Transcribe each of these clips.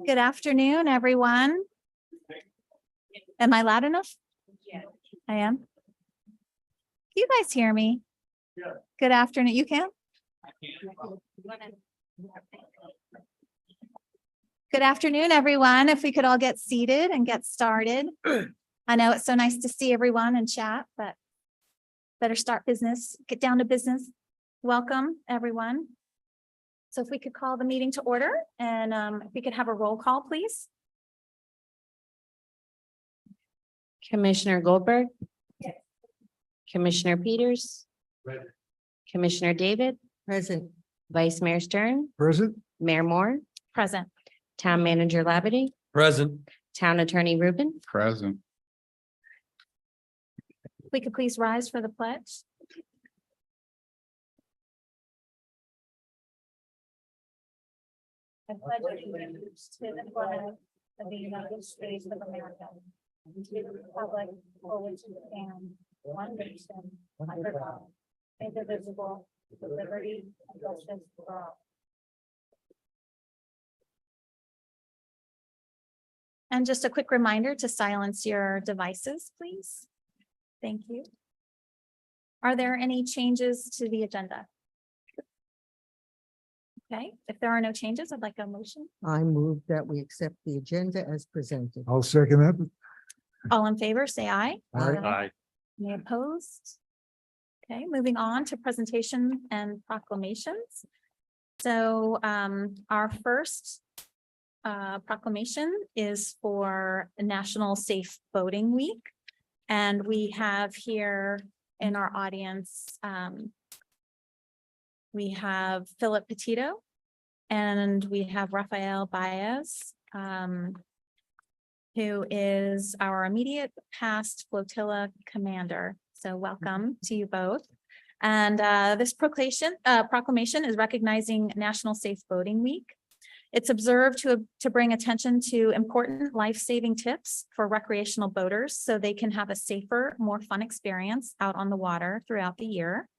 Good afternoon, everyone. Am I loud enough? Yeah. I am. Can you guys hear me? Yeah. Good afternoon. You can? Good afternoon, everyone. If we could all get seated and get started. I know it's so nice to see everyone and chat, but better start business, get down to business. Welcome, everyone. So if we could call the meeting to order and if we could have a roll call, please. Commissioner Goldberg. Yes. Commissioner Peters. Present. Commissioner David, Present. Vice Mayor Stern, Present. Mayor Moore, Present. Town Manager Labadie, Present. Town Attorney Rubin. Present. If we could please rise for the pledge. I pledge allegiance to the flag of the United States of America, and to the republic for which it stands, one nation, under God, indivisible, with liberty and justice for all. And just a quick reminder to silence your devices, please. Thank you. Are there any changes to the agenda? Okay, if there are no changes, I'd like a motion. I move that we accept the agenda as presented. I'll second that. All in favor, say aye. Aye. Any opposed? Okay, moving on to presentation and proclamations. So our first proclamation is for National Safe Boating Week. And we have here in our audience, we have Philip Petito and we have Rafael Baez, who is our immediate past flotilla commander. So welcome to you both. And this proclamation is recognizing National Safe Boating Week. It's observed to bring attention to important life-saving tips for recreational boaters so they can have a safer, more fun experience out on the water throughout the year.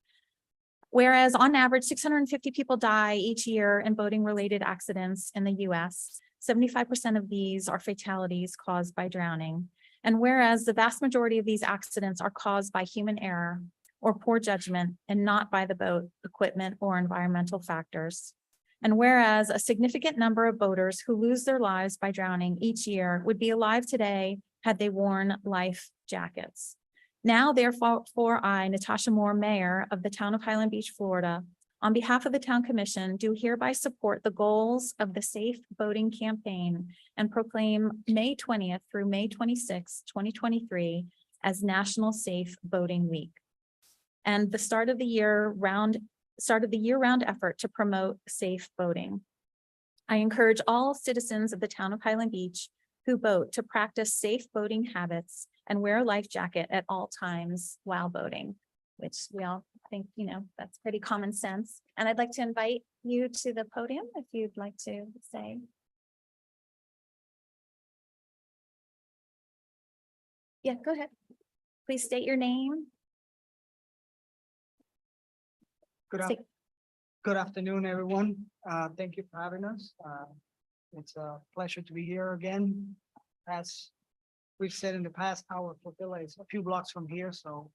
Whereas on average, 650 people die each year in boating-related accidents in the US, 75% of these are fatalities caused by drowning. And whereas the vast majority of these accidents are caused by human error or poor judgment and not by the boat, equipment, or environmental factors. And whereas a significant number of boaters who lose their lives by drowning each year would be alive today had they worn life jackets. Now, therefore, I, Natasha Moore, Mayor of the Town of Highland Beach, Florida, on behalf of the Town Commission, do hereby support the goals of the Safe Boating Campaign and proclaim May 20th through May 26th, 2023 as National Safe Boating Week. And the start of the year-round effort to promote safe boating. I encourage all citizens of the Town of Highland Beach who boat to practice safe boating habits and wear a life jacket at all times while boating, which we all think, that's pretty common sense. And I'd like to invite you to the podium if you'd like to say. Yeah, go ahead. Please state your name. Good afternoon, everyone. Thank you for having us. It's a pleasure to be here again. As we've said in the past, our flotilla is a few blocks from here, so.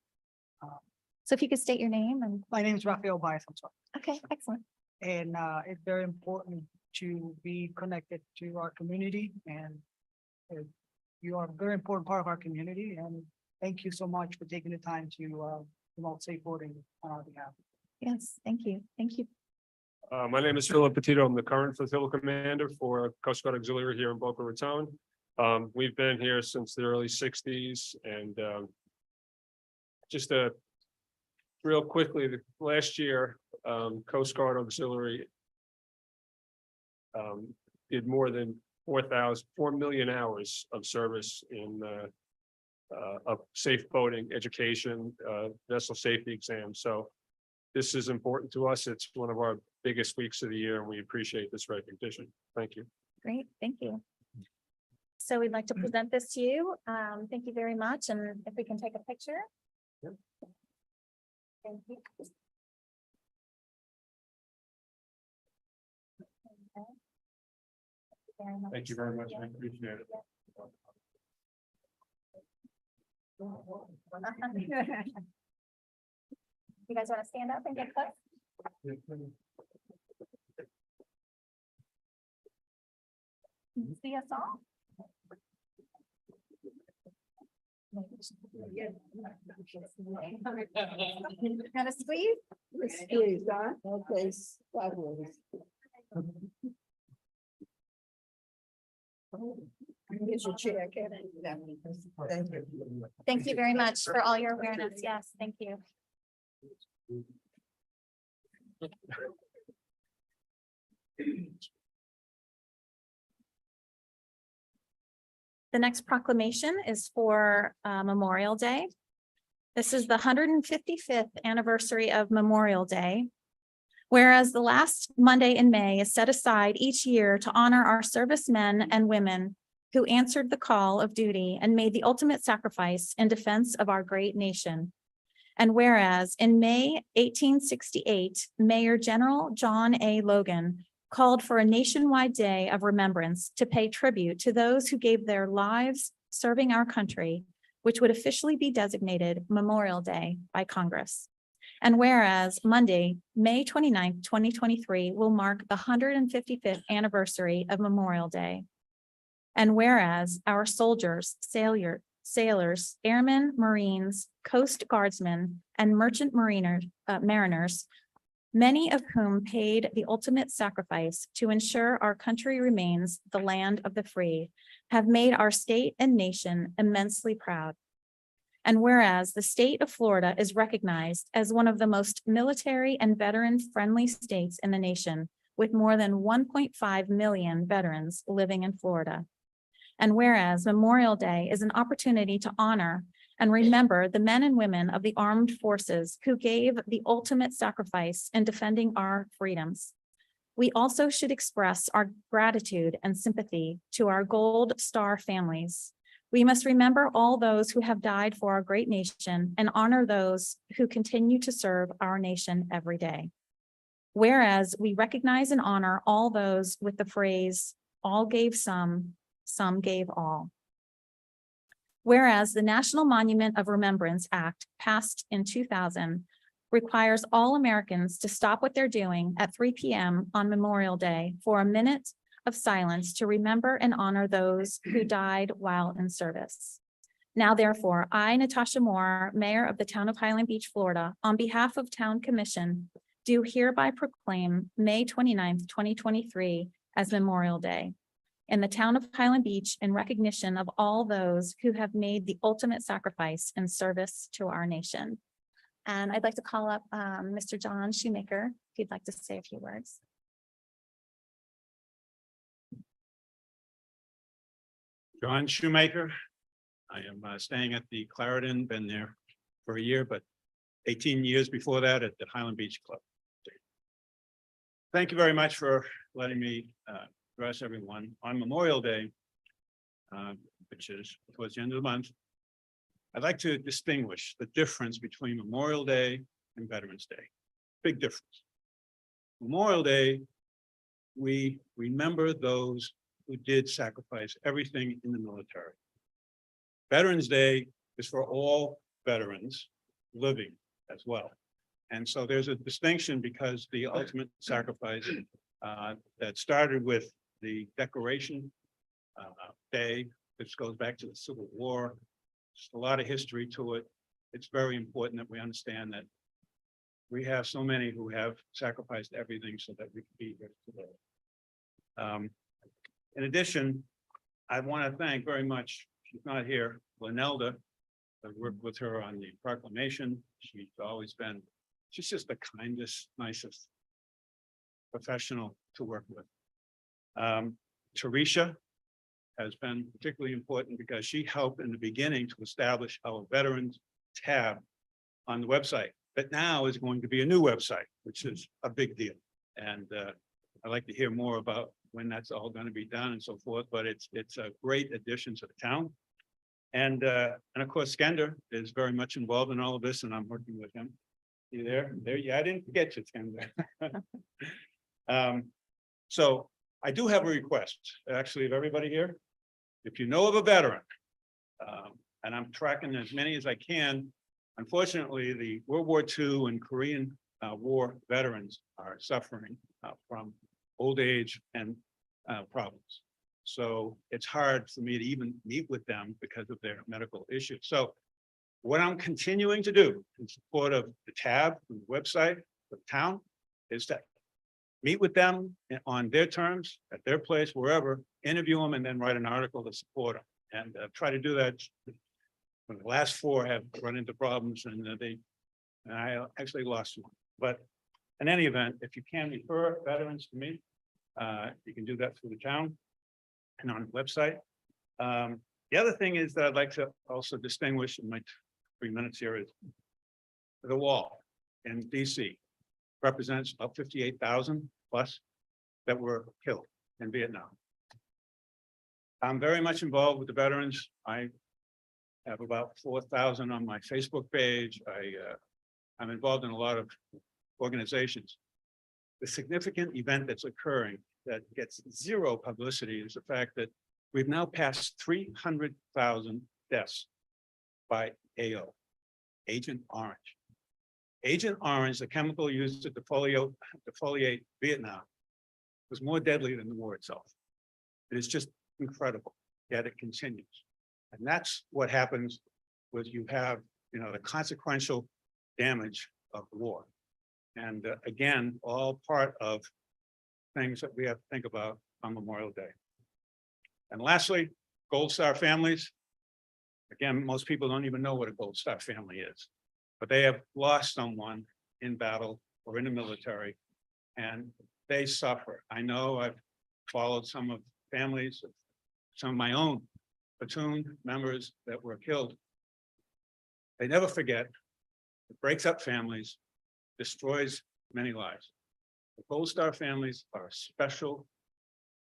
So if you could state your name and. My name is Rafael Baez, I'm sorry. Okay, excellent. And it's very important to be connected to our community, and you are a very important part of our community, and thank you so much for taking the time to promote safe boating on our behalf. Yes, thank you. Thank you. My name is Philip Petito. I'm the current flotilla commander for Coast Guard Auxiliary here in Boca Raton. We've been here since the early 60s, and just real quickly, last year, Coast Guard Auxiliary did more than 4 million hours of service in of safe boating education, vessel safety exams. So this is important to us. It's one of our biggest weeks of the year, and we appreciate this recognition. Thank you. Great, thank you. So we'd like to present this to you. Thank you very much. And if we can take a picture. Yep. Thank you. very much. Thank you very much. I appreciate it. You guys want to stand up and get close? Can you see us all? Kind of squeeze? Please, huh? Okay, sideways. Here's your chair, Kevin. Thank you. Thank you very much for all your awareness. Yes, thank you. The next proclamation is for Memorial Day. This is the 155th anniversary of Memorial Day. Whereas the last Monday in May is set aside each year to honor our servicemen and women who answered the call of duty and made the ultimate sacrifice in defense of our great nation. And whereas in May 1868, Mayor General John A. Logan called for a nationwide day of remembrance to pay tribute to those who gave their lives serving our country, which would officially be designated Memorial Day by Congress. And whereas Monday, May 29th, 2023 will mark the 155th anniversary of Memorial Day. And whereas our soldiers, sailors, airmen, Marines, Coast Guardsmen, and merchant mariners, many of whom paid the ultimate sacrifice to ensure our country remains the land of the free, have made our state and nation immensely proud. And whereas the state of Florida is recognized as one of the most military and veteran-friendly states in the nation, with more than 1.5 million veterans living in Florida. And whereas Memorial Day is an opportunity to honor and remember the men and women of the armed forces who gave the ultimate sacrifice in defending our freedoms. We also should express our gratitude and sympathy to our Gold Star families. We must remember all those who have died for our great nation and honor those who continue to serve our nation every day. Whereas we recognize and honor all those with the phrase, all gave some gave all. Whereas the National Monument of Remembrance Act, passed in 2000, requires all Americans to stop what they're doing at 3 p.m. on Memorial Day for a minute of silence to remember and honor those who died while in service. Now, therefore, I, Natasha Moore, Mayor of the Town of Highland Beach, Florida, on behalf of Town Commission, do hereby proclaim May 29th, 2023 as Memorial Day in the Town of Highland Beach in recognition of all those who have made the ultimate sacrifice in service to our nation. And I'd like to call up Mr. John Shoemaker, if you'd like to say a few words. John Shoemaker. I am staying at the Clarendon, been there for a year, but 18 years before that at the Highland Beach Club. Thank you very much for letting me address everyone on Memorial Day, which is towards the end of the month. I'd like to distinguish the difference between Memorial Day and Veterans Day. Big difference. Memorial Day, we remember those who did sacrifice everything in the military. Veterans Day is for all veterans living as well. And so there's a distinction because the ultimate sacrifice that started with the Declaration Day, this goes back to the Civil War. Just a lot of history to it. It's very important that we understand that we have so many who have sacrificed everything so that we can be here today. In addition, I want to thank very much, she's not here, Lynelda. I worked with her on the proclamation. She's always been, she's just the kindest, nicest professional to work with. Teresa has been particularly important because she helped in the beginning to establish our veterans tab on the website, but now is going to be a new website, which is a big deal. And I'd like to hear more about when that's all going to be done and so forth, but it's a great addition to the town. And of course, Skender is very much involved in all of this, and I'm working with him. You there? There, yeah, I didn't forget you, Skender. So I do have a request, actually, of everybody here. If you know of a veteran, and I'm tracking as many as I can, unfortunately, the World War II and Korean War veterans are suffering from old age and problems. So it's hard for me to even meet with them because of their medical issues. So what I'm continuing to do in support of the tab, the website, the town, is to meet with them on their terms, at their place, wherever, interview them, and then write an article to support them. And try to do that. When the last 4 have run into problems and I actually lost one. But in any event, if you can refer veterans to me, you can do that through the town and on the website. The other thing is that I'd like to also distinguish in my 3 minutes here is the wall in DC represents about 58,000 plus that were killed in Vietnam. I'm very much involved with the veterans. I have about 4,000 on my Facebook page. I'm involved in a lot of organizations. The significant event that's occurring that gets zero publicity is the fact that we've now passed 300,000 deaths by AO, Agent Orange. Agent Orange, the chemical used to defoliate Vietnam, was more deadly than the war itself. It is just incredible, yet it continues. And that's what happens with you have, the consequential damage of the war. And again, all part of things that we have to think about on Memorial Day. And lastly, Gold Star families. Again, most people don't even know what a Gold Star family is, but they have lost someone in battle or in the military, and they suffer. I know I've followed some of families, some of my own platoon members that were killed. They never forget. It breaks up families, destroys many lives. The Gold Star families are a special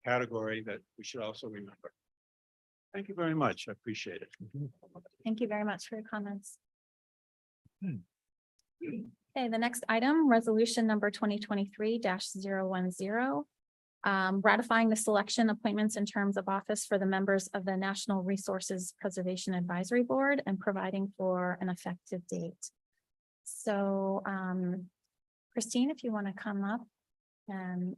category that we should also remember. Thank you very much. I appreciate it. Thank you very much for your comments. Okay, the next item, resolution number 2023-010. Ratifying the selection, appointments, and terms of office for the members of the National Resources Preservation Advisory Board and providing for an effective date. So, Christine, if you want to come up and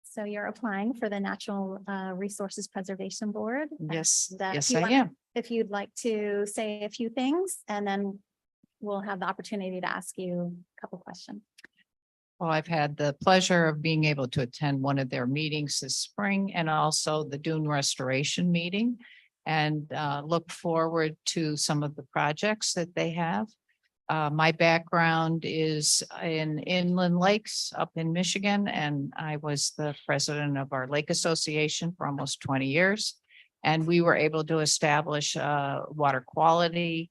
so you're applying for the Natural Resources Preservation Board. Yes, That yes, you I want- am. If you'd like to say a few things, and then we'll have the opportunity to ask you a couple questions. Well, I've had the pleasure of being able to attend one of their meetings this spring and also the dune restoration meeting. And look forward to some of the projects that they have. My background is in inland lakes up in Michigan, and I was the president of our lake association for almost 20 years. And we were able to establish a water quality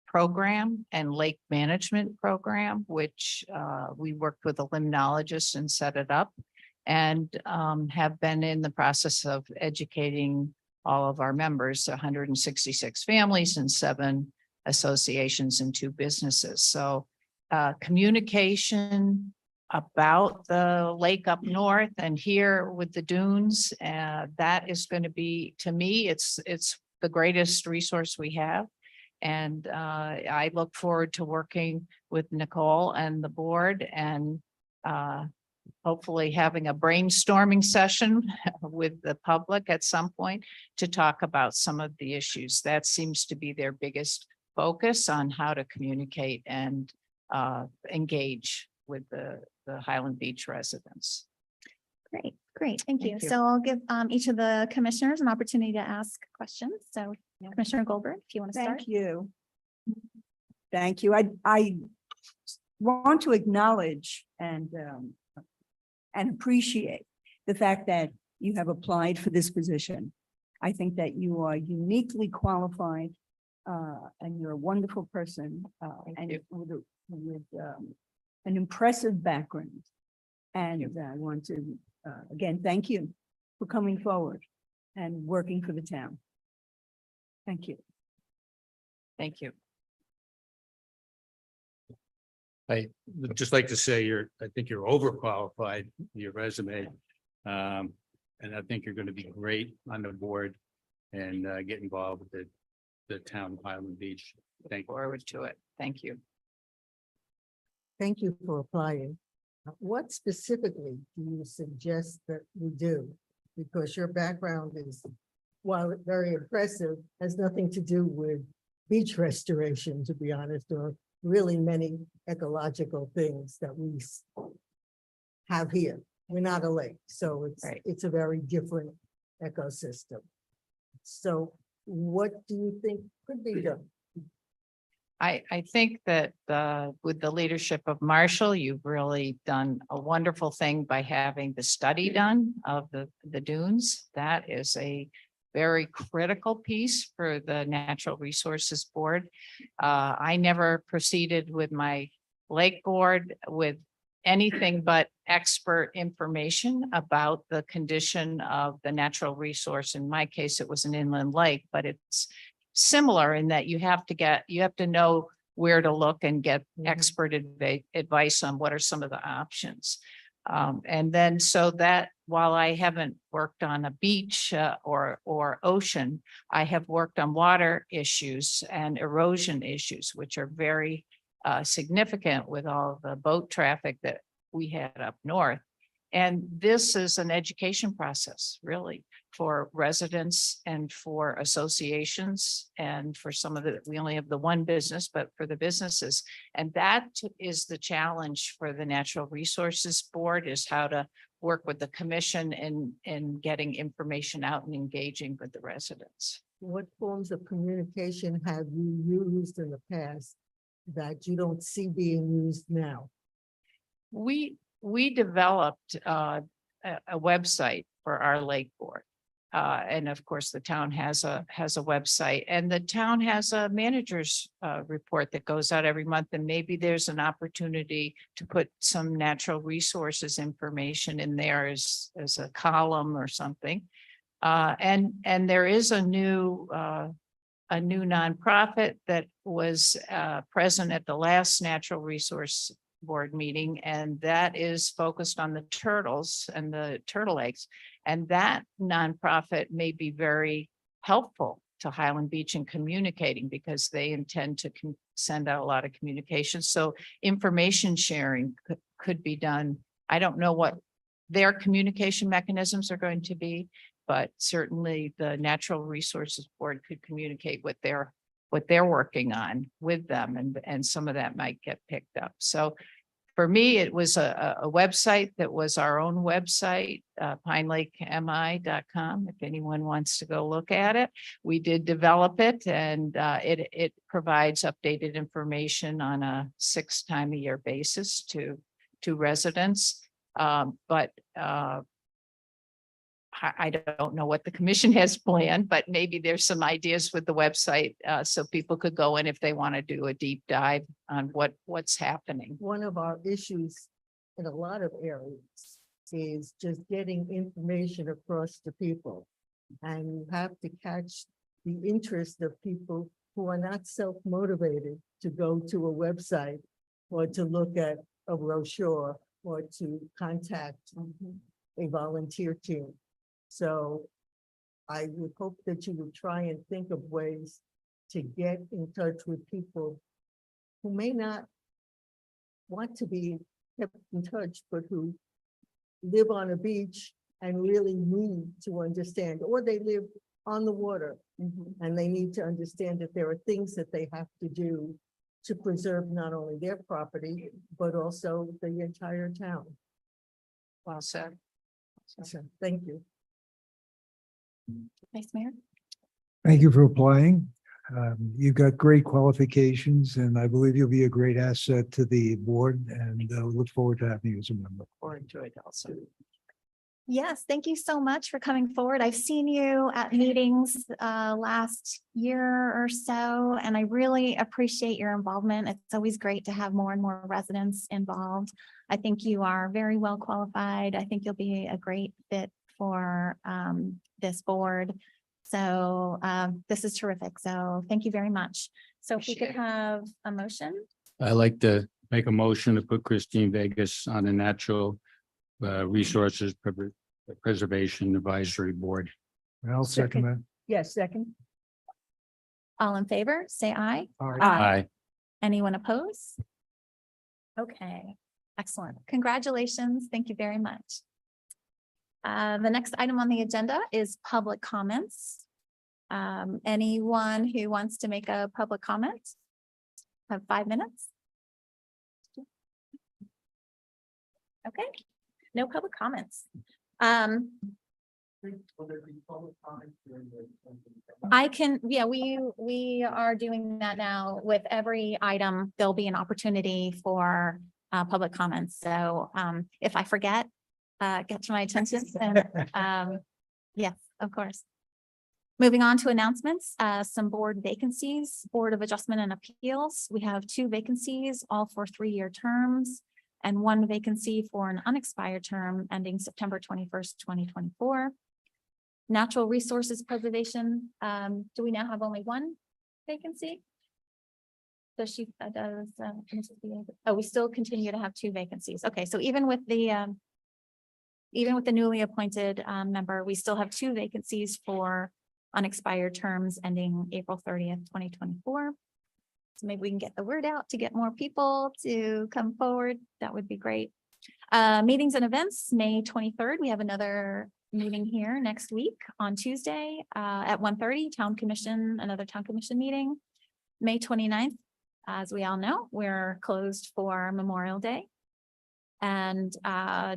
program and lake management program, which we worked with a limnologist and set it up, and have been in the process of educating all of our members, 166 families and 7 associations and 2 businesses. So communication about the lake up north and here with the dunes, that is going to be, to me, it's the greatest resource we have. And I look forward to working with Nicole and the board and hopefully having a brainstorming session with the public at some point to talk about some of the issues. That seems to be their biggest focus on how to communicate and engage with the Highland Beach residents. Great, great. Thank you. Thank you. So I'll give each of the commissioners an opportunity to ask questions. So Commissioner Goldberg, if you want to start. Thank you. Thank you. I want to acknowledge and appreciate the fact that you have applied for this position. I think that you are uniquely qualified and you're a wonderful person and you. with an impressive background. And I want to again thank you for coming forward and working for the town. Thank you. Thank you. I would just like to say I think you're overqualified, your resume. And I think you're going to be great on the board and get involved with the town of Highland Beach. Thank you. Forward to it. Thank you. Thank you for applying. What specifically do you suggest that we do? Because your background is, while very impressive, has nothing to do with beach restoration, to be honest, or really many ecological things that we have here. We're not a lake, so Right. it's a very different ecosystem. So what do you think could be done? I think that with the leadership of Marshall, you've really done a wonderful thing by having the study done of the dunes. That is a very critical piece for the Natural Resources Board. I never proceeded with my lake board with anything but expert information about the condition of the natural resource. In my case, it was an inland lake, but it's similar in that you have to know where to look and get expert advice on what are some of the options. And then so that while I haven't worked on a beach or ocean, I have worked on water issues and erosion issues, which are very significant with all the boat traffic that we had up north. And this is an education process, really, for residents and for associations and for some of we only have the one business, but for the businesses. And that is the challenge for the Natural Resources Board, is how to work with the commission in getting information out and engaging with the residents. What forms of communication have you used in the past that you don't see being used now? We developed a website for our lake board. And of course, the town has a website, and the town has a manager's report that goes out every month. And maybe there's an opportunity to put some natural resources information in there as a column or something. And there is a new nonprofit that was present at the last Natural Resource Board meeting, and that is focused on the turtles and the turtle eggs. And that nonprofit may be very helpful to Highland Beach in communicating, because they intend to send out a lot of communication. So information sharing could be done. I don't know what their communication mechanisms are going to be, but certainly the Natural Resources Board could communicate what they're working on with them, and some of that might get picked up. So for me, it was a website that was our own website, pinelakemi.com, if anyone wants to go look at it. We did develop it, and it provides updated information on a 6-time-a-year basis to residents. But I don't know what the commission has planned, but maybe there's some ideas with the website, so people could go in if they want to do a deep dive on what's happening. One of our issues in a lot of areas is just getting information across to people. And you have to catch the interest of people who are not self-motivated to go to a website or to look at a brochure or to contact a volunteer team. So I would hope that you would try and think of ways to get in touch with people who may not want to be kept in touch, but who live on a beach and really need to understand, or they live on the water and they need to understand that there are things that they have to do to preserve not only their property, but also the entire town. Well said. So, thank you. Vice Mayor? Thank you for applying. You've got great qualifications, and I believe you'll be a great asset to the board, and look forward to having you as a member. Forward to it also. Yes, thank you so much for coming forward. I've seen you at meetings last year or so, and I really appreciate your involvement. It's always great to have more and more residents involved. I think you are very well qualified. I think you'll be a great fit for this board. So this is terrific. So thank you very much. So if we could Appreciate it. have a motion. I'd like to Make a motion to put Christine Vegas on the Natural Resources Preservation Advisory Board. I'll second that. Yes, second. All in favor, say aye. Aye. Anyone oppose? Okay, excellent. Congratulations. Thank you very much. The next item on the agenda is public comments. Anyone who wants to make a public comment? Have 5 minutes? Okay, no public comments. I can, yeah, we are doing that now with every item. There'll be an opportunity for public comments. So if I forget, get to my attention and yes, of course. Moving on to announcements, some board vacancies, Board of Adjustment and Appeals. We have 2 vacancies, all for 3-year terms, and 1 vacancy for an unexpired term ending September 21st, 2024. Natural Resources Preservation, do we now have only 1 vacancy? Does she, Mrs. Diego? Oh, we still continue to have 2 vacancies. Okay, so even with the newly appointed member, we still have 2 vacancies for unexpired terms ending April 30th, 2024. So maybe we can get the word out to get more people to come forward. That would be great. Meetings and events, May 23rd, we have another meeting here next week on Tuesday at 1:30, another town commission meeting. May 29th, as we all know, we're closed for Memorial Day. And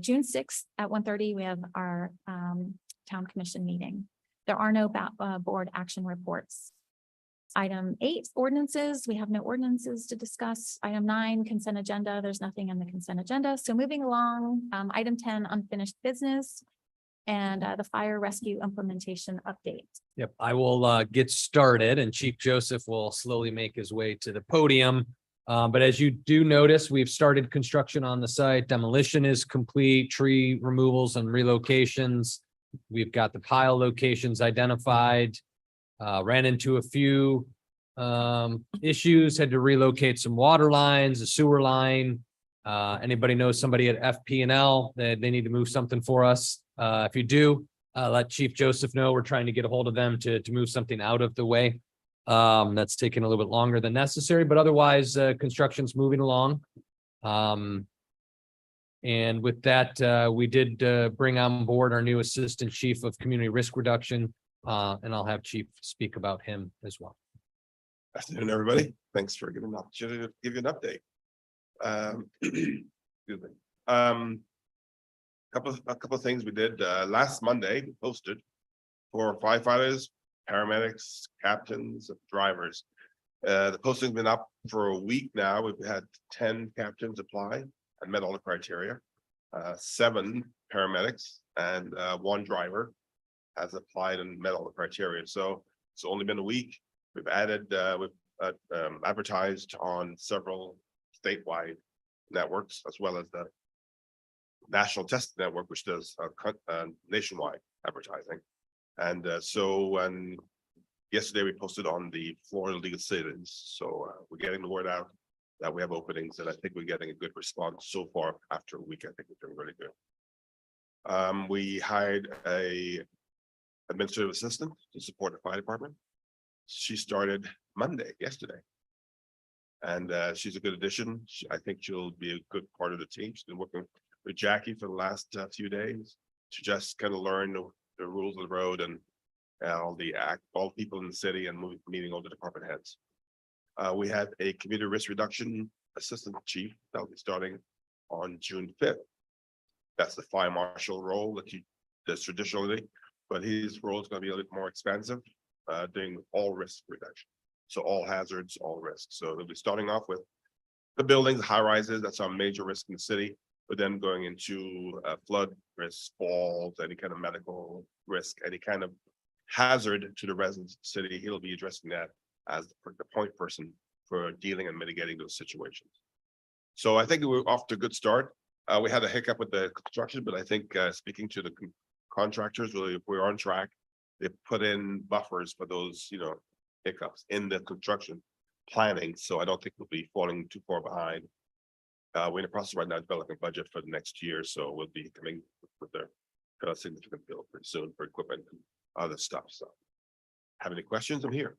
June 6th at 1:30, we have our town commission meeting. There are no board action reports. Item 8, ordinances. We have no ordinances to discuss. Item 9, consent agenda. There's nothing in the consent agenda. So moving along, item 10, unfinished business and the fire rescue implementation update. Yep, I will get started and Chief Joseph will slowly make his way to the podium. But as you do notice, we've started construction on the site. Demolition is complete, tree removals and relocations. We've got the pile locations identified. Ran into a few issues, had to relocate some water lines, a sewer line. Anybody knows somebody at FP&L that they need to move something for us? If you do, let Chief Joseph know. We're trying to get a hold of them to move something out of the way. That's taking a little bit longer than necessary, but otherwise, construction's moving along. And with that, we did bring on board our new Assistant Chief of Community Risk Reduction, and I'll have Chief speak about him as well. Afternoon, everybody. Thanks for giving me an opportunity to give you an update. Excuse me. A couple of things we did last Monday. We posted for firefighters, paramedics, captains, drivers. The posting's been up for a week now. We've had 10 captains apply and met all the criteria. 7 paramedics and 1 driver has applied and met all the criteria. So it's only been a week. We've added, we've advertised on several statewide networks as well as the National Test Network, which does nationwide advertising. And yesterday we posted on the Florida League of Cities. So we're getting the word out that we have openings, and I think we're getting a good response so far. After a week, I think we're doing really good. We hired a administrative assistant to support the fire department. She started yesterday. And she's a good addition. I think she'll be a good part of the team. She's been working with Jackie for the last few days to just kind of learn the rules of the road and all people in the city and meeting all the department heads. We had a community risk reduction assistant chief that will be starting on June 5th. That's the fire marshal role that he does traditionally, but his role is going to be a little more expensive, doing all risk reduction. So all hazards, all risks. So they'll be starting off with the buildings, high rises. That's our major risk in the city. But then going into flood risk, falls, any kind of medical risk, any kind of hazard to the residents of the city. He'll be addressing that as the point person for dealing and mitigating those situations. So I think we're off to a good start. We had a hiccup with the construction, but I think speaking to the contractors, we're on track. They put in buffers for those, hiccups in the construction planning. So I don't think we'll be falling too far behind. We're in the process right now of developing a budget for the next year, so we'll be coming with a significant bill pretty soon for equipment and other stuff, so. Have any questions? I'm here.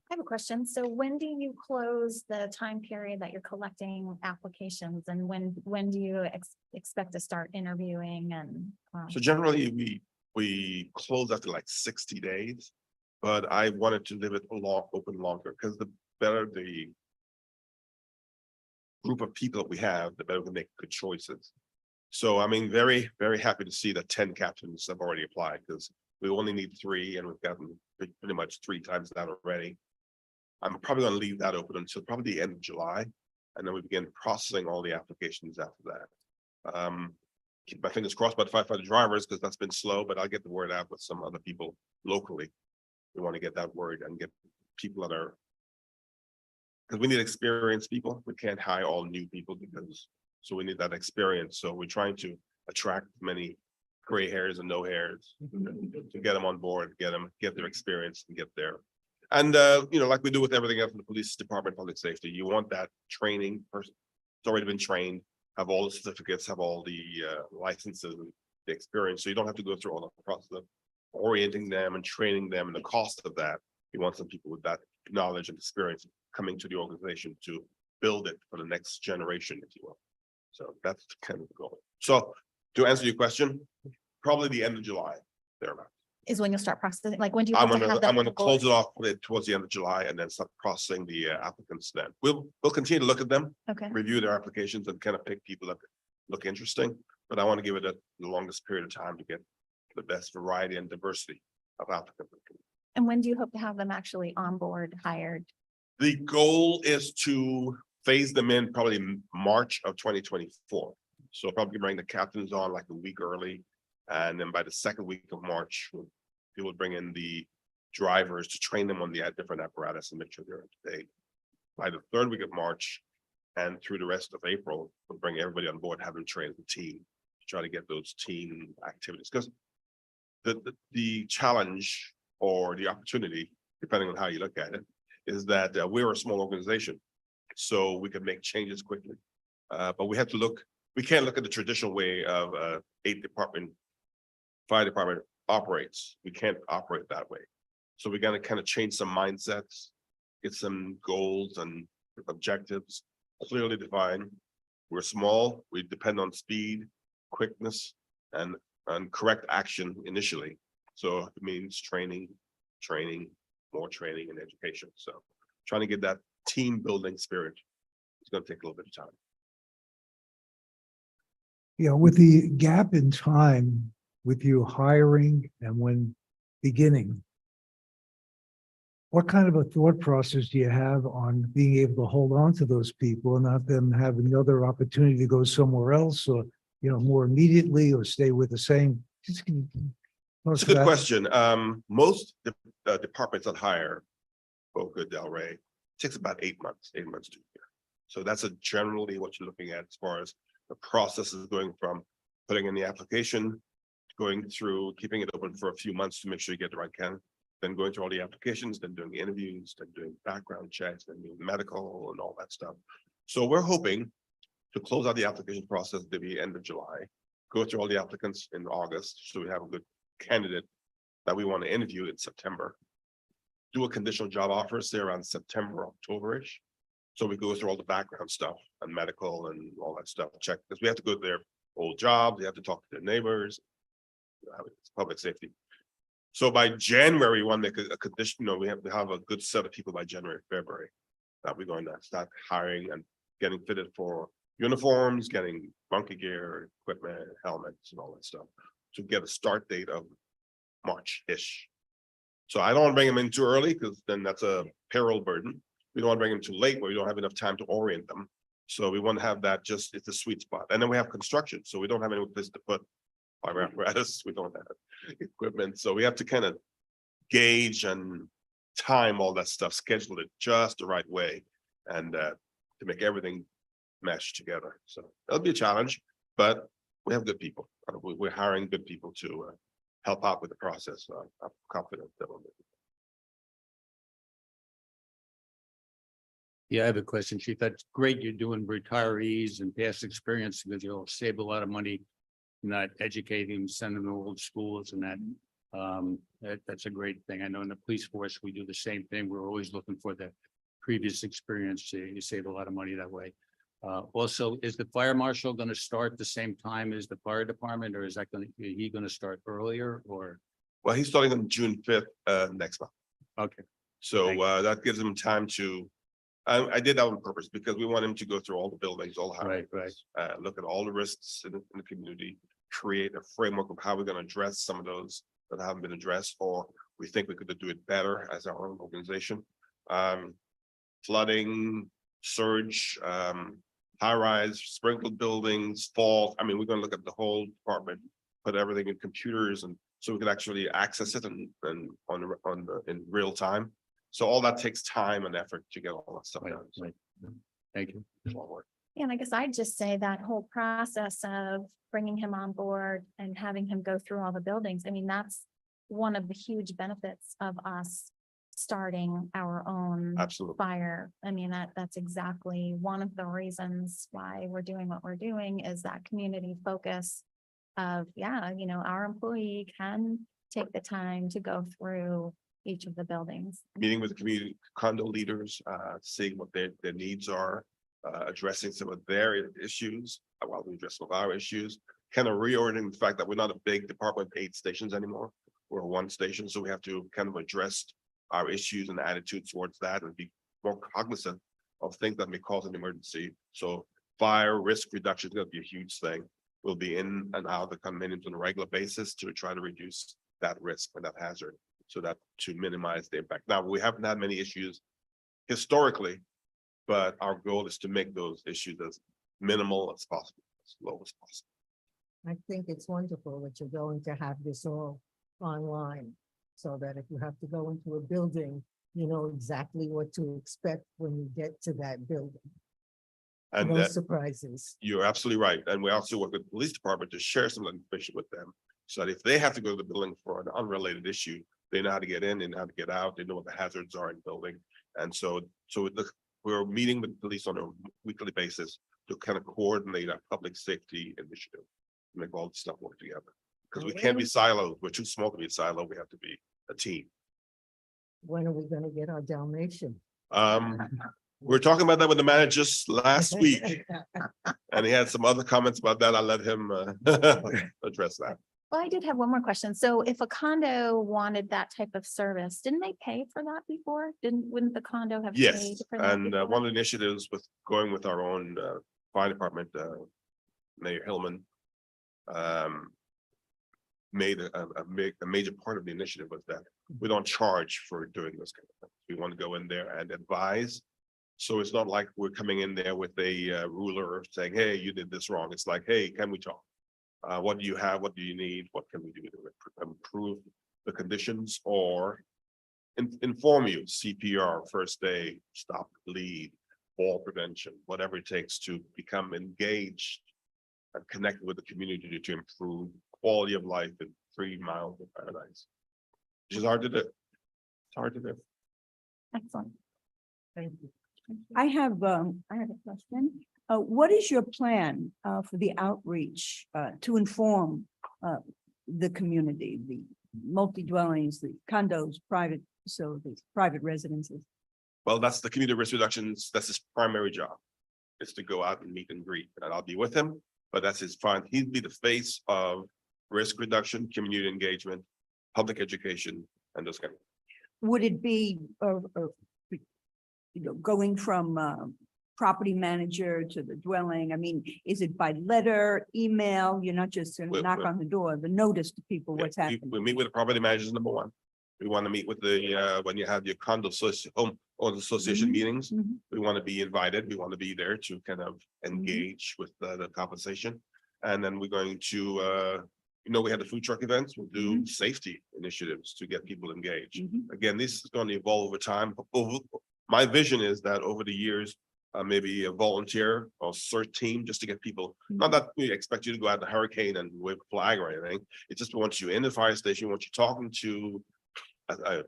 I have a question. So when do you close the time period that you're collecting applications and when do you expect to start interviewing and? So generally, we close after like 60 days, but I wanted to leave it open longer, because the better the group of people that we have, the better we make good choices. So I mean, very, very happy to see that 10 captains have already applied, because we only need 3 and we've gotten pretty much 3 times that already. I'm probably going to leave that open until probably the end of July, and then we begin processing all the applications after that. Keep my fingers crossed about firefighter drivers, because that's been slow, but I'll get the word out with some other people locally. We want to get that word and get people that are, because we need experienced people. We can't hire all new people so we need that experience. So we're trying to attract many gray hairs and no hairs to get them on board, get their experience and get there. And, like we do with everything else in the police department, public safety, you want that training person. It's already been trained, have all the certificates, have all the licenses and the experience. So you don't have to go through all the process of orienting them and training them and the cost of that. You want some people with that knowledge and experience coming to the organization to build it for the next generation, if you will. So that's kind of the goal. So to answer your question, probably the end of July, thereabout. Is when you'll start processing, like when do you? I'm hope to have that gonna full- close it off towards the end of July and then start processing the applicants then. We'll continue to look at them, Okay, review their applications and kind of pick people that look interesting. But I want to give it the longest period of time to get the best variety and diversity of applicants. and when do you hope to have them actually on board, hired? The goal is to phase them in probably March of 2024. So probably bring the captains on like a week early. And then by the second week of March, we will bring in the drivers to train them on the different apparatus and make sure they're up to date. By the third week of March and through the rest of April, we'll bring everybody on board, have them train the team, to try to get those team activities. Because the challenge or the opportunity, depending on how you look at it, is that we're a small organization, so we can make changes quickly. But we have to we can't look at the traditional way of 8-department fire department operates. We can't operate that way. So we're gonna kind of change some mindsets, get some goals and objectives clearly defined. We're small, we depend on speed, quickness, and correct action initially. So it means training, more training and education. So trying to get that team building spirit. It's gonna take a little bit of time. Yeah, with the gap in time with you hiring and when beginning, what kind of a thought process do you have on being able to hold on to those people and not them have another opportunity to go somewhere else or, more immediately or stay with the same? It's a good question. Most departments that hire Boca Del Rey takes about 8 months, 8 months to a year. So that's generally what you're looking at as far as the process is going from putting in the application, going through, keeping it open for a few months to make sure you get the right candidate, then going through all the applications, then doing interviews, then doing background checks, then doing medical and all that stuff. So we're hoping to close out the application process at the end of July, go through all the applicants in August, so we have a good candidate that we want to interview in September. Do a conditional job offer, say around September, October-ish. So we go through all the background stuff and medical and all that stuff, check, because we have to go to their old jobs, they have to talk to their neighbors. It's public safety. So by January, we want to make a condition, we have to have a good set of people by January, February. That we're going to start hiring and getting fitted for uniforms, getting bunker gear, equipment, helmets and all that stuff. To get a start date of March-ish. So I don't want to bring them in too early because then that's a payroll burden. We don't want to bring them too late where we don't have enough time to orient them. So we want to have that it's a sweet spot. And then we have construction. So we don't have any place to put our apparatus. We don't have equipment. So we have to kind of gauge and time all that stuff, schedule it just the right way and to make everything mesh together. So that'll be a challenge, but we have good people. We're hiring good people to help out with the process. So I'm confident that we'll make it. Yeah, I have a question, Chief. That's great. You're doing retirees and past experience because you'll save a lot of money. Not educating, them, sending them to old schools and that. That's a great thing. I know in the police force, we do the same thing. We're always looking for the previous experience. You save a lot of money that way. Also, is the fire marshal going to start the same time as the fire department, or is that going to, he going to start earlier or? Well, he's starting on June 5th, next month. Okay, So Thank that gives him time to, I did that on purpose because we want him to go through all the buildings, all the right. houses. Look at all the risks in the community, create a framework of how we're gonna address some of those that haven't been addressed, or we think we could do it better as our own organization. Flooding, surge, high rise, sprinkled buildings, fall. I mean, we're gonna look at the whole department, put everything in computers and so we can actually access it and in real time. So all that takes time and effort to get all that stuff Right, done. So right. Thank you. it's a lot of work. Yeah, and I guess I'd just say that whole process of bringing him on board and having him go through all the buildings, I mean, that's one of the huge benefits of us starting our own Absolutely. fire. I mean, that's exactly one of the reasons why we're doing what we're doing is that community focus of, yeah, you know, our employee can take the time to go through each of the buildings. Meeting with the community condo leaders, seeing what their needs are, addressing some of their issues while we address some of our issues. Kind of reordering the fact that we're not a big department with 8 stations anymore. We're one station, so we have to kind of address our issues and attitudes towards that and be more cognizant of things that may cause an emergency. So fire risk reduction is going to be a huge thing. We'll be in and out of the condominiums on a regular basis to try to reduce that risk and that hazard so that to minimize the impact. Now, we haven't had many issues historically, but our goal is to make those issues as minimal as possible, as low as possible. I think it's wonderful that you're going to have this all online. So that if you have to go into a building, you know exactly what to expect when you get to that building. And No surprises. you're absolutely right. And we also work with the police department to share some information with them. So that if they have to go to the building for an unrelated issue, they know how to get in, they know how to get out, they know what the hazards are in the building. And so we're meeting with police on a weekly basis to kind of coordinate our public safety initiative. Make all this stuff work together. Because we can't be siloed. We're too small to be siloed. We have to be a team. When are we gonna get our Dalmatian? We're talking about that with the managers last week, and he had some other comments about that. I'll let him address that. Well, I did have one more question. So if a condo wanted that type of service, didn't they pay for that before? Wouldn't the condo have paid? Yes, for that and before? one of the initiatives with going with our own fire department, Mayor Hillman, made a major part of the initiative was that we don't charge for doing this kind of thing. We want to go in there and advise. So it's not like we're coming in there with a ruler saying, hey, you did this wrong. It's like, hey, can we talk? What do you have? What do you need? What can we do to improve the conditions or inform you, CPR, first aid, stop bleed, fall prevention, whatever it takes to become engaged and connected with the community to improve quality of life in 3 miles of paradise. Which is hard to do. It's hard to do. Excellent. Thank you. I have a question. What is your plan for the outreach to inform the community, the multi-dwellings, the condos, private facilities, private residences? Well, that's the community risk reductions. That's his primary job. Is to go out and meet and greet, and I'll be with him, but that's his fine. He'd be the face of risk reduction, community engagement, public education, and those kind of. Would it be, going from property manager to the dwelling? I mean, is it by letter, email? You're not just gonna knock on the door, the notice to people what's happening. We meet with the property managers, number one. We want to meet with the, when you have your condo home owners association Mhm, meetings, mhm. we want to be invited. We want to be there to kind of engage with the conversation. And then we're going to, we have the food truck events. We'll do safety initiatives to get people engaged. Mhm. Again, this is going to evolve over time. My vision is that over the years, maybe a volunteer or CERT team just to get people, not that we expect you to go out in a hurricane and wave a flag or anything. It's just we want you in the fire station, we want you talking to,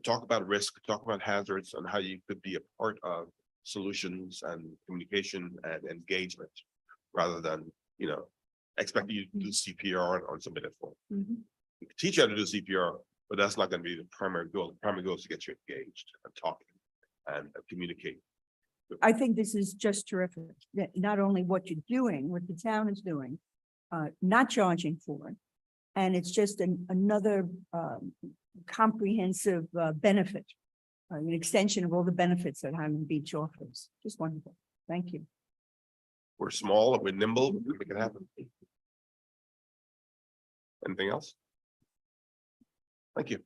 talk about risk, talk about hazards and how you could be a part of solutions and communication and engagement. Rather than, expecting you to do CPR on something that's full. We can teach you how to do CPR, but that's not gonna be the primary goal. The primary goal is to get you engaged and talking and communicate. I think this is just terrific, that not only what you're doing, what the town is doing, not charging for it. And it's just another comprehensive benefit, an extension of all the benefits that Highland Beach offers. Just wonderful. Thank you. We're small, we're nimble, we can make it happen. Anything else? Thank you.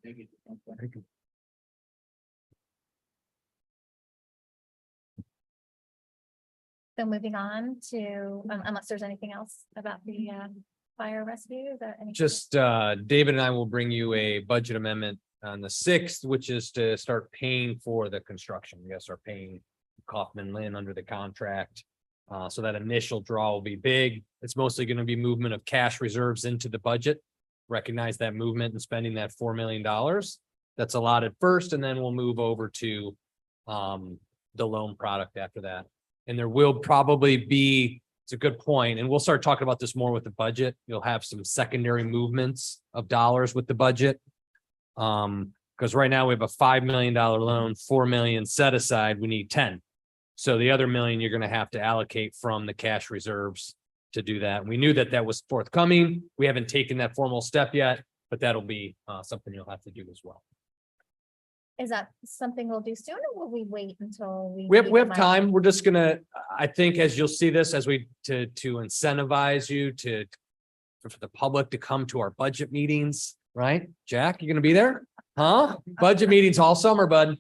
So moving on to, unless there's anything else about the fire rescue, is there any? Just David and I will bring you a budget amendment on the 6th, which is to start paying for the construction. We gotta start paying Kaufman Lynn under the contract. So that initial draw will be big. It's mostly going to be movement of cash reserves into the budget. Recognize that movement and spending that $4 million. That's allotted first, and then we'll move over to the loan product after that. And there will probably be, it's a good point, and we'll start talking about this more with the budget. You'll have some secondary movements of dollars with the budget. Because right now we have a $5 million loan, 4 million set aside, we need 10. So the other million you're going to have to allocate from the cash reserves to do that. We knew that that was forthcoming. We haven't taken that formal step yet, but that'll be something you'll have to do as well. Is that something we'll do soon, or will we wait until we? We meet have the time. We're just gonna, I think, as you'll see this, as we to incentivize you for the public to come to our budget meetings, right? Jack, you gonna be there? Huh? Budget meetings all summer, bud.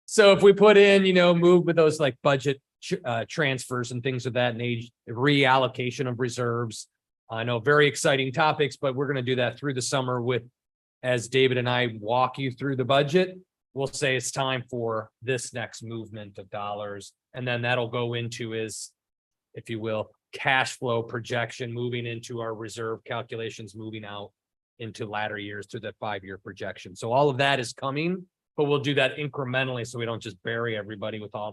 So if we put in, move with those like budget transfers and things of that nature, reallocation of reserves. I know very exciting topics, but we're going to do that through the summer with, as David and I walk you through the budget, we'll say it's time for this next movement of dollars. And then that'll go into is, if you will, cash flow projection, moving into our reserve calculations, moving out into latter years to the 5-year projection. So all of that is coming, but we'll do that incrementally so we don't just bury everybody with all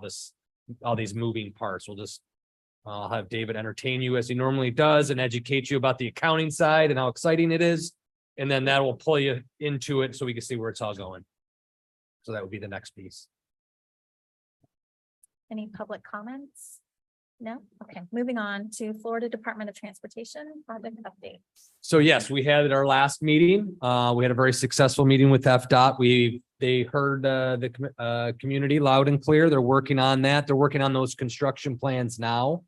these moving parts. We'll just I'll have David entertain you as he normally does and educate you about the accounting side and how exciting it is. And then that will pull you into it so we can see where it's all going. So that would be the next piece. Any public comments? No? Okay, moving on to Florida Department of Transportation project update. So yes, we had our last meeting. We had a very successful meeting with FDOT. They heard the community loud and clear. They're working on that. They're working on those construction plans now.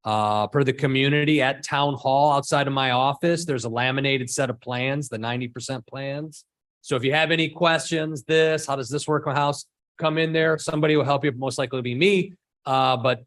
For the community at Town Hall outside of my office, there's a laminated set of plans, the 90% plans. So if you have any questions, how does this work in my house? Come in there. Somebody will help you. Most likely be me. But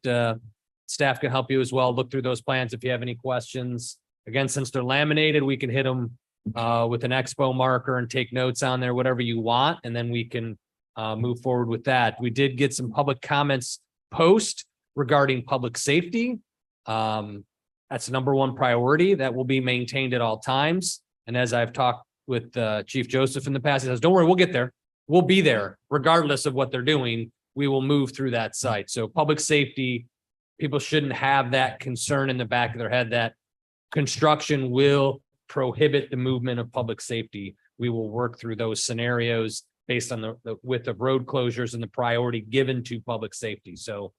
staff can help you as well. Look through those plans if you have any questions. Again, since they're laminated, we can hit them with an expo marker and take notes on there, whatever you want, and then we can move forward with that. We did get some public comments post regarding public safety. That's number one priority that will be maintained at all times. And as I've talked with Chief Joseph in the past, he says, don't worry, we'll get there. We'll be there regardless of what they're doing. We will move through that site. So public safety, people shouldn't have that concern in the back of their head that construction will prohibit the movement of public safety. We will work through those scenarios based on the width of road closures and the priority given to public safety. So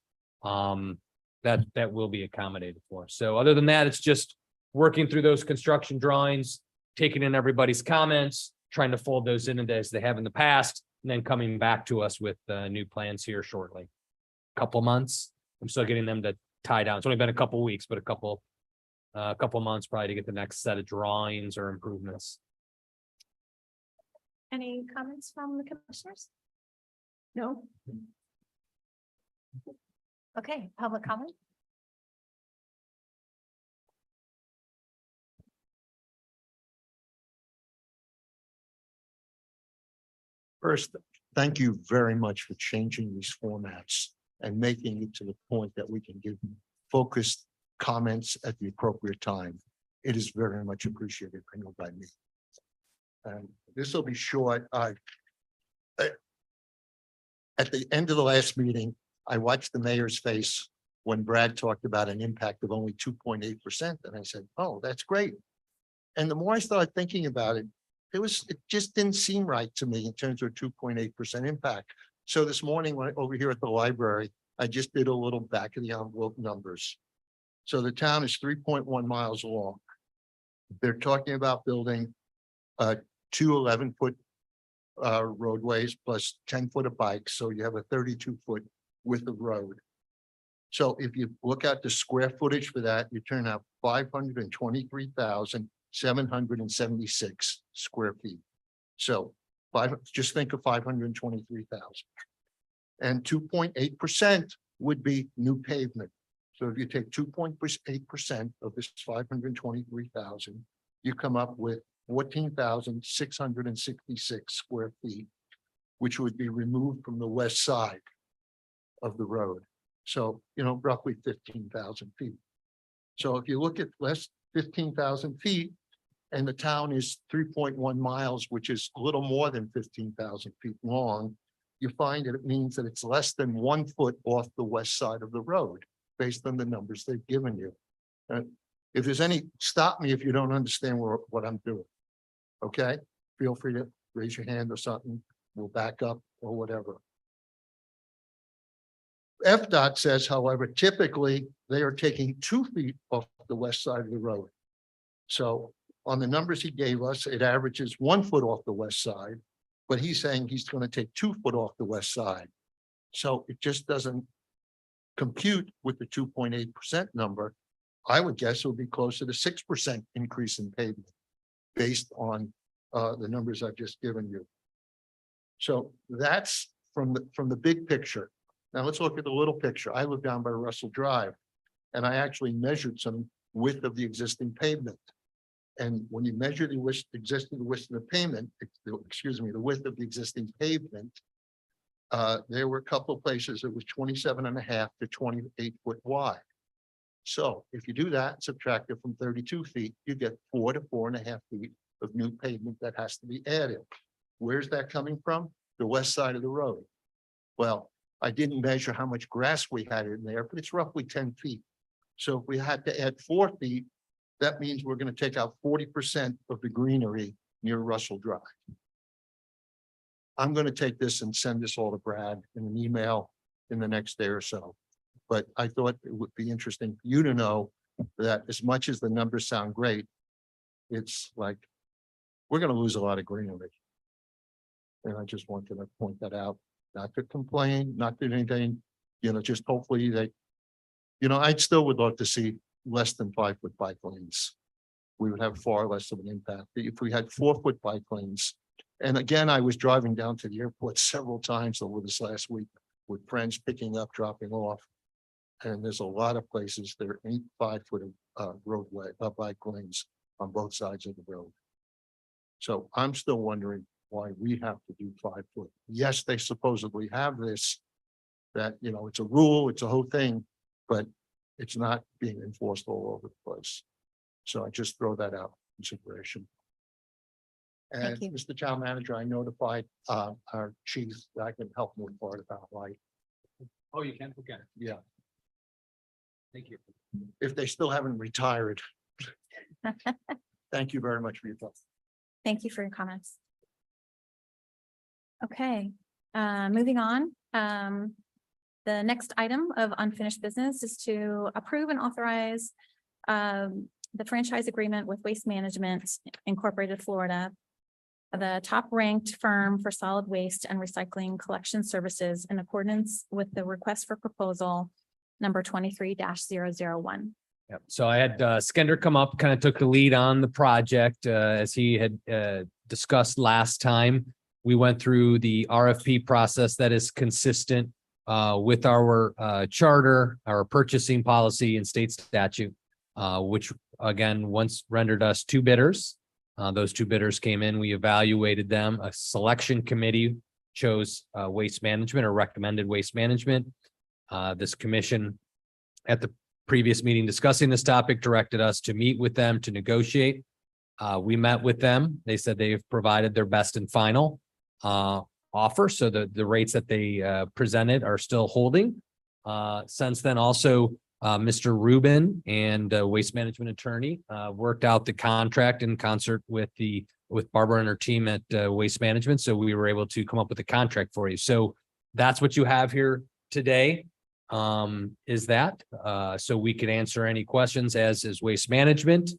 that will be accommodated for. So other than that, it's just working through those construction drawings, taking in everybody's comments, trying to fold those in as they have in the past, and then coming back to us with new plans here shortly. Couple months. I'm still getting them to tie down. It's only been a couple weeks, but a couple months probably to get the next set of drawings or improvements. Any comments from the commissioners? No? Okay, public comment? First, thank you very much for changing these formats and making it to the point that we can give focused comments at the appropriate time. It is very much appreciated, I know by me. This will be short. At the end of the last meeting, I watched the mayor's face when Brad talked about an impact of only 2.8%. And I said, oh, that's great. And the more I started thinking about it, it just didn't seem right to me in terms of 2.8% impact. So this morning, when over here at the library, I just did a little back of the envelope numbers. So the town is 3.1 miles long. They're talking about building two 11-foot roadways plus 10 foot of bikes. So you have a 32-foot width of road. So if you look at the square footage for that, you turn out 523,776 square feet. So just think of 523,000. And 2.8% would be new pavement. So if you take 2.8% of this 523,000, you come up with 14,666 square feet, which would be removed from the west side of the road. So, roughly 15,000 feet. So if you look at less 15,000 feet, and the town is 3.1 miles, which is a little more than 15,000 feet long, you find that it means that it's less than 1 foot off the west side of the road, based on the numbers they've given you. If there's any, stop me if you don't understand what I'm doing. Okay, feel free to raise your hand or something. We'll back up or whatever. FDOT says, however, typically they are taking 2 feet off the west side of the road. So on the numbers he gave us, it averages 1 foot off the west side, but he's saying he's going to take 2 foot off the west side. So it just doesn't compute with the 2.8% number. I would guess it would be closer to 6% increase in pavement based on the numbers I've just given you. So that's from the big picture. Now let's look at the little picture. I live down by Russell Drive, and I actually measured some width of the existing pavement. And when you measure the width of the pavement, the width of the existing pavement, there were a couple of places it was 27.5 to 28 foot wide. So if you do that, subtract it from 32 feet, you get 4 to 4.5 feet of new pavement that has to be added. Where's that coming from? The west side of the road. Well, I didn't measure how much grass we had in there, but it's roughly 10 feet. So if we had to add 4 feet, that means we're going to take out 40% of the greenery near Russell Drive. I'm going to take this and send this all to Brad in an email in the next day or so. But I thought it would be interesting for you to know that as much as the numbers sound great, it's like, we're going to lose a lot of greenery. And I just wanted to point that out, not to complain, not to anything, just hopefully they, I still would love to see less than 5 foot bike lanes. We would have far less of an impact. If we had 4 foot bike lanes, and again, I was driving down to the airport several times over this last week with friends picking up, dropping off. And there's a lot of places there ain't 5 foot roadway, bike lanes on both sides of the road. So I'm still wondering why we have to do 5 foot. Yes, they supposedly have this, that, it's a rule, it's a whole thing, but it's not being enforced all over the place. So I just throw that out in consideration. And Thank you. Mr. Town Manager, I notified our chief that I can help move forward about light. Oh, you can? Okay. Yeah, Thank you. if they still haven't retired. Thank you very much for your time. Thank you for your comments. Okay, moving on. The next item of unfinished business is to approve and authorize the franchise agreement with Waste Management Incorporated Florida, the top-ranked firm for solid waste and recycling collection services in accordance with the request for proposal number 23-001. Yep. So I had Skender come up, kind of took the lead on the project as he had discussed last time. We went through the RFP process that is consistent with our charter, our purchasing policy and state statute, which again, once rendered us 2 bidders. Those 2 bidders came in, we evaluated them. A selection committee chose Waste Management or recommended Waste Management. This commission at the previous meeting discussing this topic directed us to meet with them to negotiate. We met with them. They said they've provided their best and final. offer. So the rates that they presented are still holding. Since then also, Mr. Rubin and Waste Management Attorney worked out the contract in concert with Barbara and her team at Waste Management. So we were able to come up with a contract for you. So that's what you have here today. Is that so we can answer any questions, as is Waste Management.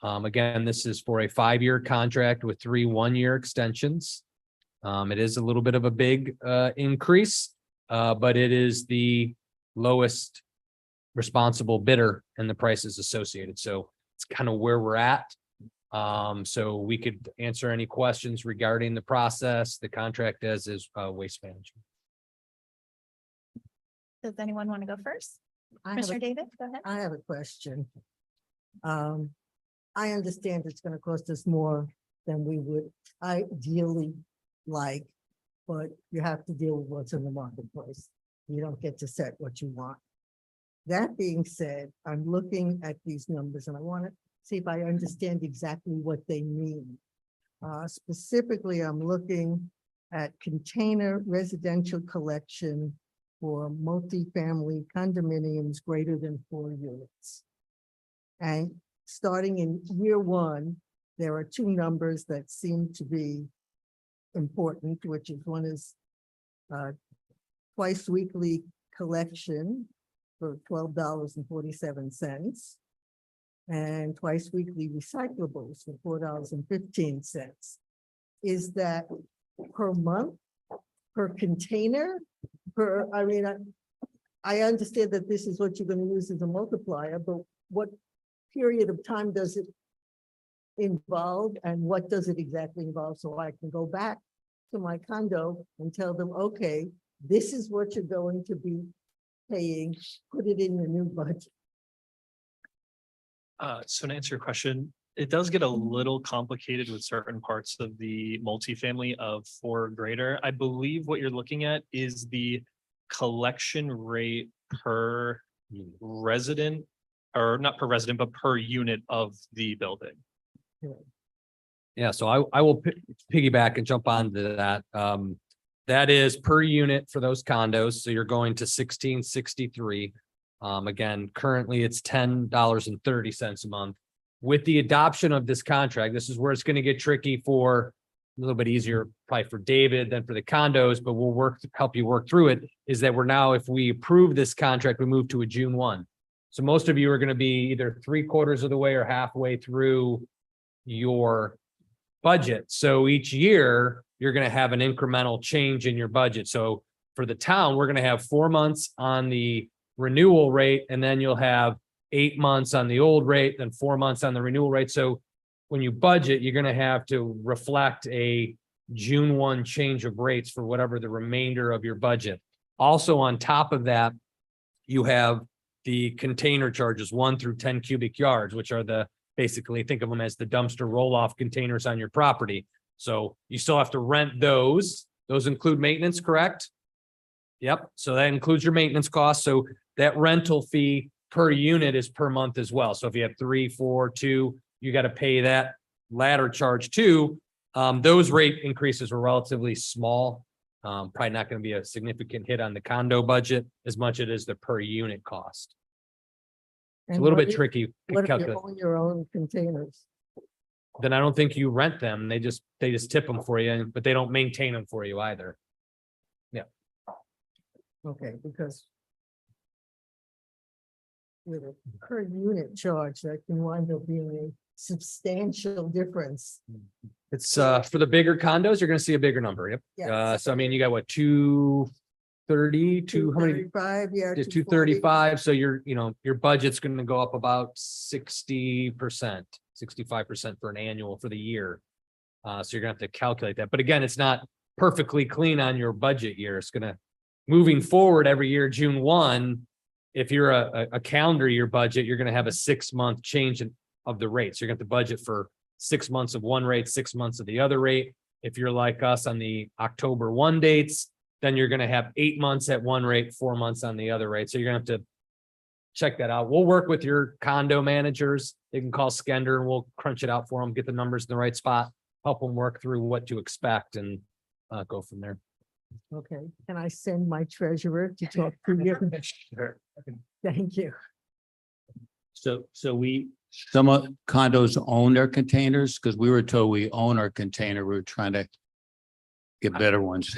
Again, this is for a 5-year contract with 3 1-year extensions. It is a little bit of a big increase, but it is the lowest responsible bidder and the prices associated. So it's kind of where we're at. So we could answer any questions regarding the process, the contract, as is Waste Management. Does anyone want to go first? I have Commissioner a, David, go ahead. I have a question. I understand it's gonna cost us more than we would ideally like, but you have to deal with what's in the marketplace. You don't get to set what you want. That being said, I'm looking at these numbers and I want to see if I understand exactly what they mean. Specifically, I'm looking at container residential collection for multifamily condominiums greater than 4 units. And starting in year 1, there are 2 numbers that seem to be important, which is one is twice weekly collection for $12.47 and twice weekly recyclables for $4.15. Is that per month, per container, per, I mean, I understand that this is what you're going to use as a multiplier, but what period of time does it involve and what does it exactly involve? So I can go back to my condo and tell them, okay, this is what you're going to be paying, put it in your new budget. So to answer your question, it does get a little complicated with certain parts of the multifamily of 4 or greater. I believe what you're looking at is the collection rate per resident, or not per resident, but per unit of the building. Yeah, so I will piggyback and jump onto that. That is per unit for those condos. So you're going to 1663. Again, currently it's $10.30 a month. With the adoption of this contract, this is where it's going to get tricky for a little bit easier, probably for David than for the condos, but we'll help you work through it. Is that we're now, if we approve this contract, we move to a June 1. So most of you are going to be either 3/4 of the way or halfway through your budget. So each year you're going to have an incremental change in your budget. So for the town, we're going to have 4 months on the renewal rate, and then you'll have 8 months on the old rate, then 4 months on the renewal rate. So when you budget, you're going to have to reflect a June 1 change of rates for whatever the remainder of your budget. Also, on top of that, you have the container charges 1 through 10 cubic yards, which are the, basically think of them as the dumpster roll-off containers on your property. So you still have to rent those. Those include maintenance, correct? Yep. So that includes your maintenance costs. So that rental fee per unit is per month as well. So if you have 3, 4, 2, you got to pay that ladder charge too. Those rate increases were relatively small. Probably not going to be a significant hit on the condo budget as much as it is the per unit cost. It's a little bit tricky. to What if you calculate. own your own containers? Then I don't think you rent them. They just tip them for you, but they don't maintain them for you either. Okay, because with a per unit charge, that can wind up being a substantial difference. It's for the bigger condos, you're gonna see a bigger number. Yep. Yeah. So I mean, you got what, 230, how many? 235, yeah. 235. So your budget's gonna go up about 60%, 65% for an annual for the year. So you're gonna have to calculate that. But again, it's not perfectly clean on your budget year. It's gonna, moving forward every year, June 1, if you're a calendar year budget, you're gonna have a 6-month change of the rates. You're gonna have to budget for 6 months of one rate, 6 months of the other rate. If you're like us on the October 1 dates, then you're gonna have 8 months at one rate, 4 months on the other rate. So you're gonna have to check that out. We'll work with your condo managers. They can call Skender and we'll crunch it out for them, get the numbers in the right spot, help them work through what to expect and go from there. Okay, can I send my treasurer to talk to you? Sure. Thank you. So some of condos own their containers, because we were told we own our container. We were trying to get better ones.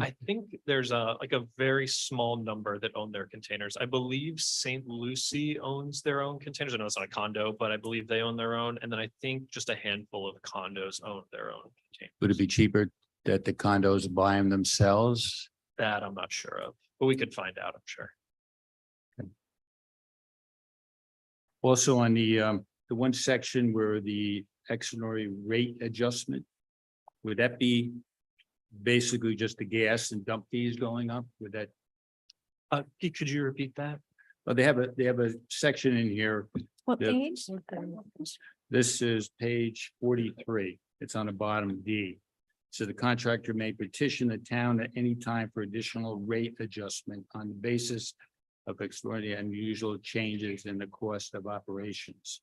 I think there's like a very small number that own their containers. I believe St. Lucie owns their own containers. I know it's not a condo, but I believe they own their own. And then I think just a handful of condos own their own containers. Would it be cheaper that the condos buy them themselves? That I'm not sure of, but we could find out, I'm sure. Also on the one section where the extraordinary rate adjustment, would that be basically just the gas and dump fees going up? Would that, Could you repeat that? well, they have a section in here. What Yeah. page? This is page 43. It's on the bottom D. So the contractor may petition the town at any time for additional rate adjustment on the basis of extraordinary and unusual changes in the cost of operations.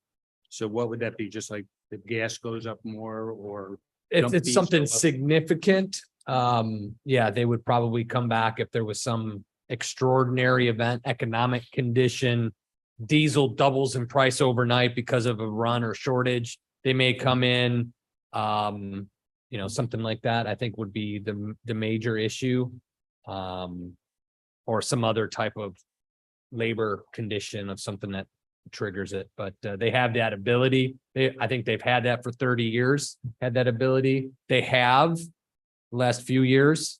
So what would that be? Just like the gas goes up more, or? dump It's fees something go up? significant. Yeah, they would probably come back if there was some extraordinary event, economic condition. Diesel doubles in price overnight because of a run or shortage. They may come in, something like that, I think would be the major issue. Or some other type of labor condition of something that triggers it, but they have that ability. I think they've had that for 30 years, had that ability. They have last few years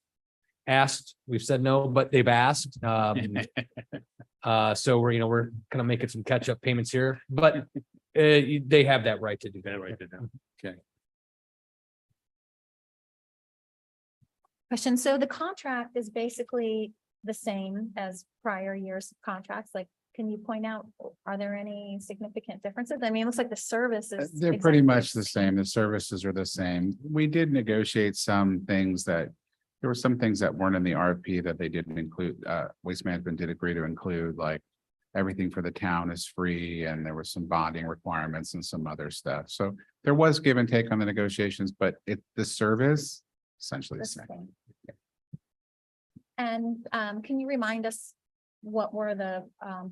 asked, we've said no, but they've asked. So we're kind of making some catch up payments here, but they have that right to do that. Right now. Okay. Question. So the contract is basically the same as prior years' contracts. Like, can you point out, are there any significant differences? I mean, it looks like the service is. They're pretty exactly much the same. The services are the same. We did negotiate some things that, there were some things that weren't in the RFP that they didn't include. Waste Management did agree to include, like everything for the town is free, and there were some bonding requirements and some other stuff. So there was give and take on the negotiations, but the service essentially the the same. same. And can you remind us what were the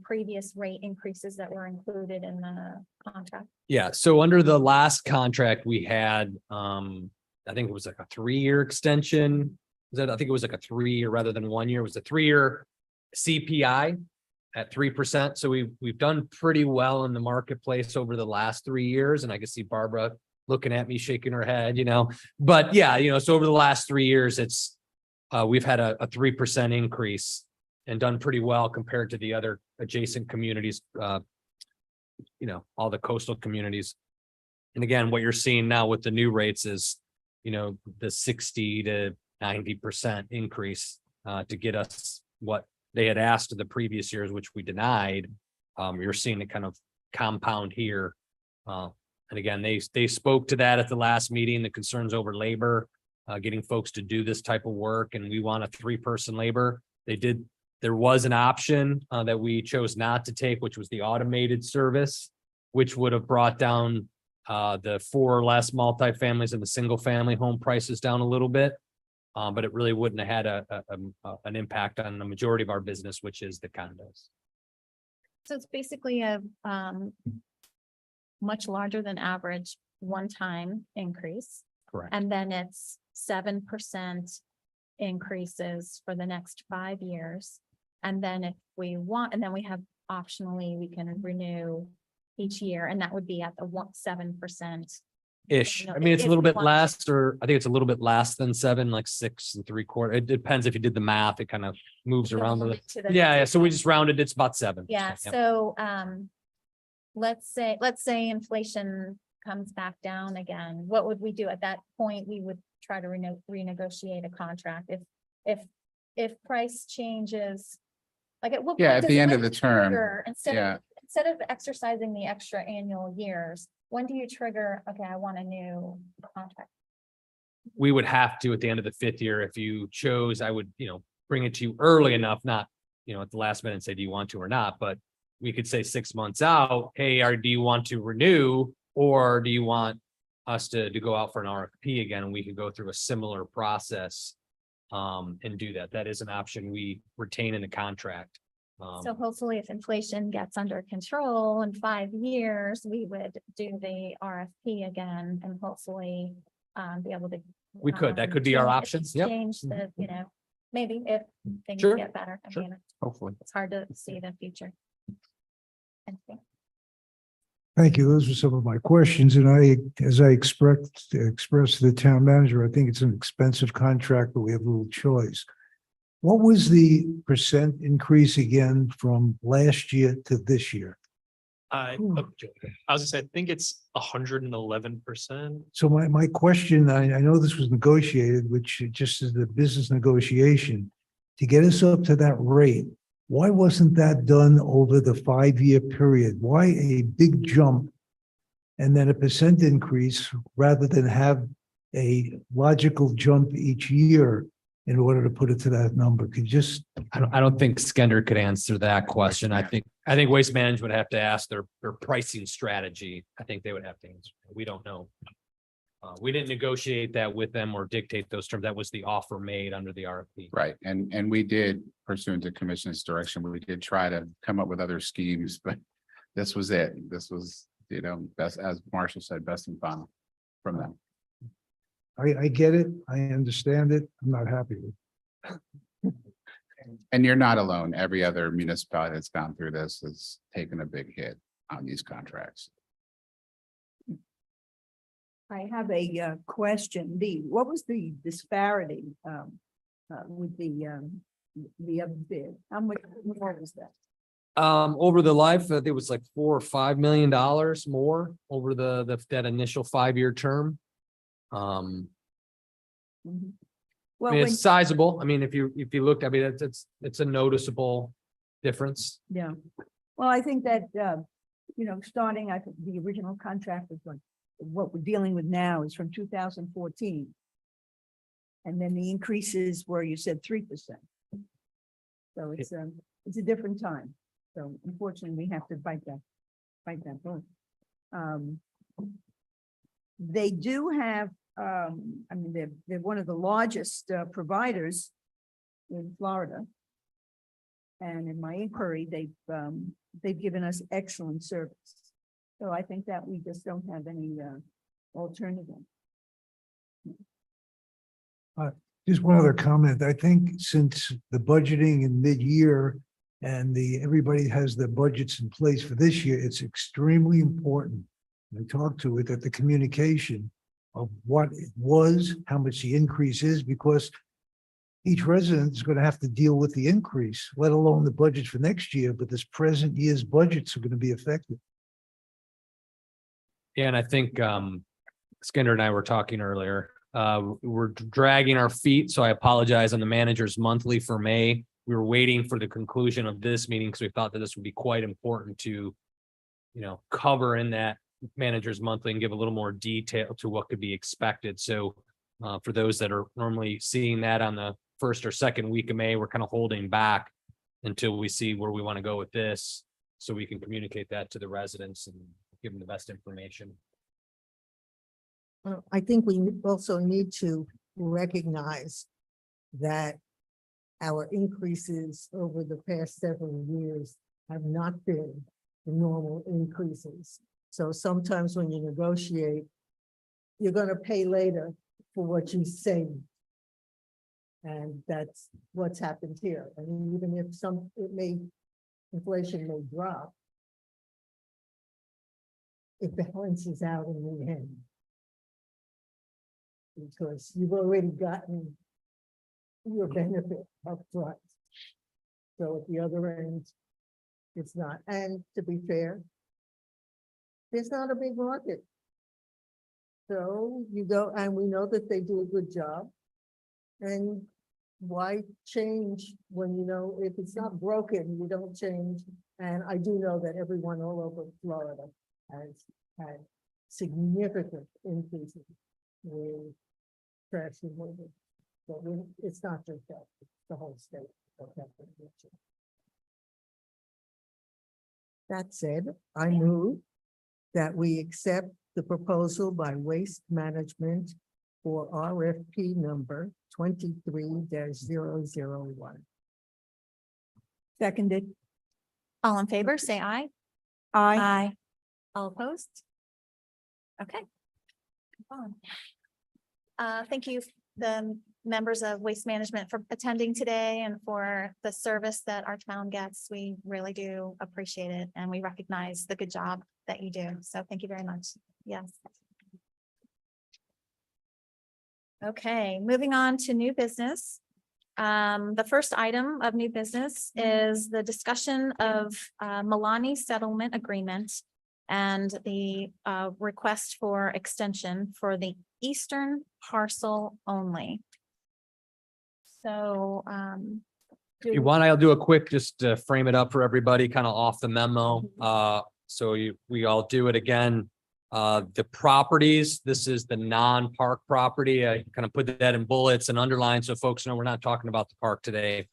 previous rate increases that were included in the contract? Yeah, so under the last contract we had, I think it was like a 3-year extension. I think it was like a 3-year rather than 1 year. It was a 3-year CPI at 3%. So we've done pretty well in the marketplace over the last 3 years. And I can see Barbara looking at me, shaking her head, but yeah, so over the last 3 years, we've had a 3% increase and done pretty well compared to the other adjacent communities, all the coastal communities. And again, what you're seeing now with the new rates is, the 60 to 90% increase to get us what they had asked in the previous years, which we denied. You're seeing it kind of compound here. And again, they spoke to that at the last meeting, the concerns over labor, getting folks to do this type of work, and we want a 3-person labor. There was an option that we chose not to take, which was the automated service, which would have brought down the 4 or less multifamilies and the single family home prices down a little bit. But it really wouldn't have had an impact on the majority of our business, which is the condos. So it's basically a much larger than average one-time increase. Correct. And then it's 7% increases for the next 5 years. And then if we want, and then we have optionally, we can renew each year, and that would be at the 7%. Ish. No, I mean, it's a if little we bit want less, or I think it's a little bit less than 7, like 6 3/4. It depends if you did the math, it kind of moves around. To the- Yeah, so we just rounded, it's about 7. Yeah, so let's say inflation comes back down again, what would we do at that point? We would try to renegotiate a contract if price changes. Like at what? Yeah, point at does the it- end when of the does it term, trigger, yeah. Instead of exercising the extra annual years, when do you trigger, okay, I want a new contract? We would have to at the end of the 5th year, if you chose, I would, bring it to you early enough, not, at the last minute and say, do you want to or not? But we could say 6 months out, hey, do you want to renew, or do you want us to go out for an RFP again? And we could go through a similar process and do that. That is an option we retain in the contract. So hopefully if inflation gets under control in 5 years, we would do the RFP again and hopefully be able to. We could, that could be our change- option. Yep. Change the, maybe if things Sure, get better. I sure. mean, Hopefully. it's hard to see the future. Thank you. Those were some of my questions. And as I expressed to the town manager, I think it's an expensive contract, but we have little choice. What was the percent increase again from last year to this year? I was gonna say, I think it's 111%. So my question, I know this was negotiated, which just is the business negotiation, to get us up to that rate. Why wasn't that done over the 5-year period? Why a big jump and then a percent increase rather than have a logical jump each year in order to put it to that number? Could you just, I don't think Skender could answer that question. I think Waste Management would have to ask their pricing strategy. I think they would have to answer. We don't know. We didn't negotiate that with them or dictate those terms. That was the offer made under the RFP. Right, and we did pursuant to commission's direction, we did try to come up with other schemes, but this was it. This was, best, as Marshall said, best and final from them. I get it, I understand it, I'm not happy with it. And you're not alone. Every other municipality that's gone through this has taken a big hit on these contracts. I have a question. What was the disparity with the other bid? How much more was that? Over the life, I think it was like $4 or $5 million more over that initial 5-year term. Mhm. I Well, mean, when, it's sizable. I mean, if you looked, I mean, it's a noticeable difference. yeah, well, I think that, starting, I think the original contract was what we're dealing with now is from 2014. And then the increases were, you said 3%. So it's a different time. So unfortunately, we have to fight that bullet. They do have, I mean, they're one of the largest providers in Florida. And in my inquiry, they've given us excellent service. So I think that we just don't have any alternative. Just one other comment. I think since the budgeting in mid-year and everybody has their budgets in place for this year, it's extremely important. I talked to it that the communication of what it was, how much the increase is, because each resident is going to have to deal with the increase, let alone the budget for next year, but this present year's budgets are going to be affected. Yeah, and I think Skender and I were talking earlier. We're dragging our feet, so I apologize on the manager's monthly for May. We were waiting for the conclusion of this meeting because we thought that this would be quite important to, cover in that manager's monthly and give a little more detail to what could be expected. So for those that are normally seeing that on the first or second week of May, we're kind of holding back until we see where we want to go with this, so we can communicate that to the residents and give them the best information. I think we also need to recognize that our increases over the past several years have not been the normal increases. So sometimes when you negotiate, you're going to pay later for what you saved. And that's what's happened here. I mean, even if inflation may drop, it balances out in the end. Because you've already gotten your benefit up front. So at the other end, it's not. And to be fair, there's not a big market. So you go, and we know that they do a good job. And why change when if it's not broken, you don't change. And I do know that everyone all over Florida has had significant increases with trash removal. But it's not just that, it's the whole state. That said, I move that we accept the proposal by Waste Management for RFP number 23-001. Seconded. All in favor, say aye. Aye. Aye. All opposed? Okay. Thank you, the members of Waste Management, for attending today and for the service that our town gets. We really do appreciate it, and we recognize the good job that you do. So thank you very much. Yes. Okay, moving on to new business. The first item of new business is the discussion of Milani settlement agreement and the request for extension for the eastern parcel only. So If you want, I'll do a quick, just to frame it up for everybody, kind of off the memo. We all do it again. The properties, this is the non-park property. I kind of put that in bullets and underlines so folks know we're not talking about the park today.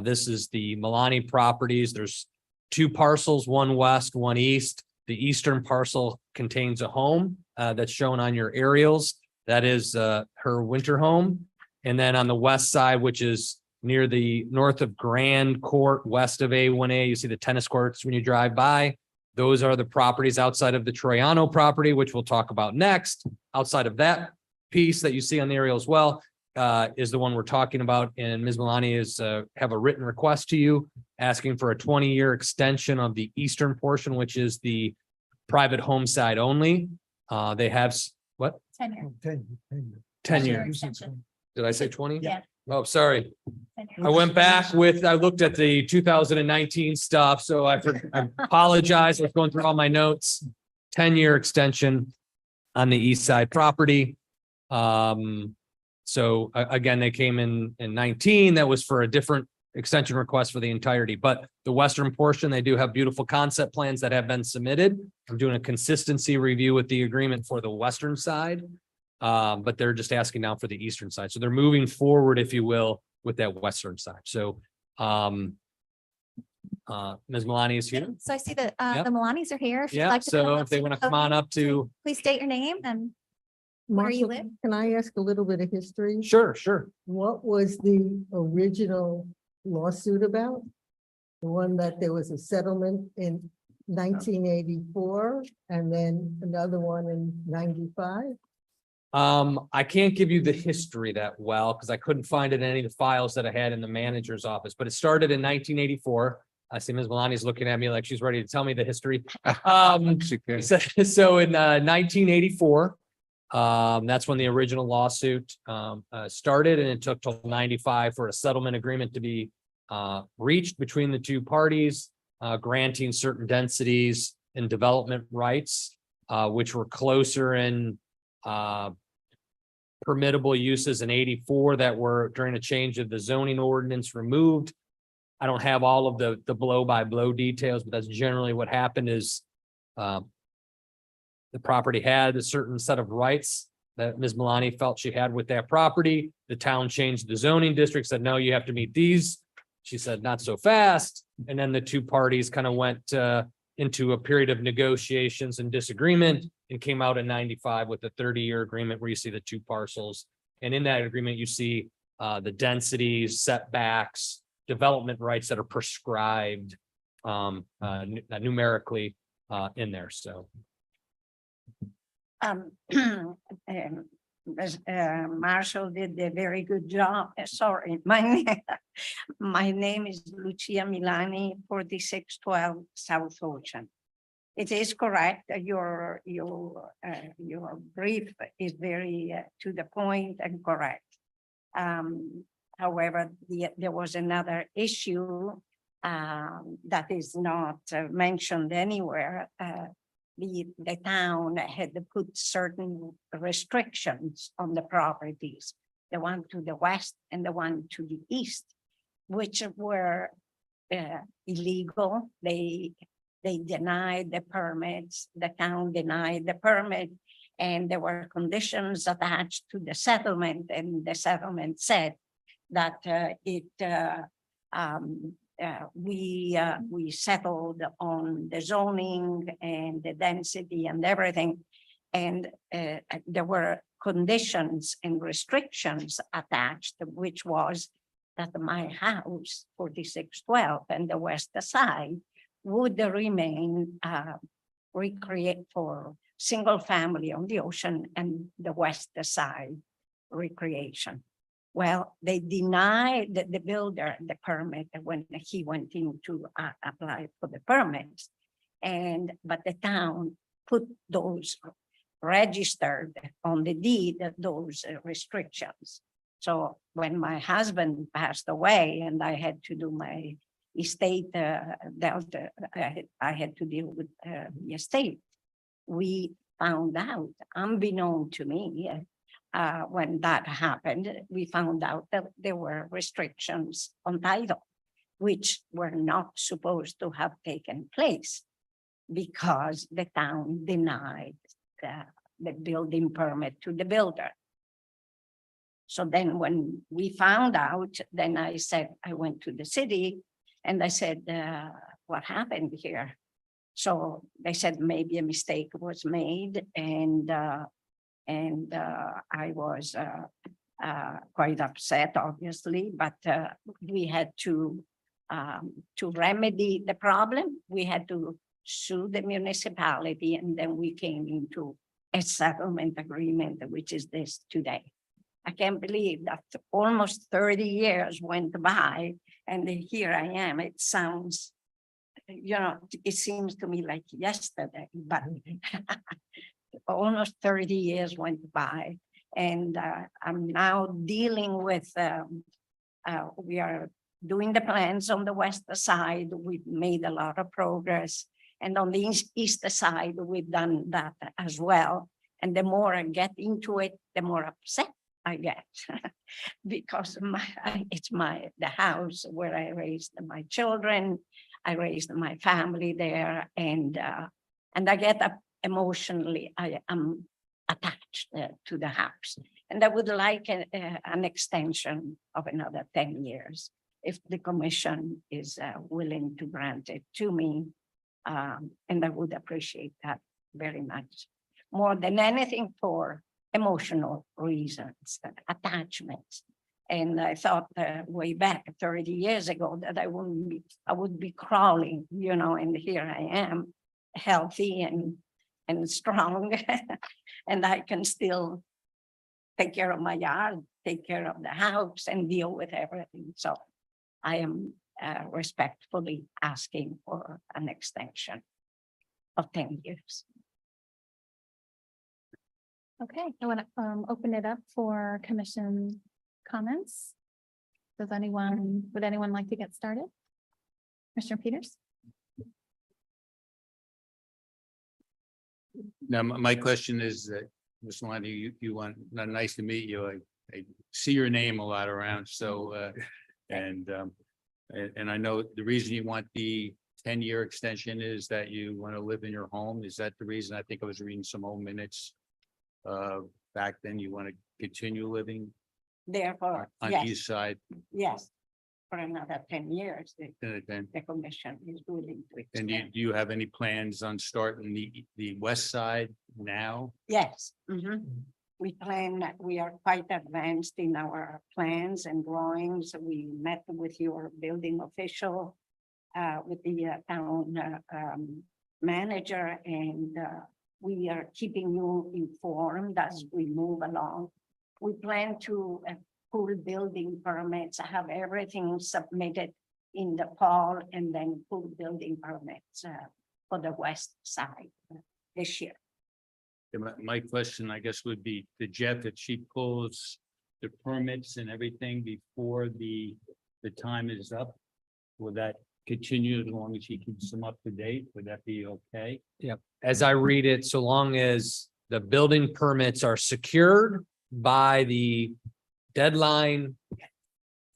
This is the Milani properties. There's two parcels, one west, one east. The eastern parcel contains a home that's shown on your aerials. That is her winter home. And then on the west side, which is near the north of Grand Court, west of A1A, you see the tennis courts when you drive by. Those are the properties outside of the Troiano property, which we'll talk about next. Outside of that piece that you see on the aerial as well, is the one we're talking about. And Ms. Milani is have a written request to you asking for a 20-year extension of the eastern portion, which is the private home side only. They have what? 10 years. 10 10-year years. extension. Did I say 20? Yeah. Oh, sorry. 10 years. I went back I looked at the 2019 stuff, so I apologize. I was going through all my notes. 10-year extension on the east side property. So again, they came in 19. That was for a different extension request for the entirety, but the western portion, they do have beautiful concept plans that have been submitted. I'm doing a consistency review with the agreement for the western side. But they're just asking now for the eastern side. So they're moving forward, if you will, with that western side. So Ms. Milani is here. So I see that Yep. the Milanis are here. If you'd Yeah, like to come so up if they to want to the come on podium, up to, please state your name and where you Marshall, live. can I ask a little bit of history? sure. What was the original lawsuit about? The one that there was a settlement in 1984 and then another one in 95? I can't give you the history that well because I couldn't find it in any of the files that I had in the manager's office, but it started in 1984. I see Ms. Milani's looking at me like she's ready to tell me the history. She could. So in 1984, that's when the original lawsuit started, and it took till 95 for a settlement agreement to be reached between the two parties, granting certain densities and development rights, which were closer in permittable uses in 84 that were during a change of the zoning ordinance removed. I don't have all of the blow by blow details, but that's generally what happened is the property had a certain set of rights that Ms. Milani felt she had with that property. The town changed the zoning district, said, no, you have to meet these. She said, not so fast. And then the two parties kind of went into a period of negotiations and disagreement and came out in 95 with a 30-year agreement where you see the two parcels. And in that agreement, you see the densities, setbacks, development rights that are prescribed numerically in there. So. Marshall did a very good job. Sorry, my name is Lucia Milani, 4612 South Ocean. It is correct. Your brief is very to the point and correct. However, there was another issue that is not mentioned anywhere. The town had to put certain restrictions on the properties, the one to the west and the one to the east, which were illegal. They denied the permits, the town denied the permit, and there were conditions attached to the settlement, and the settlement said that we settled on the zoning and the density and everything. And there were conditions and restrictions attached, which was that my house, 4612 and the west side, would remain recreate for single family on the ocean and the west side recreation. Well, they denied the builder the permit when he went in to apply for the permits. But the town put those registered on the deed, those restrictions. So when my husband passed away and I had to do my estate, delta, I had to deal with the estate. We found out, unbeknown to me, when that happened, we found out that there were restrictions on title, which were not supposed to have taken place because the town denied the building permit to the builder. So then when we found out, then I said, I went to the city and I said, what happened here? So they said maybe a mistake was made, and I was quite upset, obviously, but we had to remedy the problem. We had to sue the municipality, and then we came into a settlement agreement, which is this today. I can't believe that almost 30 years went by, and here I am. It sounds, it seems to me like yesterday, but almost 30 years went by, and I'm now dealing with, we are doing the plans on the west side. We've made a lot of progress, and on the east side, we've done that as well. And the more I get into it, the more upset I get because the house where I raised my children, I raised my family there, and I get up emotionally. I am attached to the house, and I would like an extension of another 10 years if the commission is willing to grant it to me, and I would appreciate that very much, more than anything for emotional reasons, attachments. And I thought way back 30 years ago that I would be crawling, and here I am, healthy and strong, and I can still take care of my yard, take care of the house, and deal with everything. So I am respectfully asking for an extension of 10 years. Okay, I want to open it up for commission comments. Would anyone like to get started? Commissioner Peters? Now, my question is that, Ms. Lonnie, you want, nice to meet you. I see your name a lot around, so, and I know the reason you want the 10-year extension is that you want to live in your home. Is that the reason? I think I was reading some old minutes. Back then, you want to continue living Therefore, on the yes, east side. yes, for another 10 years, Then, the commission is willing to and extend. do you have any plans on starting the west side now? Yes. We are quite advanced in our plans and drawings. We met with your building official, with the town manager, and we are keeping you informed as we move along. We plan to pull building permits, have everything submitted in the fall, and then pull building permits for the west side this year. My question, I guess, would be to Jeff, if she pulls the permits and everything before the time is up, will that continue as long as she keeps them up to date? Would that be okay? Yep. As I read it, so long as the building permits are secured by the deadline,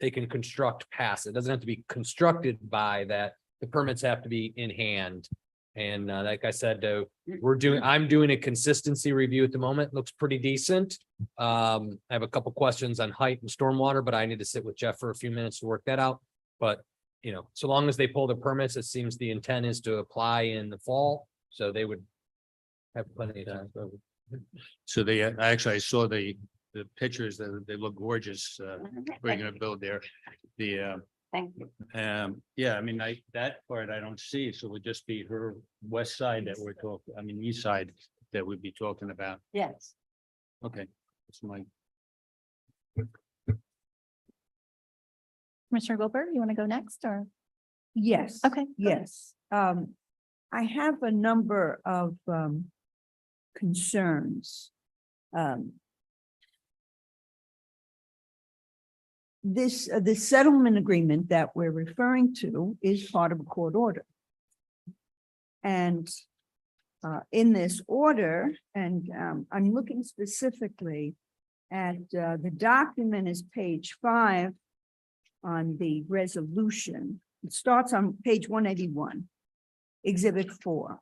they can construct past. It doesn't have to be constructed by that. The permits have to be in hand. And like I said, I'm doing a consistency review at the moment. Looks pretty decent. I have a couple questions on height and stormwater, but I need to sit with Jeff for a few minutes to work that out. But so long as they pull the permits, it seems the intent is to apply in the fall. So they would have plenty of time. So they, actually, I saw the pictures, they look gorgeous, we're gonna build there. The, Thank you. yeah, I mean, that part I don't see, so it would just be her west side that we're talking, I mean, east side that we'd be talking about. Yes. Okay, that's my. Commissioner Goldberg, you want to go next or? Yes. Okay. Yes. I have a number of concerns. This settlement agreement that we're referring to is part of a court order. And in this order, and I'm looking specifically at the document is page 5 on the resolution. It starts on page 181, exhibit 4.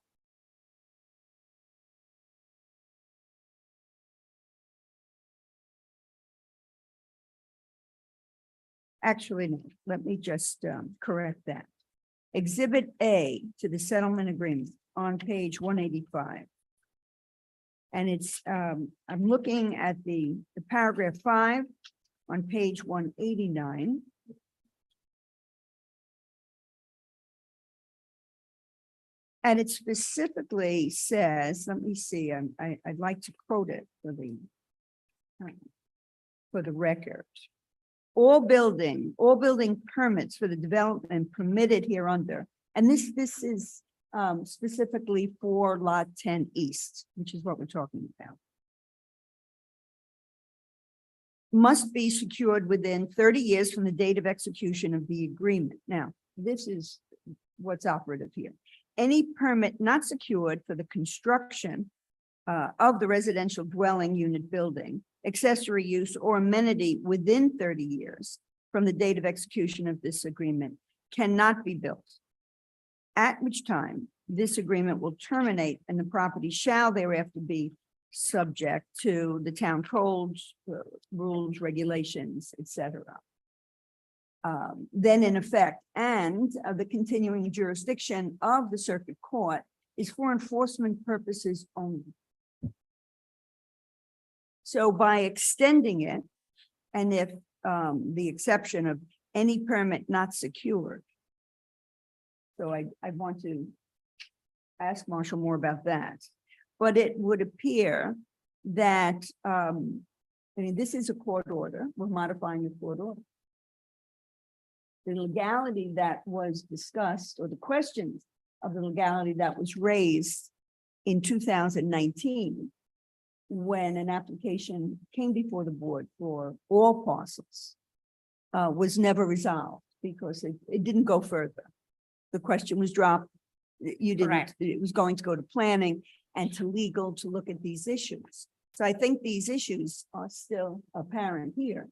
Actually, no, let me just correct that. Exhibit A to the settlement agreement on page 185. And it's, I'm looking at the paragraph 5 on page 189. And it specifically says, let me see, I'd like to quote it for the record. All building permits for the development permitted hereunder. And this is specifically for lot 10 East, which is what we're talking about. Must be secured within 30 years from the date of execution of the agreement. Now, this is what's operative here. Any permit not secured for the construction of the residential dwelling unit building, accessory use or amenity within 30 years from the date of execution of this agreement cannot be built. At which time this agreement will terminate and the property shall thereafter be subject to the town codes, rules, regulations, etc. Then in effect, and the continuing jurisdiction of the circuit court is for enforcement purposes only. So by extending it, and if the exception of any permit not secured. So I want to ask Marshall more about that. But it would appear that, I mean, this is a court order. We're modifying the court order. The legality that was discussed, or the questions of the legality that was raised in 2019, when an application came before the board for all parcels, was never resolved because it didn't go further. The question was dropped. You didn't, Correct. It was going to go to planning and to legal to look at these issues. So I think these issues are still apparent here.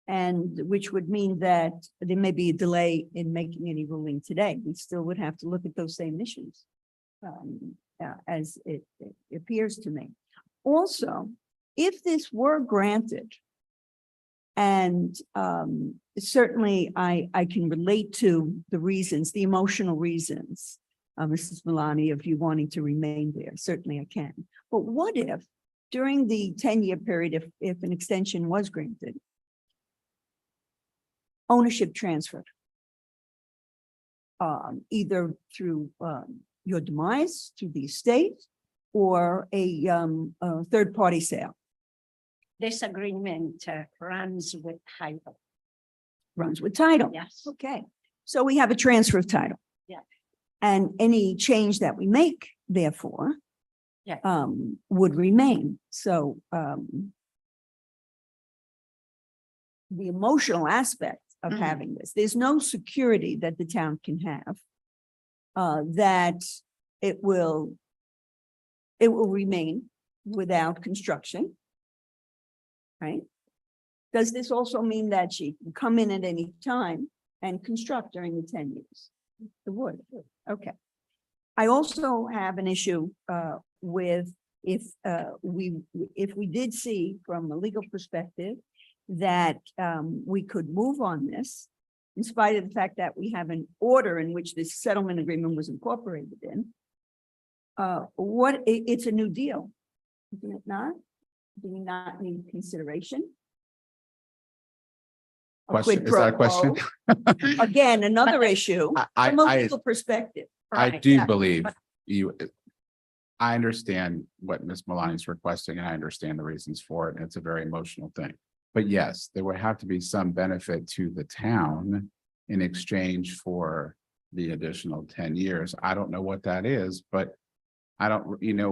And which would mean that there may be a delay in making any ruling today. We still would have to look at those same issues as it appears to me. Also, if this were granted, and certainly I can relate to the reasons, the emotional reasons, Mrs. Malani, of you wanting to remain there, certainly I can. But what if during the 10-year period, if an extension was granted, ownership transferred? Either through your demise, to the estate, or a third-party sale. This agreement runs with title. Runs with title. Yes. Okay, so we have a transfer of title. Yeah. And any change that we make, therefore, Yeah. Would remain. So the emotional aspect of Mhm. having this, there's no security that the town can have that it will remain without construction. Right? Does this also mean that she can come in at any time and construct during the 10 years? It would. Okay. I also have an issue with if we did see from a legal perspective that we could move on this, in spite of the fact that we have an order in which this settlement agreement was incorporated in. It's a new deal. Isn't it not? Do we not need consideration? A Question, quid is that a pro question? quo. Again, another issue from a I, legal perspective. I Right, do yeah. believe you. I understand what Ms. Malani is requesting and I understand the reasons for it. And it's a very emotional thing. But yes, there would have to be some benefit to the town in exchange for the additional 10 years. I don't know what that is, but I don't,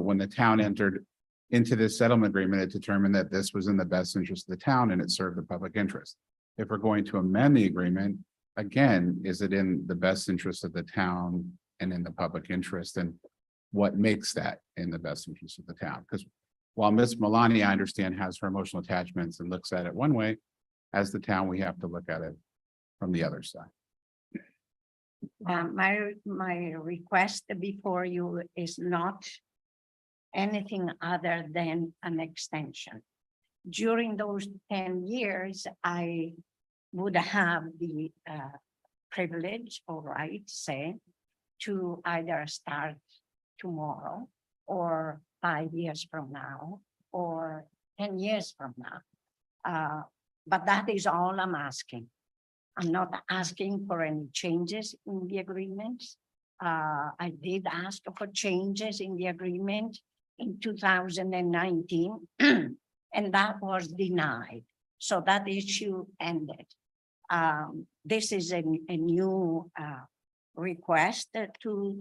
when the town entered into this settlement agreement, it determined that this was in the best interest of the town and it served the public interest. If we're going to amend the agreement, again, is it in the best interest of the town and in the public interest? And what makes that in the best interest of the town? Because while Ms. Malani, I understand, has her emotional attachments and looks at it one way, as the town, we have to look at it from the other side. My request before you is not anything other than an extension. During those 10 years, I would have the privilege or right, say, to either start tomorrow or 5 years from now or 10 years from now. But that is all I'm asking. I'm not asking for any changes in the agreement. I did ask for changes in the agreement in 2019, and that was denied. So that issue ended. This is a new request to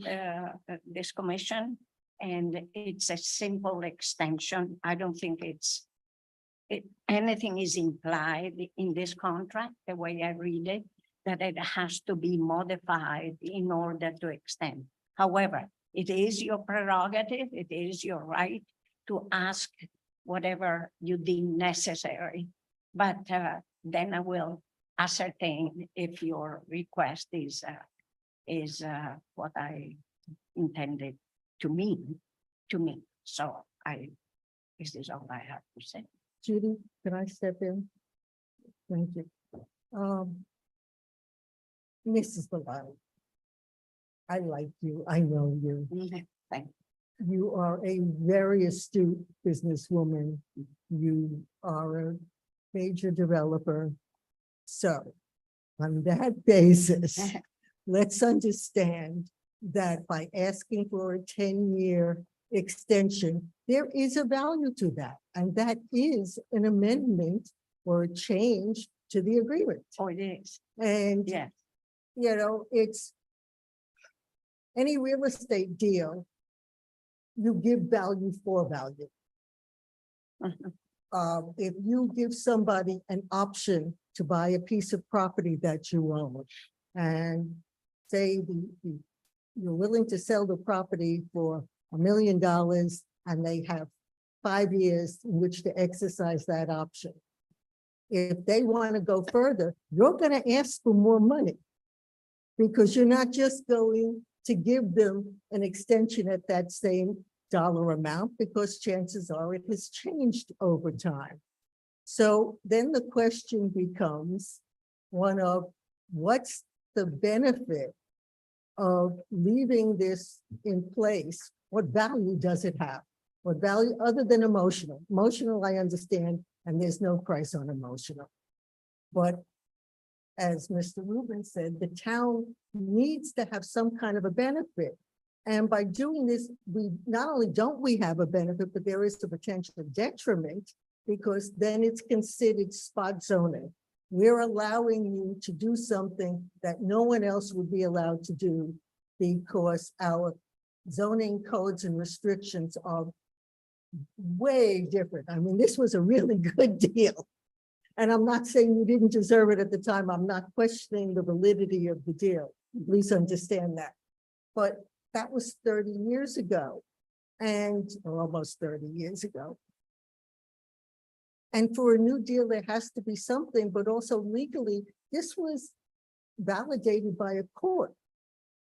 this commission, and it's a simple extension. I don't think anything is implied in this contract, the way I read it, that it has to be modified in order to extend. However, it is your prerogative, it is your right to ask whatever you deem necessary. But then I will ascertain if your request is what I intended to mean to me. So this is all I have to say. Judy, can I step in? Thank you. Mrs. Malani, I like you. I know you. Thank You are a very astute businesswoman. You are a major developer. So on that basis, let's understand that by asking for a 10-year extension, there is a value to that. And that is an amendment or a change to the agreement. Oh, it is. And, Yes. it's any real estate deal, you give value for value. If you give somebody an option to buy a piece of property that you own and say you're willing to sell the property for $1 million and they have 5 years in which to exercise that option. If they want to go further, you're going to ask for more money because you're not just going to give them an extension at that same dollar amount because chances are it has changed over time. So then the question becomes one of what's the benefit of leaving this in place? What value does it have? What value other than emotional? Emotional, I understand, and there's no price on emotional. But as Mr. Rubin said, the town needs to have some kind of a benefit. And by doing this, we not only don't we have a benefit, but there is a potential detriment because then it's considered spot zoning. We're allowing you to do something that no one else would be allowed to do because our zoning codes and restrictions are way different. I mean, this was a really good deal. And I'm not saying you didn't deserve it at the time. I'm not questioning the validity of the deal. Please understand that. But that was 30 years ago or almost 30 years ago. And for a new deal, there has to be something, but also legally, this was validated by a court.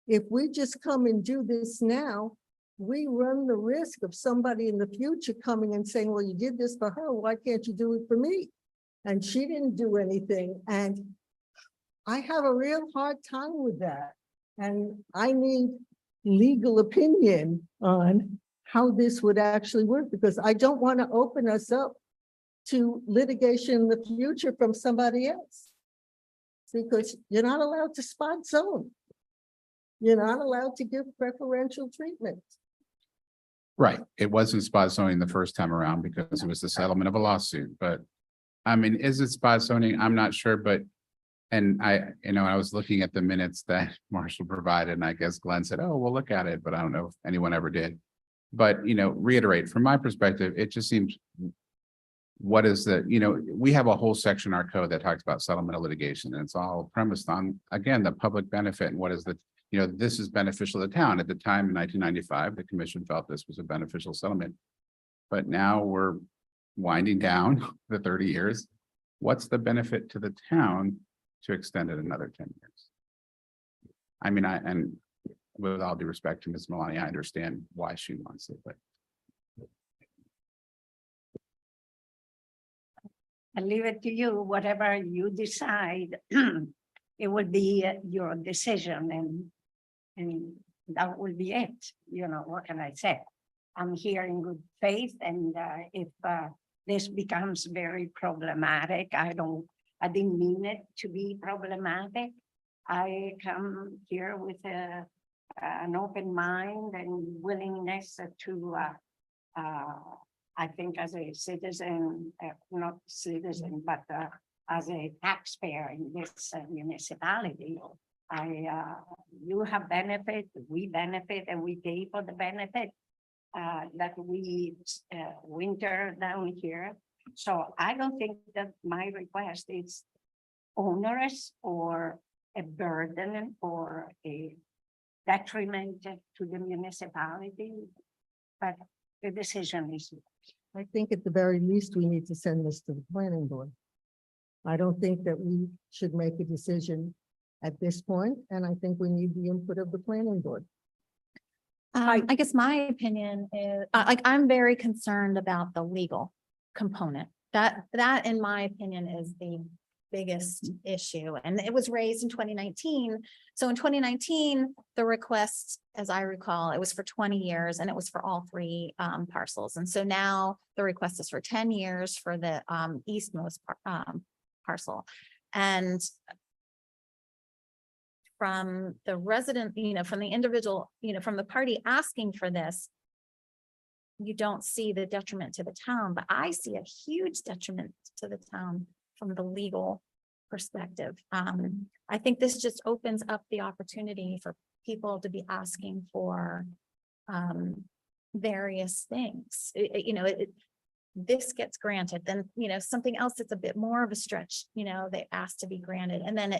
If we just come and do this now, we run the risk of somebody in the future coming and saying, well, you did this for her, why can't you do it for me? And she didn't do anything. And I have a real hard time with that. And I need legal opinion on how this would actually work, because I don't want to open us up to litigation in the future from somebody else. Because you're not allowed to spot zone. You're not allowed to give preferential treatment. Right. It wasn't spot zoning the first time around because it was the settlement of a lawsuit, but I mean, is it spot zoning? I'm not sure, but and I was looking at the minutes that Marshall provided and I guess Glenn said, oh, we'll look at it, but I don't know if anyone ever did. But, reiterate, from my perspective, it just seems what is we have a whole section in our code that talks about settlement of litigation, and it's all premised on, again, the public benefit and what is this is beneficial to the town. At the time in 1995, the commission felt this was a beneficial settlement. But now we're winding down the 30 years. What's the benefit to the town to extend it another 10 years? I mean, and with all due respect to Ms. Malani, I understand why she wants it, but I leave it to you, whatever you decide, it will be your decision and that will be it. What can I say? I'm here in good faith, and if this becomes very problematic, I didn't mean it to be problematic. I come here with an open mind and willingness to I think as a citizen, not citizen, but as a taxpayer in this municipality, you have benefit, we benefit, and we pay for the benefit that we winter down here. So I don't think that my request is onerous or a burden or a detriment to the municipality, but the decision is. I think at the very least, we need to send this to the planning board. I don't think that we should make a decision at this point, and I think we need the input of the planning board. I guess my opinion is, I'm very concerned about the legal component. That in my opinion is the biggest issue, and it was raised in 2019. So in 2019, the request, as I recall, it was for 20 years and it was for all three parcels. And so now the request is for 10 years for the eastmost parcel. And from the resident, from the individual, from the party asking for this, you don't see the detriment to the town, but I see a huge detriment to the town from the legal perspective. I think this just opens up the opportunity for people to be asking for various things. This gets granted, then, something else that's a bit more of a stretch, they ask to be granted. And then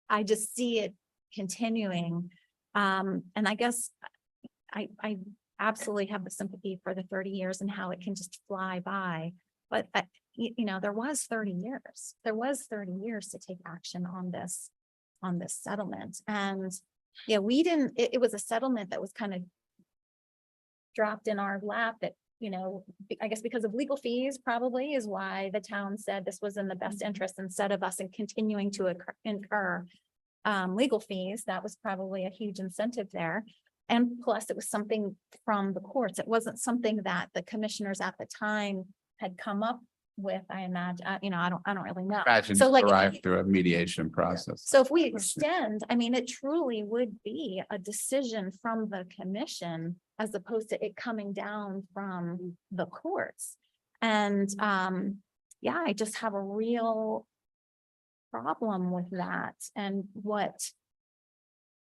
I just see it continuing. And I guess I absolutely have the sympathy for the 30 years and how it can just fly by. But, there was 30 years. There was 30 years to take action on this settlement. And yeah, it was a settlement that was kind of dropped in our lap that, I guess because of legal fees probably is why the town said this was in the best interest instead of us and continuing to incur legal fees. That was probably a huge incentive there. And plus it was something from the courts. It wasn't something that the commissioners at the time had come up with, I imagine, I don't really know. imagine So like, arrived through a mediation process. so if we extend, it truly would be a decision from the commission as opposed to it coming down from the courts. And yeah, I just have a real problem with that and what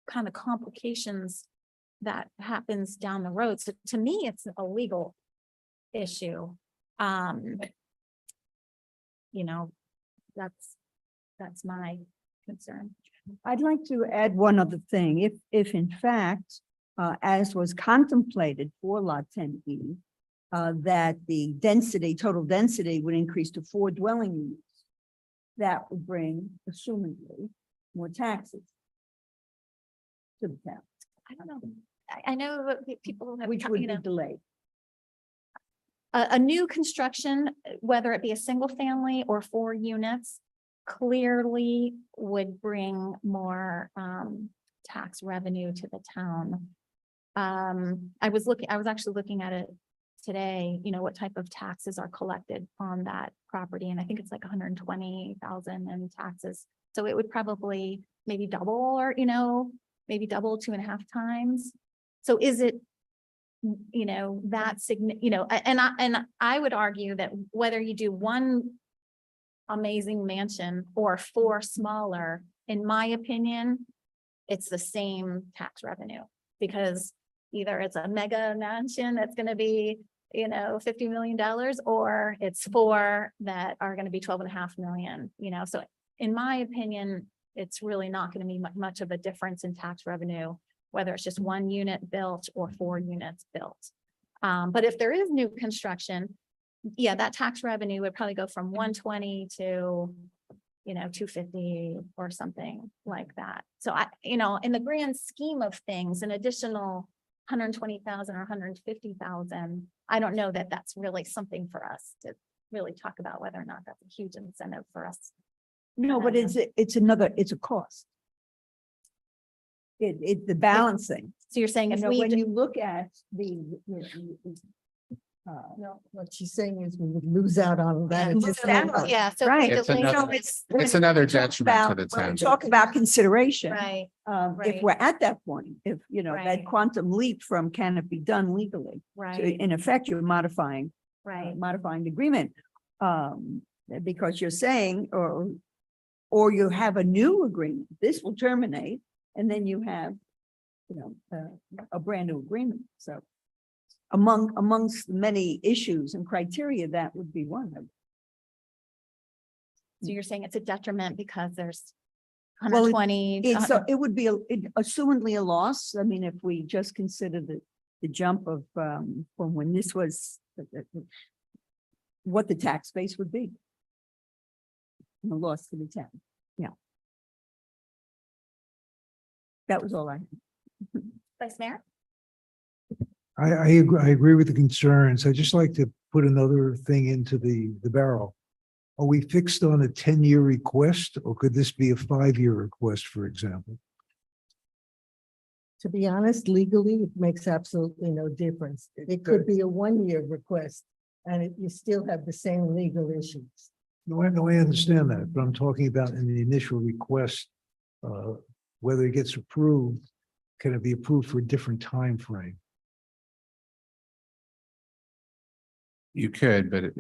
kind of complications that happens down the road. So to me, it's a legal issue. That's my concern. I'd like to add one other thing. If in fact, as was contemplated for Lot 10E, that the total density would increase to 4 dwelling units, that would bring, assumingly, more taxes to the town, I don't know. I know that people have, which would be delayed. a new construction, whether it be a single family or 4 units, clearly would bring more tax revenue to the town. I was actually looking at it today, what type of taxes are collected on that property, and I think it's like 120,000 in taxes. So it would probably maybe double or, maybe double 2.5 times. So is it, that and I would argue that whether you do one amazing mansion or 4 smaller, in my opinion, it's the same tax revenue, because either it's a mega mansion that's gonna be, $50 million, or it's 4 that are gonna be 12.5 million, so in my opinion, it's really not gonna be much of a difference in tax revenue, whether it's just 1 unit built or 4 units built. But if there is new construction, yeah, that tax revenue would probably go from 120 to, 250 or something like that. So in the grand scheme of things, an additional 120,000 or 150,000, I don't know that that's really something for us to really talk about whether or not that's a huge incentive for us. No, but it's a cost. The balancing. So you're saying if When we, you look at the. No, what she's saying is we would lose out on that. additional- yeah, so. Right. It's delay- another- It's another detriment to the town. Talk about consideration. Right, If right. we're at that point, if, that Right. quantum leap from can it be done legally? So right, in effect, you're modifying right. modifying the agreement. Because you're saying, or you have a new agreement, this will terminate, and then you have, a brand new agreement, so. Amongst many issues and criteria, that would be one of them. So you're saying it's a detriment because there's Well, 120. It would be assumedly a loss. I mean, if we just consider the jump of, from when this was, what the tax base would be. And the loss to the town, yeah. That was all I had. Vice Mayor? I agree with the concerns. I just like to put another thing into the barrel. Are we fixed on a 10-year request, or could this be a 5-year request, for example? To be honest, legally, it makes absolutely no difference. It could be a 1-year request and you still have the same legal issues. No, I understand that, but I'm talking about in the initial request, whether it gets approved, can it be approved for a different time frame? You could, but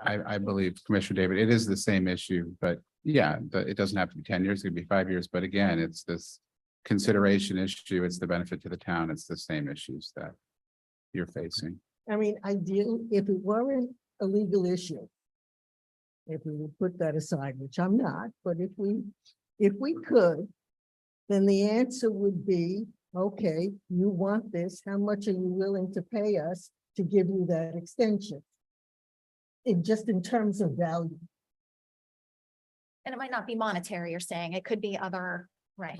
I believe Commissioner David, it is the same issue, but yeah, it doesn't have to be 10 years, it could be 5 years, but again, it's this consideration issue, it's the benefit to the town, it's the same issues that you're facing. I mean, ideally, if it weren't a legal issue, if we would put that aside, which I'm not, but if we could, then the answer would be, okay, you want this, how much are you willing to pay us to give you that extension? Just in terms of value, And it might not be monetary, you're saying, it could be other, right?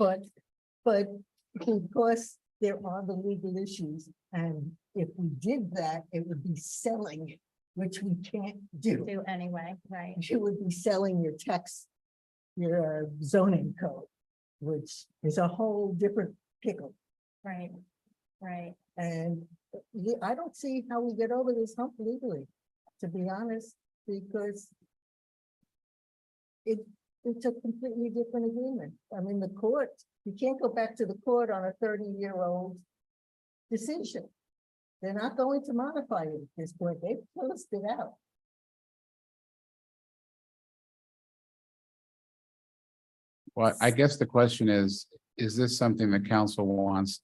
but because there are the legal issues, and if we did that, it would be selling it, which we can't do. Do anyway, right? You would be selling your text, your zoning code, which is a whole different pickle. Right, right. And I don't see how we get over this hump legally, to be honest, because it's a completely different agreement. I mean, the court, you can't go back to the court on a 30-year-old decision. They're not going to modify it at this point. They've closed it out. Well, I guess the question is this something the council wants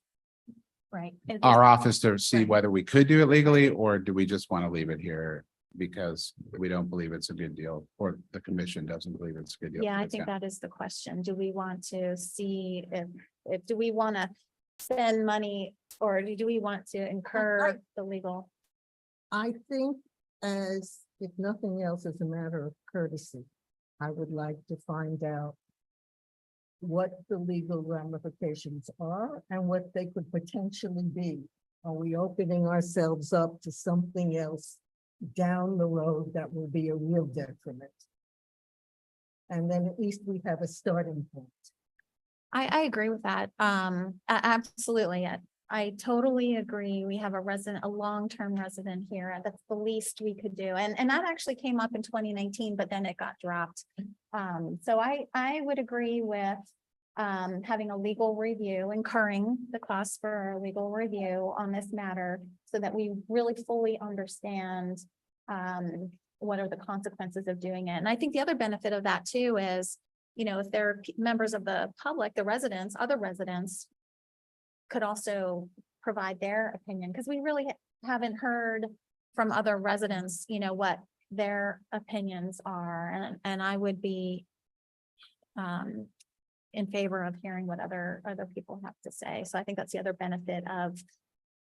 Right. And our office to see Right. whether we could do it legally, or do we just want to leave it here because we don't believe it's a good deal, or the commission doesn't believe it's a good deal? Yeah, for I the think town? that is the question. Do we want to see if do we want to spend money, or do we want to incur the legal? I think as, if nothing else, as a matter of courtesy, I would like to find out what the legal ramifications are and what they could potentially be. Are we opening ourselves up to something else down the road that will be a real detriment? And then at least we have a starting point. I agree with that. Absolutely. I totally agree. We have a resident, a long-term resident here. And that's the least we could do. And that actually came up in 2019, but then it got dropped. So I would agree with having a legal review, incurring the cost for a legal review on this matter so that we really fully understand what are the consequences of doing it. And I think the other benefit of that too is, you know, if there are members of the public, the residents, other residents could also provide their opinion, because we really haven't heard from other residents, you know, what their opinions are. And I would be in favor of hearing what other people have to say. So I think that's the other benefit of,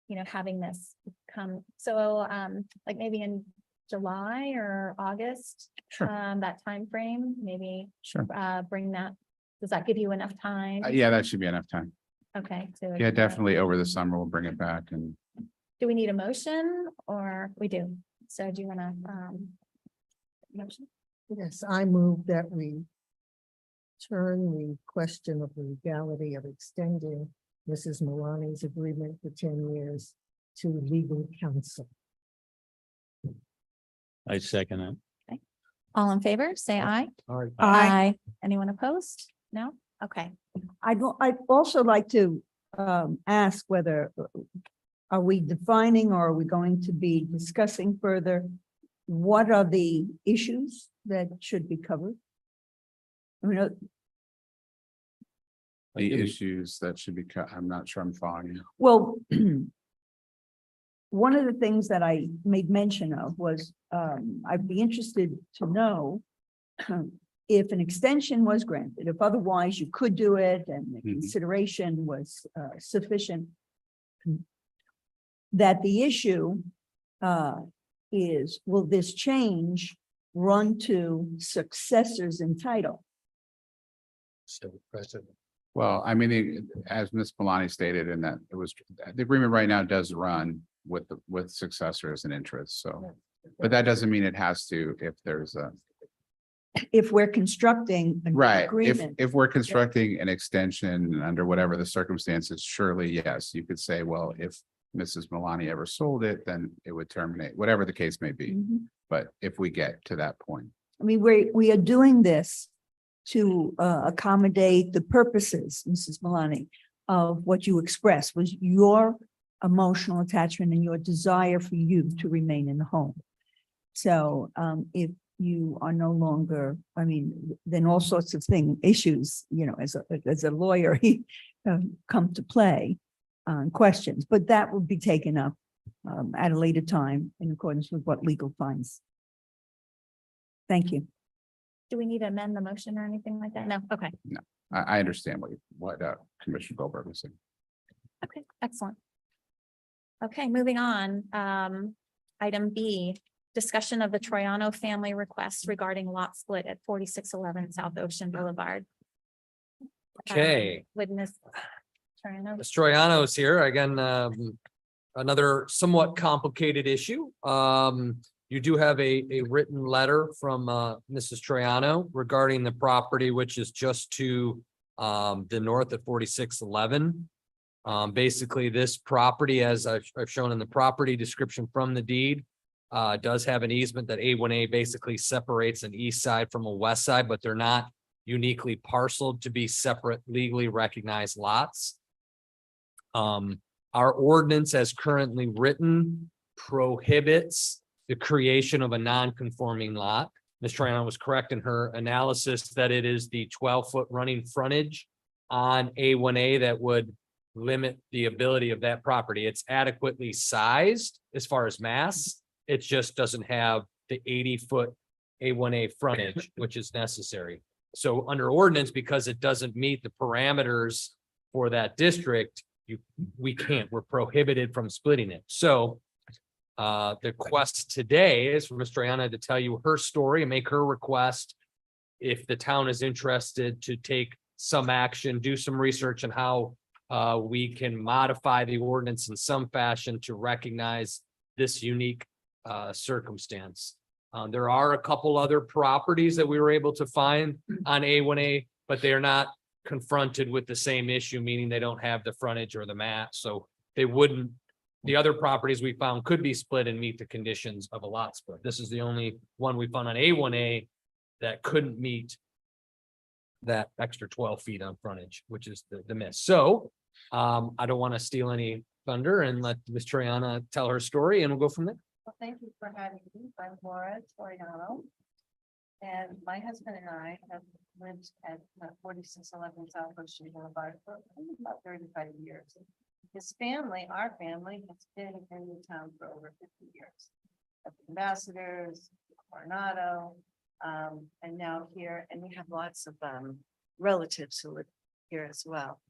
you know, having this come. So like maybe in July or August, Sure. that timeframe, maybe Sure. bring that. Does that give you enough time? Yeah, that should be enough time. Okay. So Yeah, definitely over the summer, we'll bring it back and do we need a motion or we do? So do you want to motion? Yes, I move that we turn the question of the legality of extending Mrs. Malani's agreement for 10 years to legal counsel. I second it. All in favor, say aye. Aye. Aye. Anyone opposed? No? Okay. I'd also like to ask whether are we defining or are we going to be discussing further? What are the issues that should be covered? I mean, the issues that should be cut. I'm not sure I'm following you. well, one of the things that I made mention of was, I'd be interested to know if an extension was granted, if otherwise you could do it and the consideration was sufficient, that the issue is, will this change run to successors in title? So President. Well, I mean, as Ms. Malani stated in that it was, the agreement right now does run with successors and interests, so. But that doesn't mean it has to if there's a. If we're constructing an Right, agreement. if we're constructing an extension under whatever the circumstances, surely, yes, you could say, well, if Mrs. Malani ever sold it, then it would terminate, whatever the case may be. Mhm. But if we get to that point. I mean, we are doing this to accommodate the purposes, Mrs. Malani, of what you expressed was your emotional attachment and your desire for you to remain in the home. So if you are no longer, I mean, then all sorts of issues, you know, as a lawyer, come to play on questions, but that would be taken up at a later time in accordance with what legal finds. Thank you. Do we need to amend the motion or anything like that? No? Okay. I understand what Commissioner Goldberg was saying. Okay, excellent. Okay, moving on. Item B, discussion of the Troiano family request regarding lot split at 4611 South Ocean Boulevard. Okay. With Ms. Troiano. Ms. Troiano's here again, another somewhat complicated issue. You do have a written letter from Mrs. Troiano regarding the property, which is just to the north of 4611. Basically, this property, as I've shown in the property description from the deed, does have an easement that A1A basically separates an east side from a west side, but they're not uniquely parceled to be separate legally recognized lots. Our ordinance as currently written prohibits the creation of a non-conforming lot. Ms. Troiano was correct in her analysis that it is the 12-foot running frontage on A1A that would limit the ability of that property. It's adequately sized as far as mass. It just doesn't have the 80-foot A1A frontage, which is necessary. So under ordinance, because it doesn't meet the parameters for that district, we're prohibited from splitting it. So the quest today is for Ms. Troiano to tell you her story and make her request. If the town is interested to take some action, do some research on how we can modify the ordinance in some fashion to recognize this unique circumstance. There are a couple other properties that we were able to find on A1A, but they are not confronted with the same issue, meaning they don't have the frontage or the mat. So they wouldn't, the other properties we found could be split and meet the conditions of a lot split. This is the only one we found on A1A that couldn't meet that extra 12 feet on frontage, which is the miss. So I don't want to steal any thunder and let Ms. Triana tell her story and we'll go from there. Well, thank you for having me. I'm Laura Toriano. And my husband and I have lived at 4611 South Ocean Boulevard for about 35 years. His family, our family, has been in the town for over 50 years. Ambassadors, Coronado, and now here, and we have lots of relatives who live here as well.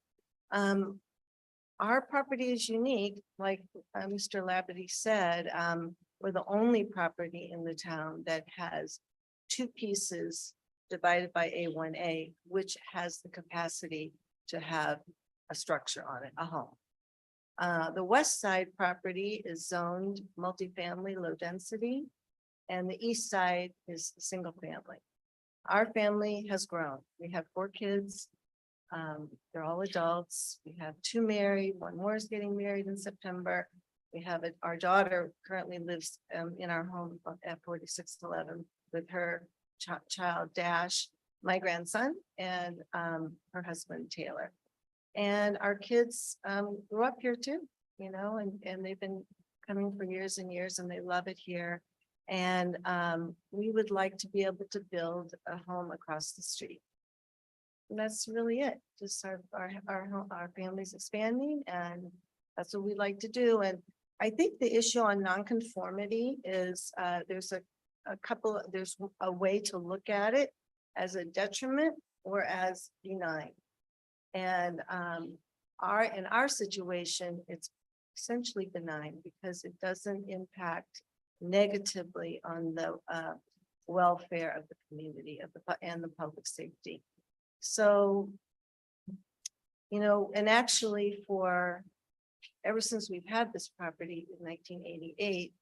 Our property is unique, like Mr. Labadie said, we're the only property in the town that has two pieces divided by A1A, which has the capacity to have a structure on it, a home. The west side property is zoned multifamily, low density, and the east side is single family. Our family has grown. We have 4 kids. They're all adults. We have 2 married, 1 more is getting married in September. We have our daughter currently lives in our home at 4611 with her child Dash, my grandson, and her husband Taylor. And our kids grew up here too, you know, and they've been coming for years and years and they love it here. And we would like to be able to build a home across the street. And that's really it. Just our family's expanding and that's what we like to do. And I think the issue on nonconformity is there's there's a way to look at it as a detriment or as benign. And in our situation, it's essentially benign because it doesn't impact negatively on the welfare of the community and the public safety. So, you know, and actually ever since we've had this property in 1988,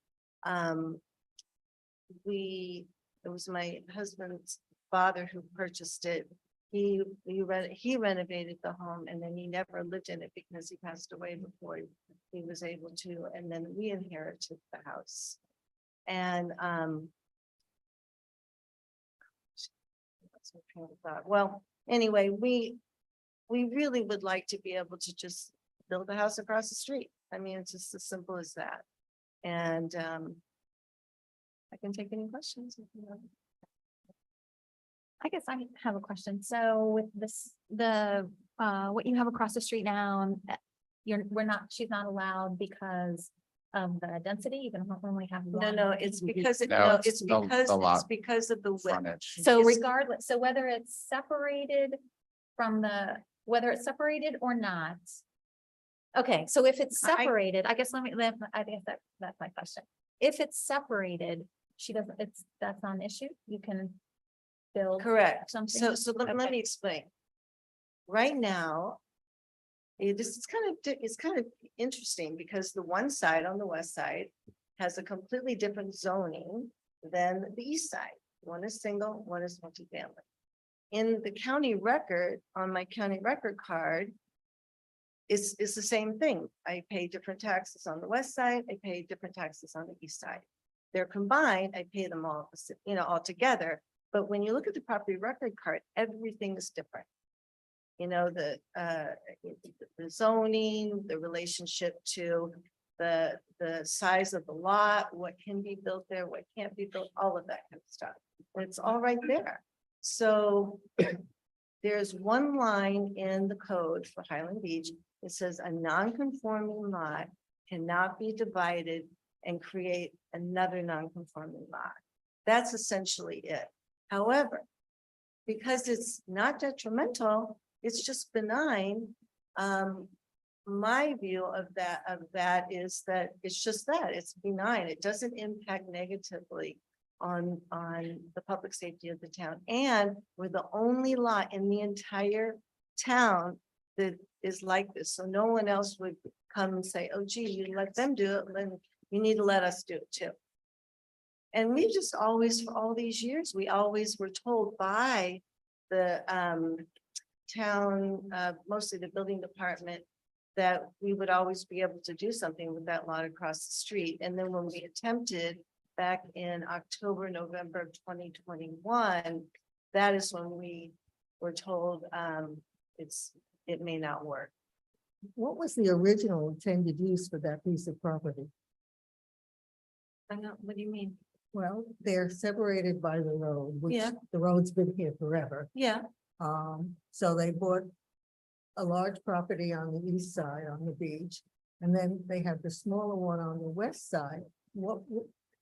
it was my husband's father who purchased it. He renovated the home and then he never lived in it because he passed away before he was able to, and then we inherited the house. And well, anyway, we really would like to be able to just build a house across the street. I mean, it's just as simple as that. And I can take any questions if you have. I guess I have a question. So with this, what you have across the street now, she's not allowed because of the density, you can only have. No, it's because it's because of the width. Frontage. So It's- regardless, so whether it's separated whether it's separated or not. Okay, so if it's separated, I guess I guess that's my question. If it's separated, that's not an issue, you can build. Correct. Something. So let Okay. me explain. Right now, it's kind of interesting because the one side on the west side has a completely different zoning than the east side. One is single, one is multifamily. In the county record, on my county record card, it's the same thing. I pay different taxes on the west side, I pay different taxes on the east side. They're combined, I pay them all, you know, all together. But when you look at the property record card, everything is different. You know, the zoning, the relationship to the size of the lot, what can be built there, what can't be built, all of that kind of stuff. And it's all right there. So there's one line in the code for Highland Beach. It says a non-conforming lot cannot be divided and create another non-conforming lot. That's essentially it. However, because it's not detrimental, it's just benign. My view of that is that it's just that it's benign. It doesn't impact negatively on the public safety of the town. And we're the only lot in the entire town that is like this. So no one else would come and say, oh, gee, you let them do it, then you need to let us do it too. And we just always, for all these years, we always were told by the town, mostly the building department, that we would always be able to do something with that lot across the street. And then when we attempted back in October, November of 2021, that is when we were told it may not work. What was the original intended use for that piece of property? I don't, what do you mean? Well, they're separated by the road, which Yeah. the road's been here forever. Yeah, So they bought a large property on the east side on the beach. And then they have the smaller one on the west side. What?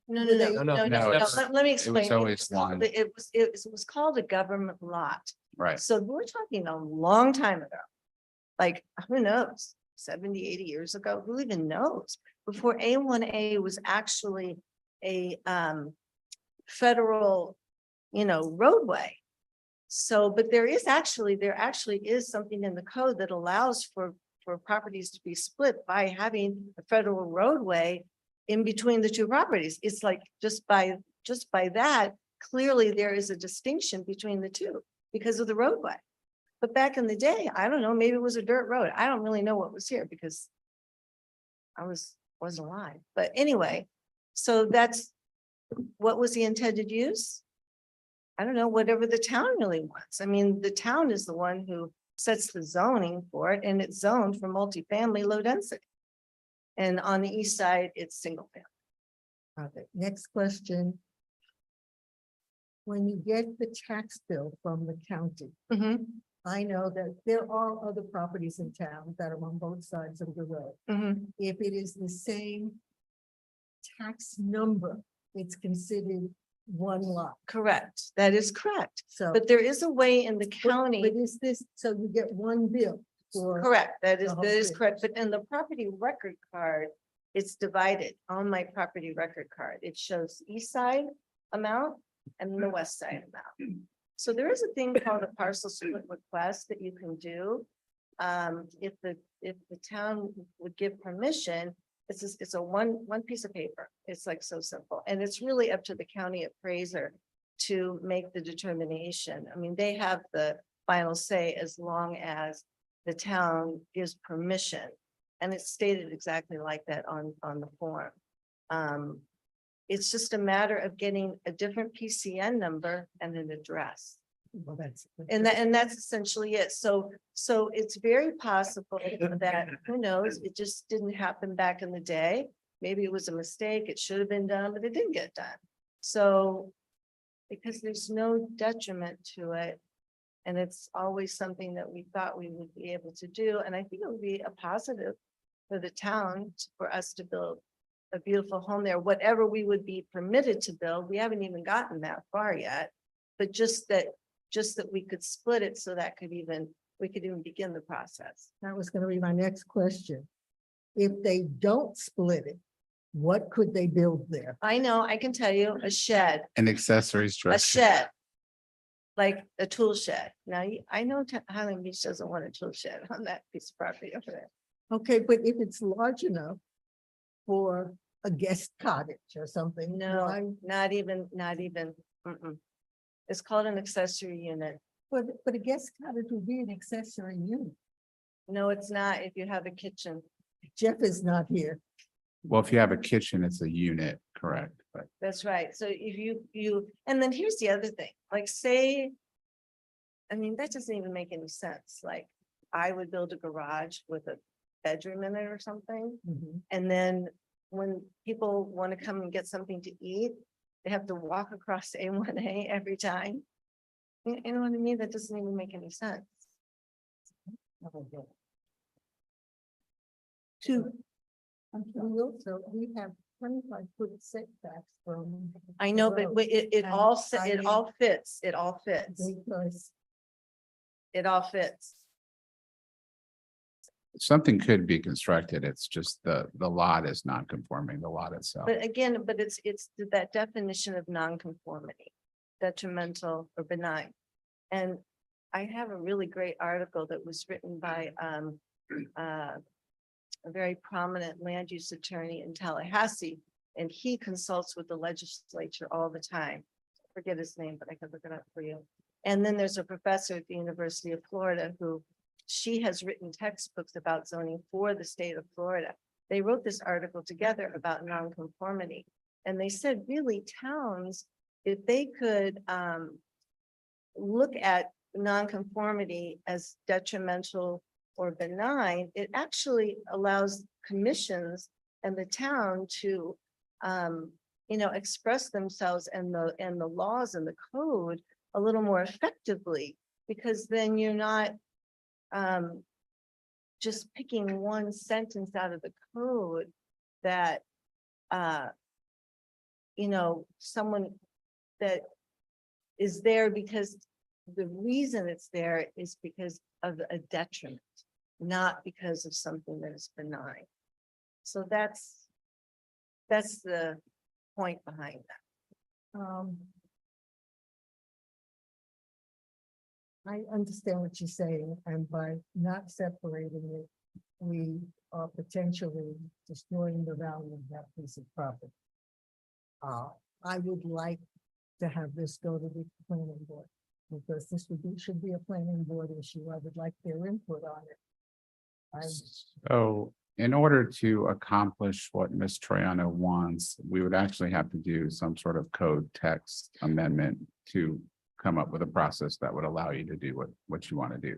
No, no, no, no, that's- Let me explain. always one. It was called a government lot. Right. So we're talking a long time ago. Like, who knows, 70, 80 years ago, who even knows? Before A1A was actually a federal, roadway. So, but there actually is something in the code that allows for properties to be split by having a federal roadway in between the two properties. It's like just by that, clearly there is a distinction between the two because of the roadway. But back in the day, I don't know, maybe it was a dirt road. I don't really know what was here because I wasn't alive. But anyway, so that's what was the intended use? I don't know, whatever the town really wants. I mean, the town is the one who sets the zoning for it, and it's zoned for multifamily low density. And on the east side, it's single family. Okay, next question. When you get the tax bill from the county, I know that there are other properties in town that are on both sides of the road. If it is the same tax number, it's considered one lot. Correct, that is correct. So. But there is a way in the county. But is this, so you get one bill for? Correct, that is correct, but in the property record card, it's divided on my property record card. It shows east side amount and the west side amount. So there is a thing called a parcel split request that you can do. If the town would give permission, it's a one piece of paper. It's like so simple. And it's really up to the county appraiser to make the determination. I mean, they have the final say as long as the town gives permission. And it's stated exactly like that on the form. It's just a matter of getting a different PCN number and an address. Well, and that's essentially it. So it's very possible that, who knows, it just didn't happen back in the day. Maybe it was a mistake. It should have been done, but it didn't get done. So because there's no detriment to it. And it's always something that we thought we would be able to do. And I think it would be a positive for the town for us to build a beautiful home there, whatever we would be permitted to build. We haven't even gotten that far yet, but just that we could split it so that we could even begin the process. That was going to be my next question. If they don't split it, what could they build there? I know, I can tell you, a shed, An accessory a structure. shed. Like a tool shed. Now, I know Highland Beach doesn't want a tool shed on that piece of property over there. Okay, but if it's large enough for a guest cottage or something. No, not even. It's called an accessory unit. But a guest cottage would be an accessory unit. No, it's not if you have a kitchen. Jeff is not here. Well, if you have a kitchen, it's a unit, correct? But That's right. So if you, and then here's the other thing, like say, I mean, that doesn't even make any sense. Like I would build a garage with a bedroom in it or something. And then when people want to come and get something to eat, they have to walk across A1A every time. You know what I mean? That doesn't even make any sense. We have 25-foot setbacks from. I know, but it all fits. It all fits. something could be constructed. It's just the lot is not conforming, the lot itself. But again, it's that definition of nonconformity, detrimental or benign. And I have a really great article that was written by a very prominent land use attorney in Tallahassee, and he consults with the legislature all the time. I forget his name, but I can look it up for you. And then there's a professor at the University of Florida who she has written textbooks about zoning for the state of Florida. They wrote this article together about nonconformity. And they said really towns, if they could look at nonconformity as detrimental or benign, it actually allows commissions and the town to express themselves and the laws and the code a little more effectively, because then you're not just picking one sentence out of the code that someone that is there because the reason it's there is because of a detriment, not because of something that is benign. So that's the point behind that. I understand what you're saying, and by not separating it, we are potentially destroying the value of that piece of property. I would like to have this go to the planning board, because this should be a planning board issue. I would like their input on it. So in order to accomplish what Ms. Troiano wants, we would actually have to do some sort of code text amendment to come up with a process that would allow you to do what you want to do.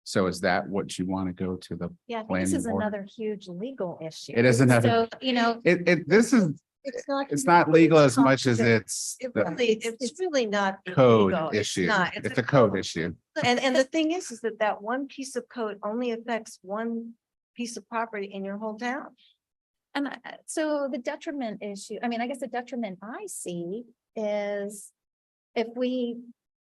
So is that what you want to go to the Yeah, I think this planning is board? another huge legal issue. It is another- So, This is, it's not legal as much as it's It the really, it's really not. legal. code It's issue. not. It's a code issue. And the thing is that one piece of code only affects one piece of property in your whole town. and so the detriment issue, I mean, I guess the detriment I see is if we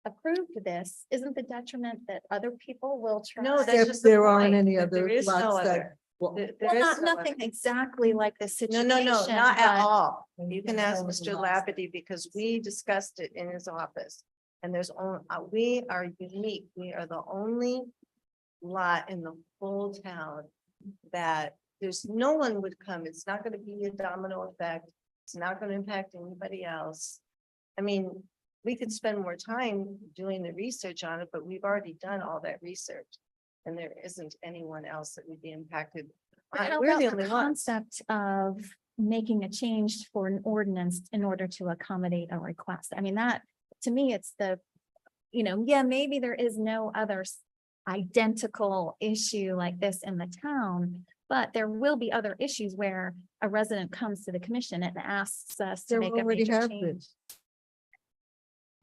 approve this, isn't the detriment that other people will try? No, that's Except just the there aren't point, any that other there is no lots that- other. Well, There not is no nothing other. exactly like this No, situation. not at but- all. You can ask Mr. Labadie, because we discussed it in his office. And there's only, we are unique. We are the only lot in the whole town that there's no one would come. It's not gonna be a domino effect. It's not gonna impact anybody else. I mean, we could spend more time doing the research on it, but we've already done all that research. And there isn't anyone else that would be impacted. But how We're about the the only ones. concept of making a change for an ordinance in order to accommodate a request? I mean, that, to me, it's yeah, maybe there is no other identical issue like this in the town, but there will be other issues where a resident comes to the commission and asks us to There make a already major have change. been.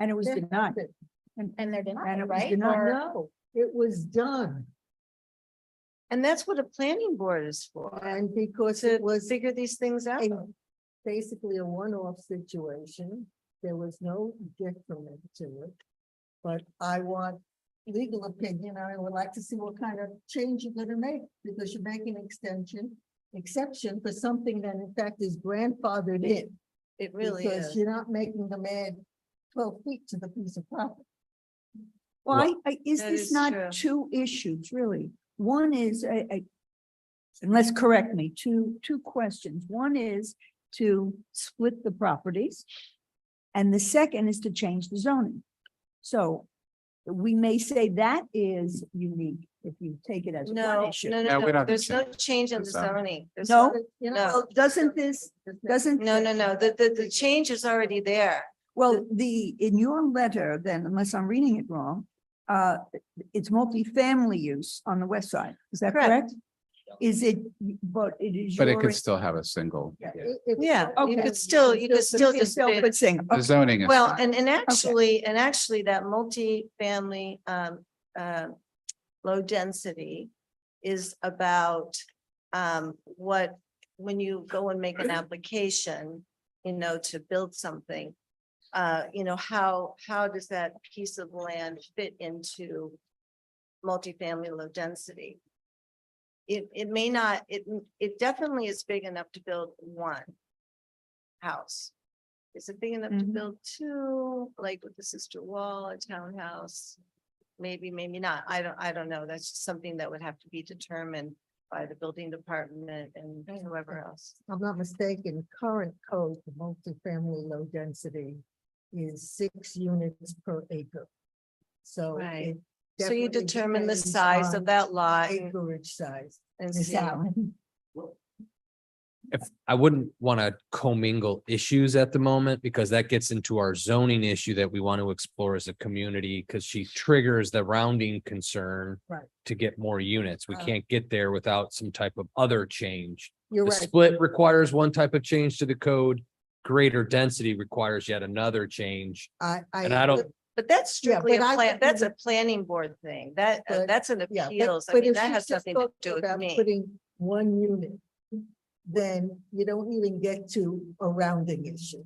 And it was There denied. And they're And denied, it was right? denied. Or- No, it was done. And that's what a planning board is for. And because it was. Figure these things out. Basically a one-off situation. There was no detriment to it. But I want legal opinion. I would like to see what kind of change you're gonna make, because you're making exception for something that in fact is grandfathered in. It really is. Because you're not making them add 12 feet to the piece of property. Well, is That this is not true. two issues, really? One is and let's correct me, two questions. One is to split the properties. And the second is to change the zoning. So we may say that is unique if you take it as one No, issue. no, No, no, we don't no, have to there's no change change in the the zoning. zoning. There's No? no- Well, doesn't, the change is already there. well, in your letter, then, unless I'm reading it wrong, it's multifamily use on the west side. Is that Correct. correct? Is it, but it is. But it your- could still have a single. Yeah, Okay. you could still just. But saying, The zoning is. Well, fine. and actually that multi-family low density is about when you go and make an application, to build something, how does that piece of land fit into multifamily low density? It may not, it definitely is big enough to build one house. Is it big enough to Mhm. build two, like with the sister wall, a townhouse? Maybe, maybe not. I don't know. That's just something that would have to be determined by the building department and whoever else. If I'm not mistaken, current code for multifamily low density is 6 units per acre. So Right. So you definitely determine the depends size on of that lot and acreage size. and Ms. see. Allen. If I wouldn't want to commingle issues at the moment, because that gets into our zoning issue that we want to explore as a community, because she triggers the rounding concern. Right. To get more units. We Uh, can't get there without some type of other change. You're The right. split requires one type of change to the code. Greater density requires yet another change. And I don't, But that's Yeah, strictly a but I plan, think that's we a planning board thing. That, But- that's an Yeah, appeals. I but mean, if that she's has just nothing to talking do with about me. Putting one unit, then you don't even get to a rounding issue.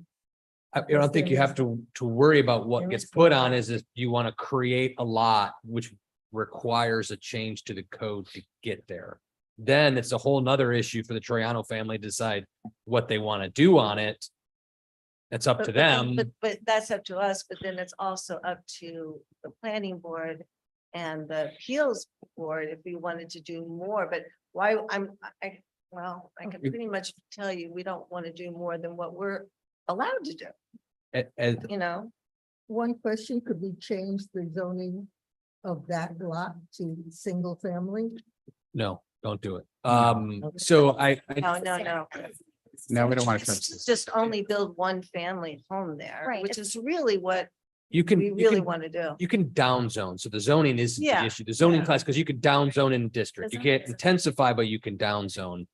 I don't think you have to worry about what There gets is put no on doubt. is if you want to create a lot, which requires a change to the code to get there. Then it's a whole nother issue for the Troiano family to decide what they want to do on it. It's up to them. But that's up to us, but then it's also up to the planning board and the appeals board if we wanted to do more, but why, well, I can pretty much tell you, we don't want to do more than what we're allowed to do, you know? One question, could we change the zoning of that lot to single family? No, don't do it. So No, no, no. No, we don't want to. Just only build one family home there, Right, which is really what you can, we you really can, want to do. you can down zone. So the zoning is the Yeah, issue, the zoning yeah. class, because you could down zone in district. You zoning can't is a- intensify, but you can down zone.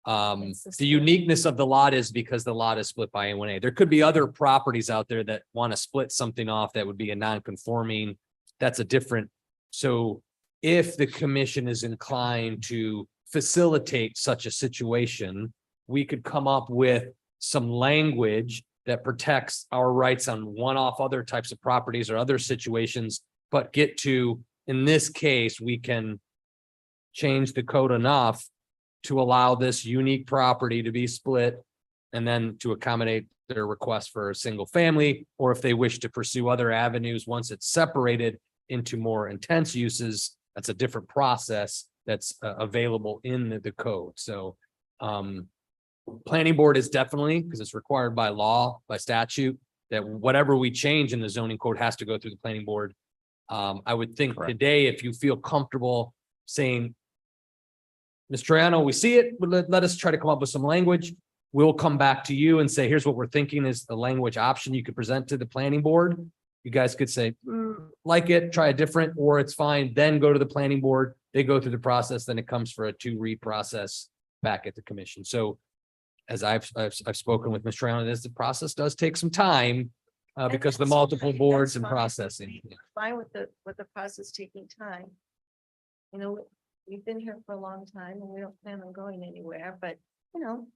It's the The split. uniqueness of the lot is because the lot is split by A1A. There could be other properties out there that want to split something off that would be a non-conforming. That's a different, so if the commission is inclined to facilitate such a situation, we could come up with some language that protects our rights on one-off other types of properties or other situations, but get to, in this case, we can change the code enough to allow this unique property to be split and then to accommodate their request for a single family, or if they wish to pursue other avenues, once it's separated into more intense uses, that's a different process that's available in the code. So planning board is definitely, because it's required by law, by statute, that whatever we change in the zoning code has to go through the planning board. I would think Correct. today, if you feel comfortable saying, Ms. Troiano, we see it, but let us try to come up with some language. We'll come back to you and say, here's what we're thinking is the language option you could present to the planning board. You guys could say, like it, try a different, or it's fine, then go to the planning board. They go through the process, then it comes for a 2 process back at the commission. So as I've spoken with Ms. Troiano, the process does take some time because the that's multiple fine, boards that's and fine. processing. Fine with the process taking time. You know, we've been here for a long time and we don't plan on going anywhere, but you know.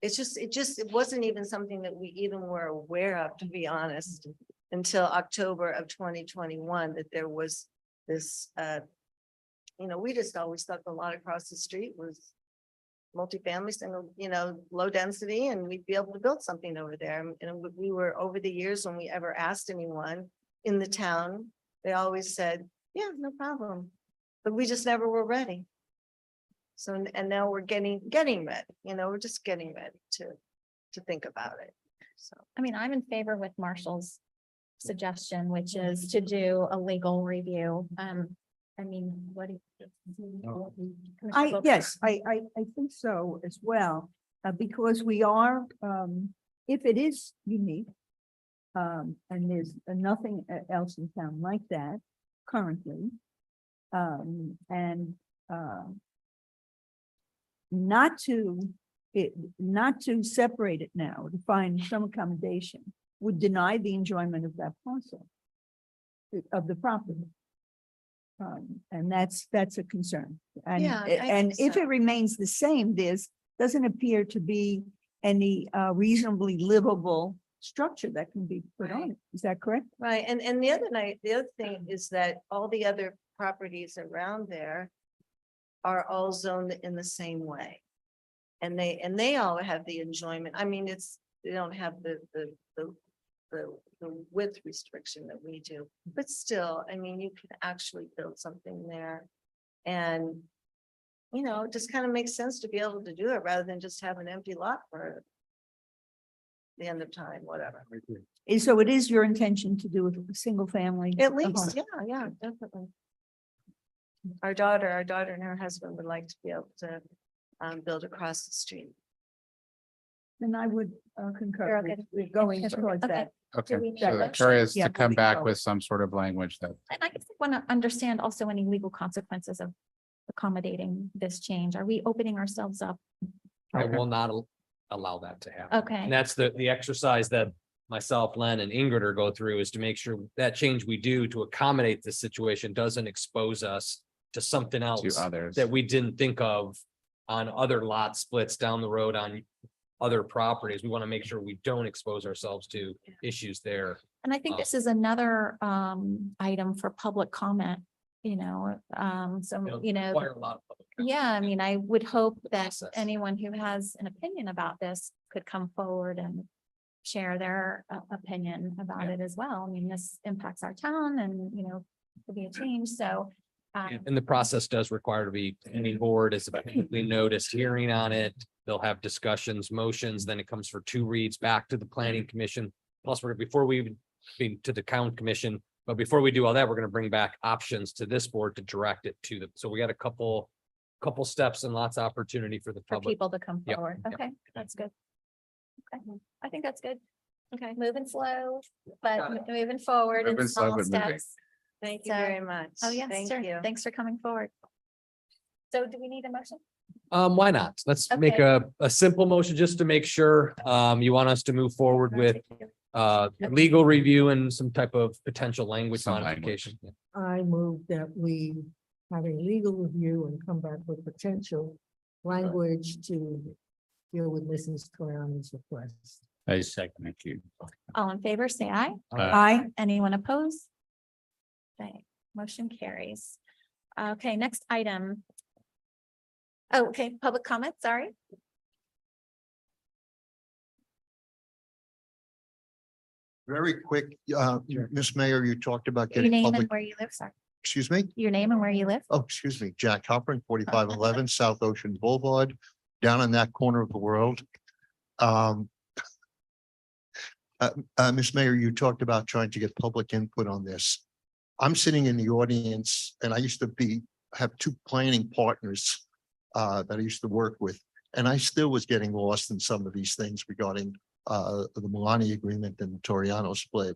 It wasn't even something that we even were aware of, to be honest, until October of 2021, that there was this, you know, we just always thought the lot across the street was multifamily, single, you know, low density, and we'd be able to build something over there. And we were, over the years, when we ever asked anyone in the town, they always said, yeah, no problem. But we just never were ready. So, and now we're getting ready, you know, we're just getting ready to think about it. So, I mean, I'm in favor with Marshall's suggestion, which is to do a legal review. I mean, what do you? Yes, I think so as well, because we are, if it is unique, and there's nothing else in town like that currently, and not to separate it now, to find some accommodation would deny the enjoyment of that parcel of the property. And that's a concern. And, Yeah, I and think if so. it remains the same, doesn't appear to be any reasonably livable structure that can be put on it. Is that correct? right, and the other thing is that all the other properties around there are all zoned in the same way. And they all have the enjoyment. I mean, they don't have the width restriction that we do, but still, I mean, you can actually build something there. And, you know, it just kind of makes sense to be able to do it rather than just have an empty lot for the end of time, whatever. And so it is your intention to do a single family? At home? least, yeah, definitely. Our daughter and her husband would like to be able to build across the street. Then I would concur You're with going Okay. towards Okay. that. Okay, we so need the a curry is Yeah, to come moving back forward. with some sort of language that And I guess I want to understand also any legal consequences of accommodating this change. Are we opening ourselves up? I will not allow that to happen. Okay. And that's the exercise that myself, Len and Ingrid are go through is to make sure that change we do to accommodate this situation doesn't expose us to something to else others. that we didn't think of on other lot splits down the road on other properties. We want to make sure we don't expose ourselves to issues there. And I think this is another item for public comment, so, Require a lot of public comment. yeah, I mean, I would hope that Process. anyone who has an opinion about this could come forward and share their opinion about it as well. I mean, this impacts our town and, could be a change, so. And the process does require to be, any board is effectively noticed hearing on it. They'll have discussions, motions, then it comes for 2 reads back to the planning commission. Plus, before we even be to the county commission, but before we do all that, we're gonna bring back options to this board to direct it to them. So we got a couple steps and lots of opportunity for the For public. people to come Yep, forward. yep. Okay, that's good. Okay, I think that's good. Okay, moving slow, but moving forward in Moving slow, small but moving. steps. Thank you So- very much. Oh, yes, Thank sure. you. Thanks for coming forward. So do we need a motion? Why not? Let's make Okay. a simple motion just to make sure, you want us to move forward with, legal review and some type of potential language Some language. modification. I move that we have a legal review and come back with potential language to deal with Mrs. Troiano's request. I second, thank you. All in favor, say aye. Aye. Anyone opposed? Okay, motion carries. Okay, next item. Oh, okay, public comment, sorry. Very quick, Ms. Mayor, you talked about Your getting name and public, where you live, sorry. excuse me? Your name and where you live? Oh, excuse me, Jack Halpern, 4511 South Ocean Boulevard, down in that corner of the world. Ms. Mayor, you talked about trying to get public input on this. I'm sitting in the audience and I used to have 2 planning partners that I used to work with. And I still was getting lost in some of these things regarding the Milani agreement and the Toriano split.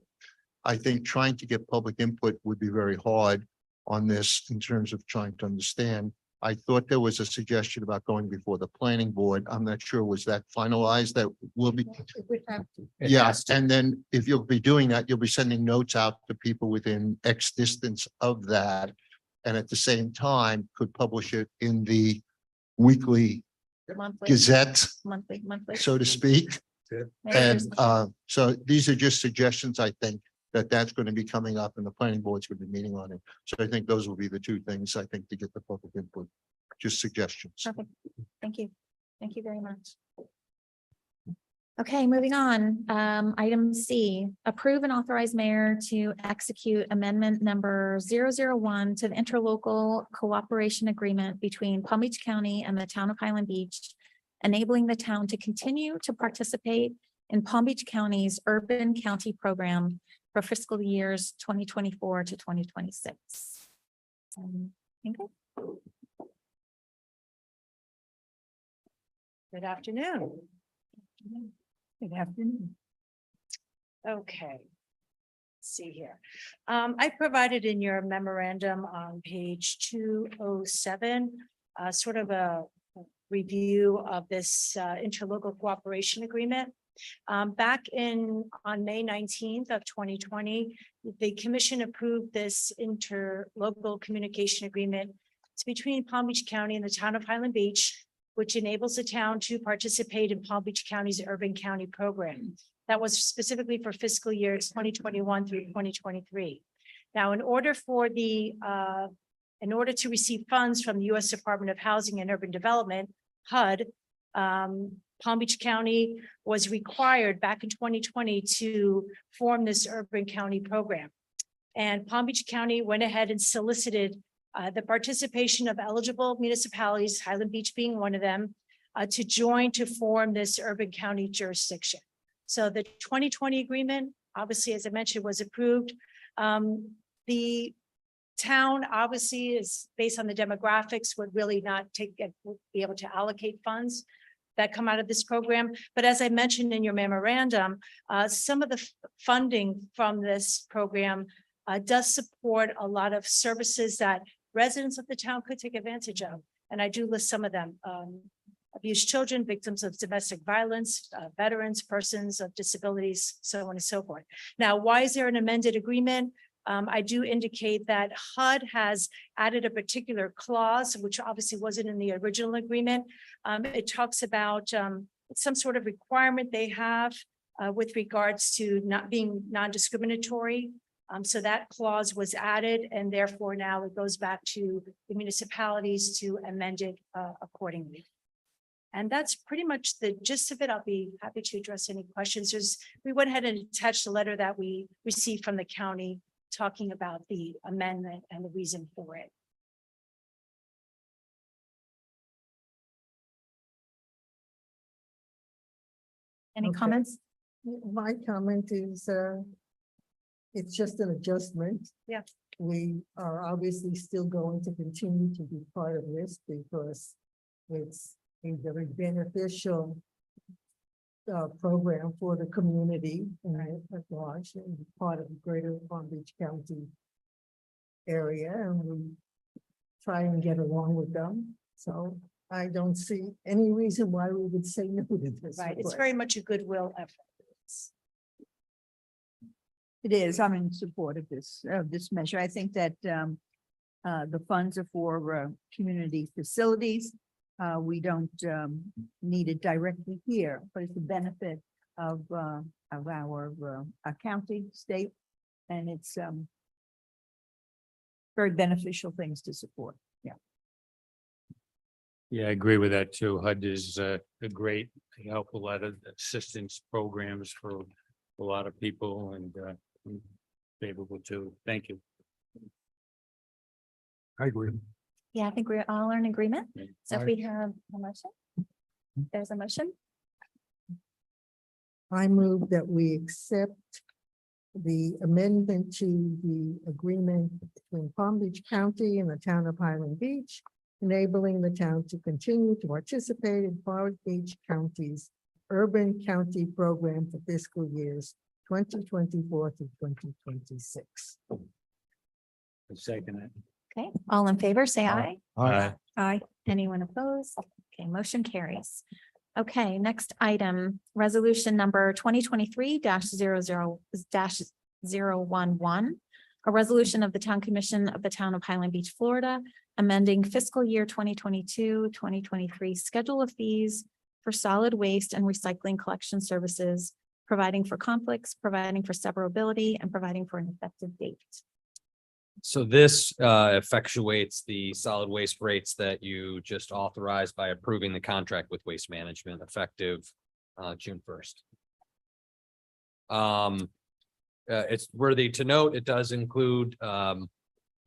I think trying to get public input would be very hard on this in terms of trying to understand. I thought there was a suggestion about going before the planning board. I'm not sure, was that finalized? That will be, It yeah, has to. and then if you'll be doing that, you'll be sending notes out to people within X distance of that. And at the same time, could publish it in the weekly Monthly, Gazette, monthly. so to speak. Maybe And there's- so these are just suggestions, I think, that's going to be coming up and the planning board's going to be meeting on it. So I think those will be the 2 things, I think, to get the public input, just suggestions. Perfect. Thank you. Thank you very much. Okay, moving on. Item C, approve and authorize mayor to execute amendment number 001 to the interlocal cooperation agreement between Palm Beach County and the town of Highland Beach, enabling the town to continue to participate in Palm Beach County's Urban County Program for fiscal years 2024 to 2026. Ingrid? Good afternoon. Good afternoon. Okay. Let's see here. I provided in your memorandum on page 207, sort of a review of this interlocal cooperation agreement. Back on May 19th of 2020, the commission approved this interlocal communication agreement. It's between Palm Beach County and the town of Highland Beach, which enables the town to participate in Palm Beach County's Urban County Program. That was specifically for fiscal years 2021 through 2023. Now, in order to receive funds from the U.S. Department of Housing and Urban Development, HUD, Palm Beach County was required back in 2020 to form this Urban County Program. And Palm Beach County went ahead and solicited the participation of eligible municipalities, Highland Beach being one of them, to join to form this Urban County jurisdiction. So the 2020 agreement, obviously, as I mentioned, was approved. The town obviously is based on the demographics would really not would be able to allocate funds that come out of this program. But as I mentioned in your memorandum, some of the funding from this program does support a lot of services that residents of the town could take advantage of. And I do list some of them. Abused children, victims of domestic violence, veterans, persons of disabilities, so on and so forth. Now, why is there an amended agreement? I do indicate that HUD has added a particular clause, which obviously wasn't in the original agreement. It talks about some sort of requirement they have with regards to not being non-discriminatory. So that clause was added, and therefore now it goes back to the municipalities to amend it accordingly. And that's pretty much the gist of it. I'll be happy to address any questions. We went ahead and attached a letter that we received from the county talking about the amendment and the reason for it. Any Okay. comments? My comment is, it's just an adjustment. Yeah. We are obviously still going to continue to be part of this because it's a very beneficial program for the community and at large and part of the greater Palm Beach County area, and we try and get along with them. So I don't see any reason why we would say no to this. Right. It's request. very much a goodwill effort. It is. I'm in support of this measure. I think that the funds are for community facilities. We don't need it directly here, but it's the benefit of our county, state, and it's very beneficial things to support. Yeah. Yeah, I agree with that too. HUD is a great, they help a lot of assistance programs for a lot of people and favorable too. Thank you. I agree. Yeah, I think we're all in agreement. So if Alright. we have a motion, there's a motion. I move that we accept the amendment to the agreement between Palm Beach County and the town of Highland Beach, enabling the town to continue to participate in Palm Beach County's Urban County Program for fiscal years 2024 to 2026. Second it. Okay, all in favor, say aye. Aye. Aye. Anyone opposed? Okay, motion carries. Okay, next item, resolution number 2023-00-011. A resolution of the Town Commission of the Town of Highland Beach, Florida, amending fiscal year 2022-2023 schedule of fees for solid waste and recycling collection services, providing for conflicts, providing for severability, and providing for an effective date. So this effectuates the solid waste rates that you just authorized by approving the contract with Waste Management effective June 1st. It's worthy to note, it does include a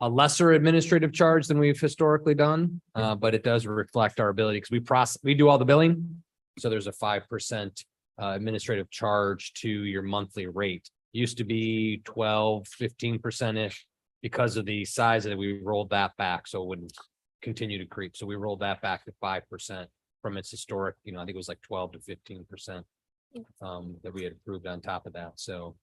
lesser administrative charge than we've historically done, but it does reflect our ability because we do all the billing. So there's a 5% administrative charge to your monthly rate. Used to be 12-15%-ish. Because of the size of it, we rolled that back, so it wouldn't continue to creep. So we rolled that back to 5% from its historic, I think it was like 12 to 15% that we had approved on top of that. So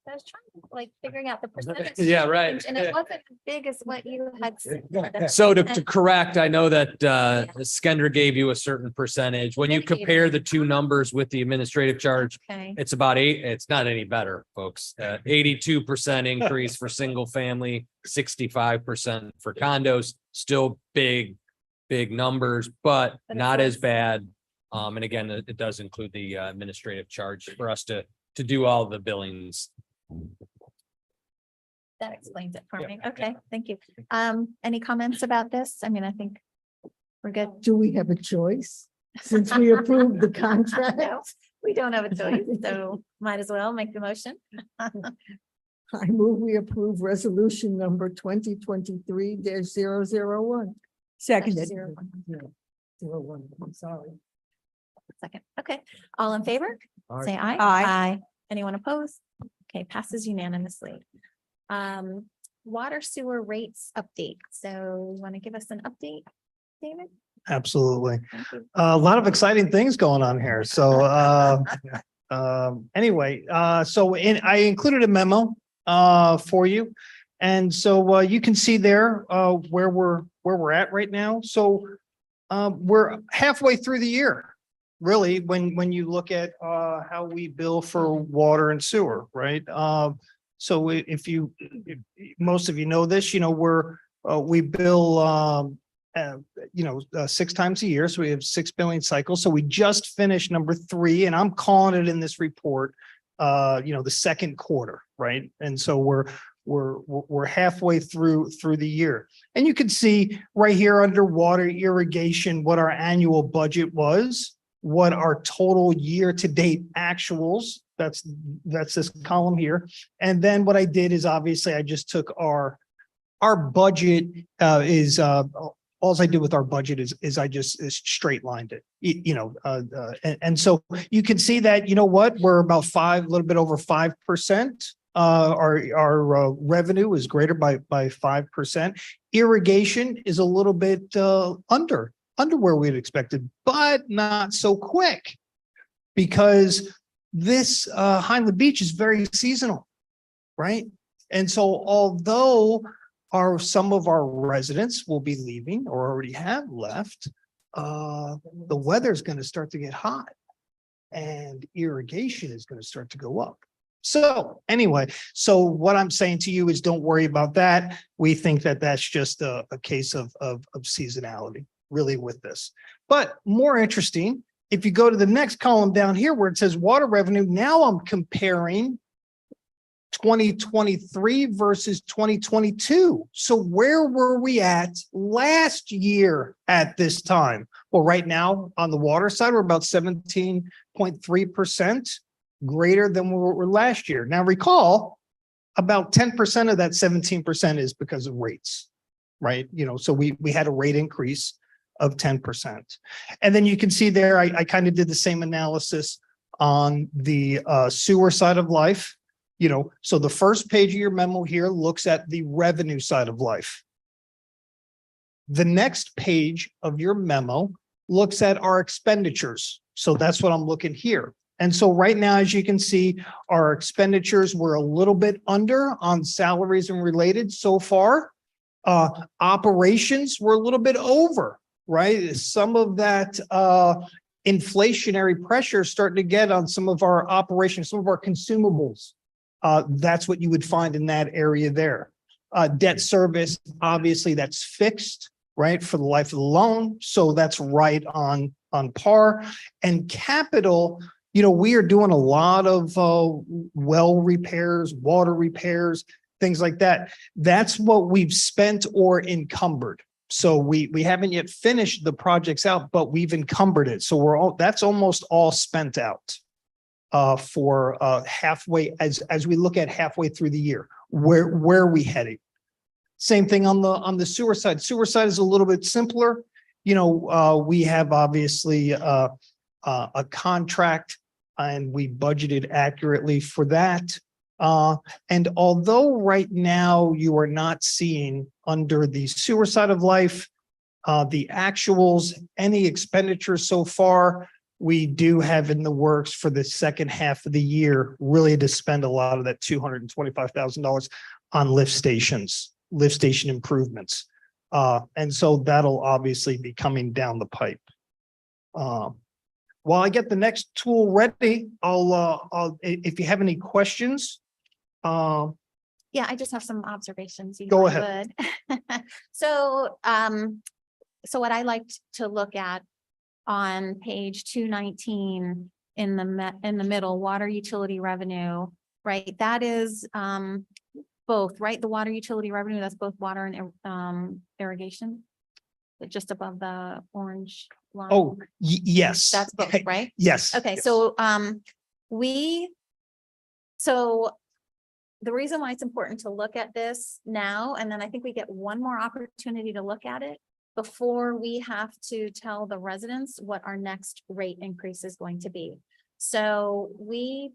I was trying to figuring out the percentage. Yeah, right. And it wasn't as big as what you had said. So to correct, I know that Skender gave you a certain percentage. When you Indicated. compare the two numbers with the administrative charge, Okay, it's about it's not any better, folks. 82% increase for single family, 65% for condos, still big numbers, but But it not as was- bad. And again, it does include the administrative charge for us to do all the billings. that explains it for Yeah. me. Okay, thank you. Any comments about this? I mean, I think we're good. Do we have a choice since we approved the No, contract? we don't have a choice, so might as well make the motion. I move we approve resolution number 2023-001. Seconded. 01, I'm sorry. Second. Okay, all in favor? Say aye. Aye. Anyone opposed? Okay, passes unanimously. Water sewer rates update. So you want to give us an update, David? Absolutely. Thank you. A lot of exciting things going on here. So, anyway, I included a memo, for you. And so, you can see there, where we're at right now. So, we're halfway through the year, really, when you look at, how we bill for water and sewer, right? So if most of you know this, we bill, 6 times a year. So we have 6 billing cycles. So we just finished number 3, and I'm calling it in this report, the second quarter, right? And so we're halfway through the year. And you can see right here under water irrigation, what our annual budget was, what our total year to date actuals, that's this column here. And then what I did is obviously I just took our budget all I did with our budget is I just straight lined it, and so you can see that, we're about a little bit over 5%. Our revenue is greater by 5%. Irrigation is a little bit under where we'd expected, but not so quick, because this Highland Beach is very seasonal, right? And so although some of our residents will be leaving or already have left, the weather's going to start to get hot and irrigation is going to start to go up. So anyway, so what I'm saying to you is don't worry about that. We think that that's just a case of seasonality really with this. But more interesting, if you go to the next column down here where it says water revenue, now I'm comparing 2023 versus 2022. So where were we at last year at this time? Well, right now on the water side, we're about 17.3% greater than we were last year. Now recall, about 10% of that 17% is because of rates, right? So we had a rate increase of 10%. And then you can see there, I kind of did the same analysis on the sewer side of life. So the first page of your memo here looks at the revenue side of life. The next page of your memo looks at our expenditures. So that's what I'm looking here. And so right now, as you can see, our expenditures were a little bit under on salaries and related so far. Operations were a little bit over, right? Some of that inflationary pressure starting to get on some of our operations, some of our consumables. That's what you would find in that area there. Debt service, obviously that's fixed, right, for the life of the loan. So that's right on par. And capital, we are doing a lot of well repairs, water repairs, things like that. That's what we've spent or encumbered. So we haven't yet finished the projects out, but we've encumbered it. So that's almost all spent out. For halfway, as we look at halfway through the year, where are we heading? Same thing on the sewer side. Sewer side is a little bit simpler. We have obviously a contract and we budgeted accurately for that. And although right now you are not seeing under the sewer side of life, the actuals, any expenditures so far, we do have in the works for the second half of the year, really to spend a lot of that $225,000 on lift station improvements. And so that'll obviously be coming down the pipe. While I get the next tool ready, I'll if you have any questions. Yeah, I just have some observations. Go ahead. So what I liked to look at on page 219 in the middle, water utility revenue, right? That is both, right? The water utility revenue, that's both water and irrigation. Just above the orange line. Oh, yes. That's both, right? Yes. Okay, yes. so the reason why it's important to look at this now, and then I think we get one more opportunity to look at it before we have to tell the residents what our next rate increase is going to be. So we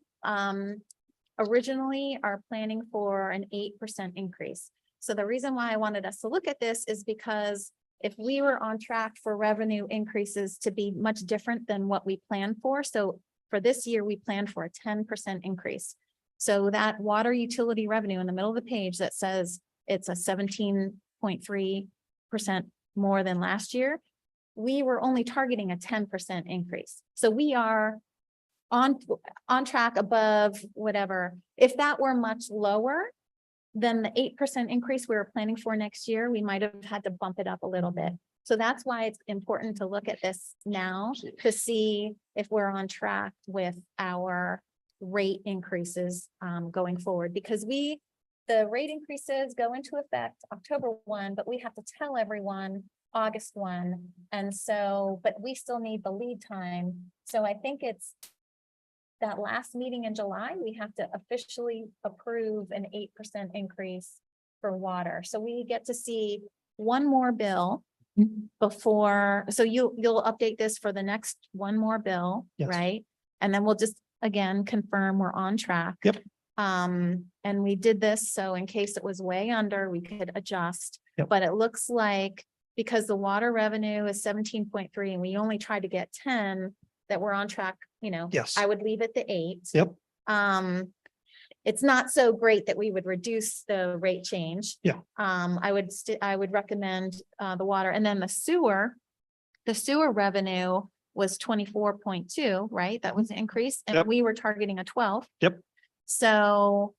originally are planning for an 8% increase. So the reason why I wanted us to look at this is because if we were on track for revenue increases to be much different than what we planned for, so for this year, we planned for a 10% increase. So that water utility revenue in the middle of the page that says it's a 17.3% more than last year, we were only targeting a 10% increase. So we are on track above whatever. If that were much lower than the 8% increase we were planning for next year, we might have had to bump it up a little bit. So that's why it's important to look at this now to see if we're on track with our rate increases going forward, because the rate increases go into effect October 1, but we have to tell everyone August 1. And so, but we still need the lead time. So I think it's that last meeting in July, we have to officially approve an 8% increase for water. So we get to see one more bill before, so you'll update this for the next one more bill, Yes. right? And then we'll just, again, confirm we're on track. Yep. And we did this, so in case it was way under, we could adjust. Yep. But it looks like because the water revenue is 17.3 and we only tried to get 10, that we're on track, Yes. I would leave it the 8. Yep. It's not so great that we would reduce the rate change. Yeah. I would recommend the water, and then the sewer revenue was 24.2, right? That was the increase, and Yep. we were targeting a 12. Yep. So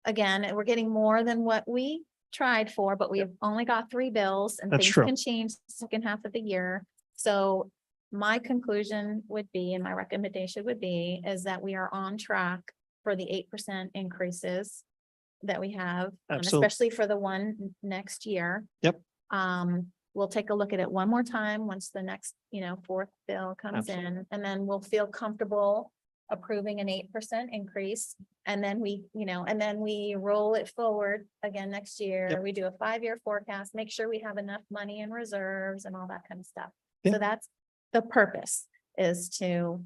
again, we're getting more than what we tried for, but we've only got 3 bills and That's things true. can change the second half of the year. So my conclusion would be, and my recommendation would be, is that we are on track for the 8% increases that we have, Absolutely. especially for the one next year. Yep. We'll take a look at it one more time once the next, 4th bill comes in, and then we'll feel comfortable approving an 8% increase. And then we roll it forward again next year. Yep. We do a 5-year forecast, make sure we have enough money in reserves and all that kind of stuff. Yeah. So that's the purpose, is to,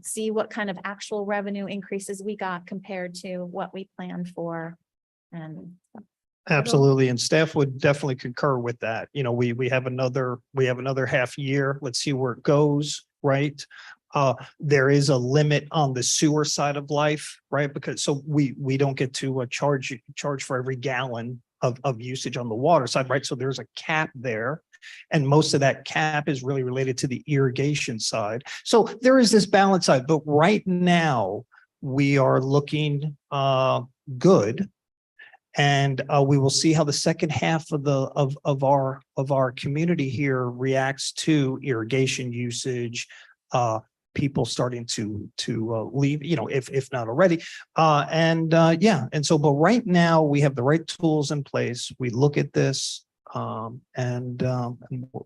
see what kind of actual revenue increases we got compared to what we planned for. And Absolutely. And staff would definitely concur with that. We have another half year. Let's see where it goes, right? There is a limit on the sewer side of life, right? Because so we don't get to charge for every gallon of usage on the water side, right? So there's a cap there. And most of that cap is really related to the irrigation side. So there is this balance side, but right now we are looking good. And we will see how the second half of our community here reacts to irrigation usage, people starting to leave, if not already. And so, but right now we have the right tools in place. We look at this and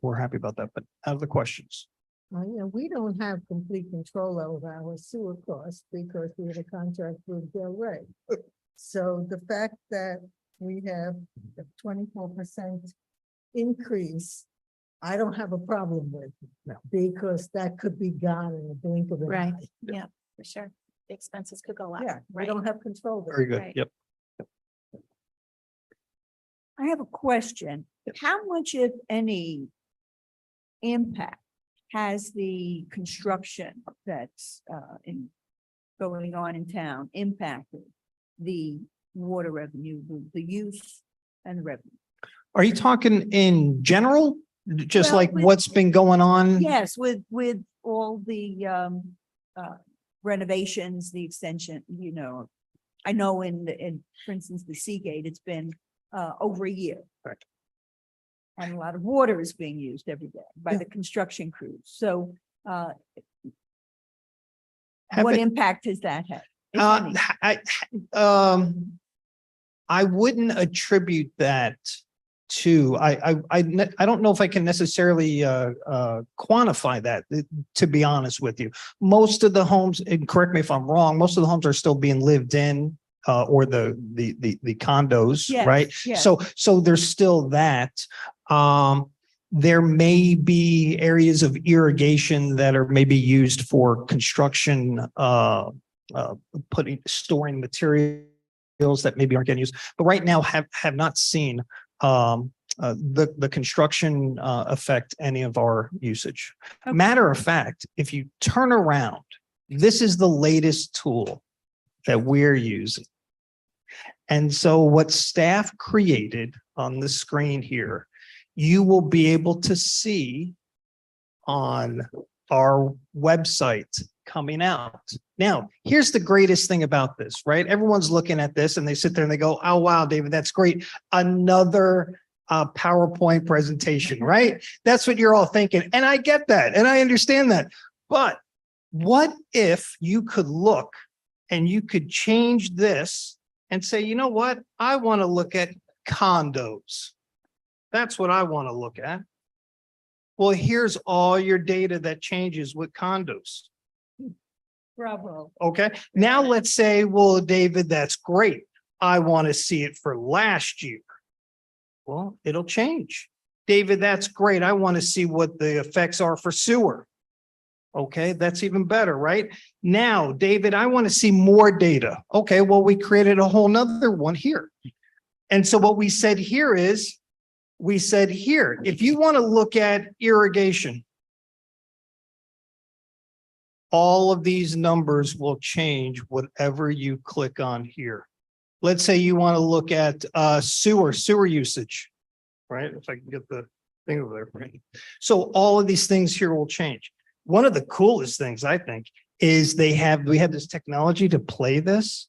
we're happy about that. But other questions? We don't have complete control over our sewer costs because we have a contract with Del Rey. So the fact that we have a 24% increase, I don't have a problem with. No. Because that could be gone in a blink of an right, eye. yeah, for sure. The expenses could go up. Yeah, we right. don't have control. Very good. Right. Yep. I have a question. How much, if any, impact has the construction that's going on in town impacted the water revenue, the use and the revenue? Are you talking in general? Just Well, like with- what's been going on? Yes, with all the renovations, the extension, I know in, for instance, the Seagate, it's been over a year. Right. And a lot of water is being used every day by the construction crews. So what impact has that had? if any? I wouldn't attribute that to, I don't know if I can necessarily quantify that, to be honest with you. Most of the homes, and correct me if I'm wrong, most of the homes are still being lived in, or the condos, Yes, right? yes. So there's still that. there may be areas of irrigation that are maybe used for construction, storing materials that maybe aren't getting used, but right now have not seen the construction affect any of our usage. Matter of fact, if you turn around, this is the latest tool that we're using. And so what staff created on the screen here, you will be able to see on our website coming out. Now, here's the greatest thing about this, right? Everyone's looking at this and they sit there and they go, oh, wow, David, that's great. Another PowerPoint presentation, right? That's what you're all thinking. And I get that. And I understand that. But what if you could look and you could change this and say, you know what? I want to look at condos. That's what I want to look at. Well, here's all your data that changes with condos. Bravo. Okay. Now let's say, well, David, that's great. I want to see it for last year. Well, it'll change. David, that's great. I want to see what the effects are for sewer. Okay, that's even better, right? Now, David, I want to see more data. Okay, well, we created a whole nother one here. And so what we said here is, we said here, if you want to look at irrigation, all of these numbers will change whatever you click on here. Let's say you want to look at sewer usage, right? If I can get the thing over there. Right? So all of these things here will change. One of the coolest things I think is we have this technology to play this,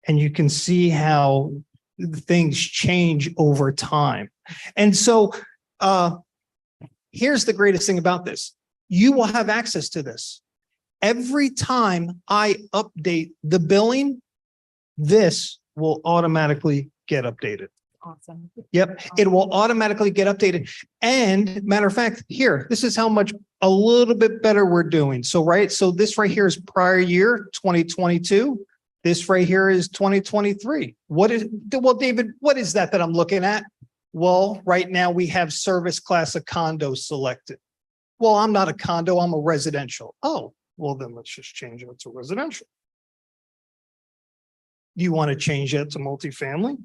and you can see how things change over time. And so here's the greatest thing about this. You will have access to this. Every time I update the billing, this will automatically get updated. Awesome. Yep, it will automatically get updated. And matter of fact, here, this is how much a little bit better we're doing. So, right, so this right here is prior year, 2022. This right here is 2023. Well, David, what is that I'm looking at? Well, right now we have service class of condo selected. Well, I'm not a condo, I'm a residential. Oh, well, then let's just change it to residential. You want to change it to multifamily?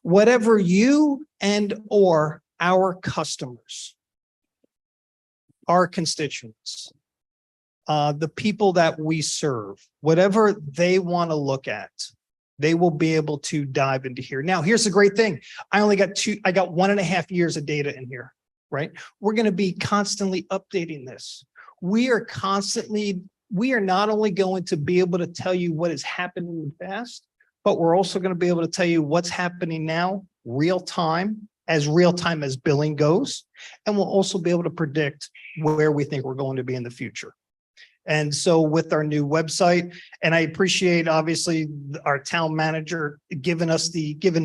Whatever you and or our customers, our constituents, the people that we serve, whatever they want to look at, they will be able to dive into here. Now, here's the great thing. I got 1.5 years of data in here, right? We're going to be constantly updating this. We are not only going to be able to tell you what has happened in the past, but we're also going to be able to tell you what's happening now, real time as billing goes. And we'll also be able to predict where we think we're going to be in the future. And so with our new website, and I appreciate obviously our town manager giving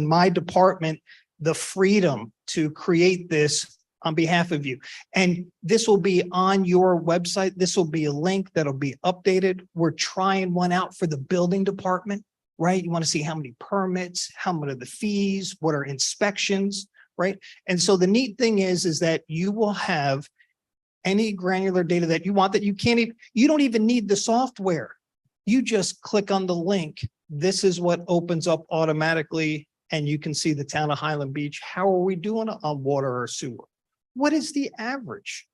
my department the freedom to create this on behalf of you. And this will be on your website. This will be a link that'll be updated. We're trying one out for the building department, right? You want to see how many permits, how much are the fees, what are inspections, right? And so the neat thing is that you will have any granular data that you want that you don't even need the software. You just click on the link. This is what opens up automatically, and you can see the town of Highland Beach. How are we doing on water or sewer? What is the average?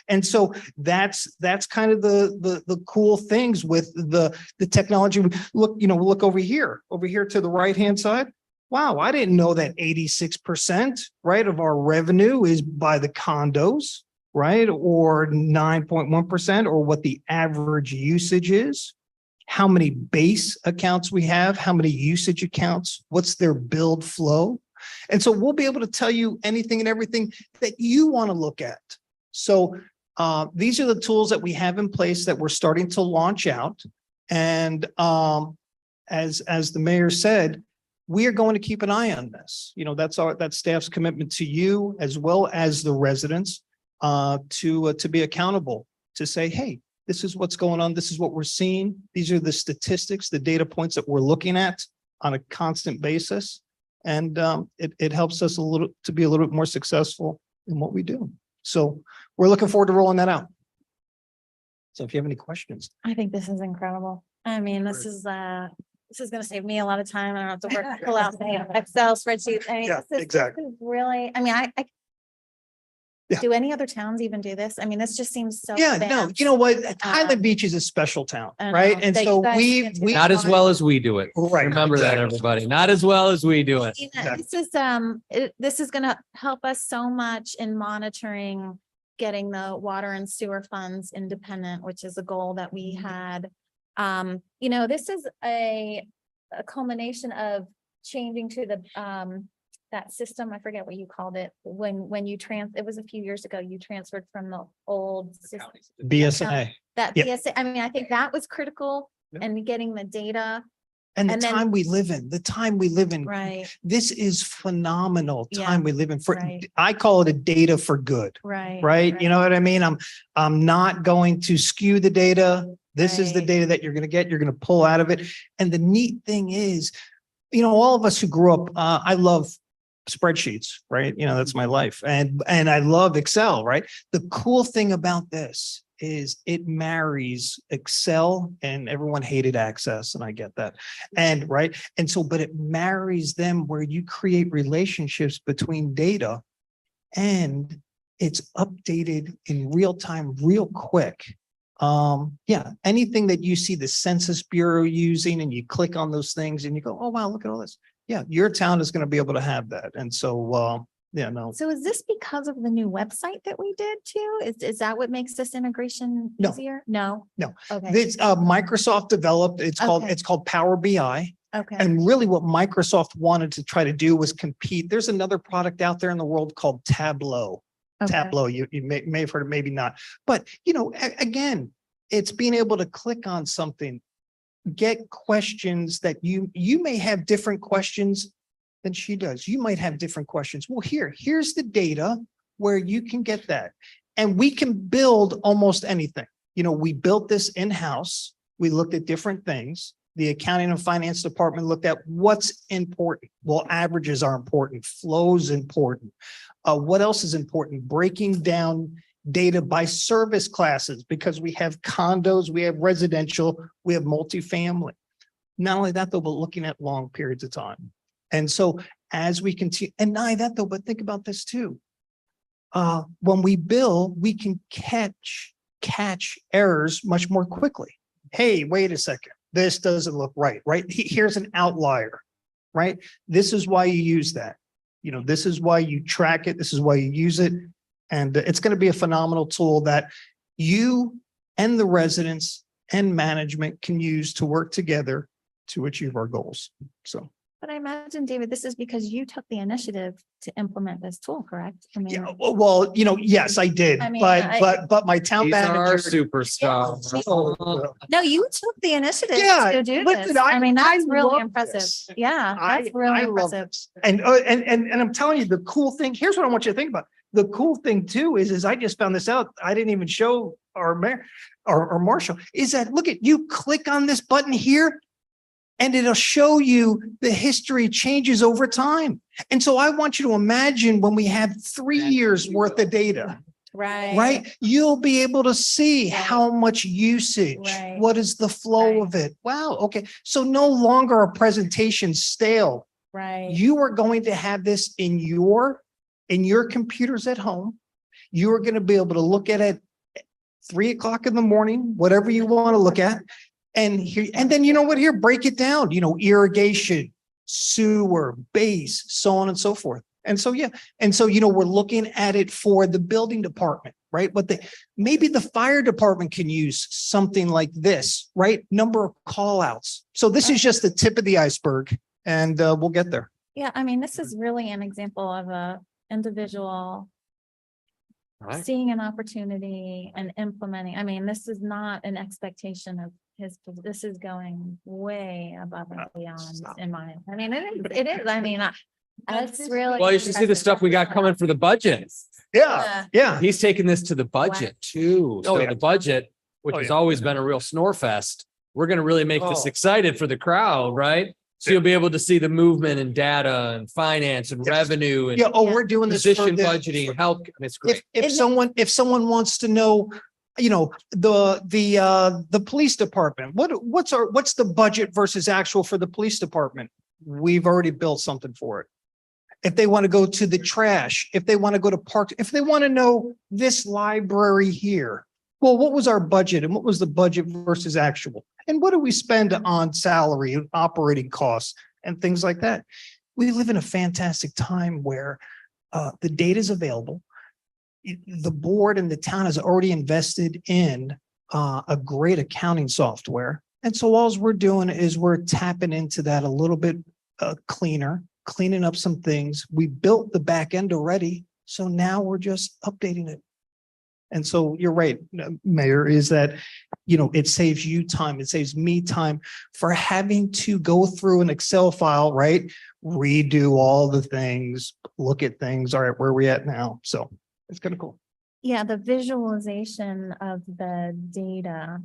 And so that's kind of the cool things with the technology. Look over here to the right-hand side. Wow, I didn't know that 86%, right, of our revenue is by the condos, right? Or 9.1%, or what the average usage is, how many base accounts we have, how many usage accounts, what's their build flow. And so we'll be able to tell you anything and everything that you want to look at. So these are the tools that we have in place that we're starting to launch out. And as the mayor said, we are going to keep an eye on this. That's staff's commitment to you as well as the residents to be accountable, to say, hey, this is what's going on. This is what we're seeing. These are the statistics, the data points that we're looking at on a constant basis. And it helps us to be a little bit more successful in what we do. So we're looking forward to rolling that out. So if you have any questions. I think this is incredible. I mean, this is gonna save me a lot of time. I don't have to work, pull out the Excel spreadsheet. I mean, Yeah, this is exactly. really, I mean, I. Yeah. Do any other towns even do this? I mean, this just seems so. Yeah, no, advanced. you know what? Highland Beach is a special town, I right? know, And that you so guys we, get to we. Not as well as we do it. Right. Remember that, exactly. everybody. Not as well as we do it. This is, this is gonna help us so much in monitoring getting the water and sewer funds independent, which is a goal that we had. You know, this is a culmination of changing to the, that system, I forget what you called it, when you it was a few years ago, you transferred from the old system. BSNA. That Yeah. BSA, I mean, I think that was critical and getting the data, And the And then- time we live in, right, this is phenomenal Yeah, time we live in for, right. I call it a data for good, right. right? You know what I mean? I'm not going to skew the data. This is the Right. data that you're going to get. You're going to pull out of it. And the neat thing is, you know, all of us who grew up, I love spreadsheets, right? You know, that's my life. And I love Excel, right? The cool thing about this is it marries Excel, and everyone hated Access, and I get that. And right. And so, but it marries them where you create relationships between data and it's updated in real time, real quick. Yeah, anything that you see the Census Bureau using and you click on those things and you go, oh, wow, look at all this. Yeah, your town is going to be able to have that. And so, yeah, no. So is this because of the new website that we did too? Is that what makes this integration No. easier? No? No. Okay, This Microsoft developed, Okay. it's called Power BI. okay, And really what Microsoft wanted to try to do was compete. There's another product out there in the world called Tableau. okay. Tableau, you may have heard it, maybe not. But, you know, again, it's being able to click on something, get questions that you may have different questions than she does. You might have different questions. Well, here's the data where you can get that. And we can build almost anything. You know, we built this in-house. We looked at different things. The accounting and finance department looked at what's important. Well, averages are important, flows important. What else is important? Breaking down data by service classes, because we have condos, we have residential, we have multifamily. Not only that though, but looking at long periods of time. And so as we continue, and not only that though, but think about this too. When we bill, we can catch errors much more quickly. Hey, wait a second, this doesn't look right, right? Here's an outlier, right? This is why you use that. You know, this is why you track it. This is why you use it. And it's going to be a phenomenal tool that you and the residents and management can use to work together to achieve our goals. So, But I imagine, David, this is because you took the initiative to implement this tool, correct? I mean, yeah, well, you know, yes, I did, I mean, but my town He's our manager. superstar. no, you took the initiative Yeah, to do listen, this. I mean, that's I really love impressive. this. Yeah, that's I really love impressive. this. And I'm telling you, the cool thing, here's what I want you to think about. The cool thing too is I just found this out. I didn't even show our mayor or Marshall, is that look at, you click on this button here and it'll show you the history changes over time. And so I want you to imagine when we have 3 years worth of data, right? You'll be able to see how much usage, Right. what is the flow of it? Wow. Okay. So no longer are presentations stale. Right. You are going to have this in your computers at home. You are going to be able to look at it at 3 o'clock in the morning, whatever you want to look at. And here, and then you know what, here, break it down, you know, irrigation, sewer, base, so on and so forth. And so, yeah. And so, you know, we're looking at it for the building department, right? But maybe the fire department can use something like this, right? Number of call outs. So this is just the tip of the iceberg, and we'll get there. Yeah, I mean, this is really an example of a individual Right. seeing an opportunity and implementing. I mean, this is not an expectation of his, this is going way above and beyond in my, I mean, it is, I mean, that's really. Well, you should see the stuff we got coming for the budget. Yeah, yeah. He's taking this to the budget too. So yeah. the budget, which Oh, has yeah. always been a real snore fest, we're gonna really make this Oh. excited for the crowd, right? So you'll be able to see the movement and data and finance and Yes. revenue and Yeah, oh, we're doing this. for position the- budgeting, health. It's great. If someone wants to know, you know, the police department, what's the budget versus actual for the police department? We've already built something for it. If they want to go to the trash, if they want to go to parks, if they want to know this library here. Well, what was our budget and what was the budget versus actual? And what do we spend on salary and operating costs and things like that? We live in a fantastic time where the data is available. The board and the town has already invested in a great accounting software. And so all we're doing is we're tapping into that a little bit cleaning up some things. We built the back end already. So now we're just updating it. And so you're right, Mayor, is that, you know, it saves you time. It saves me time for having to go through an Excel file, right? Redo all the things, look at things. All right, where are we at now? So it's kind of cool. Yeah, the visualization of the data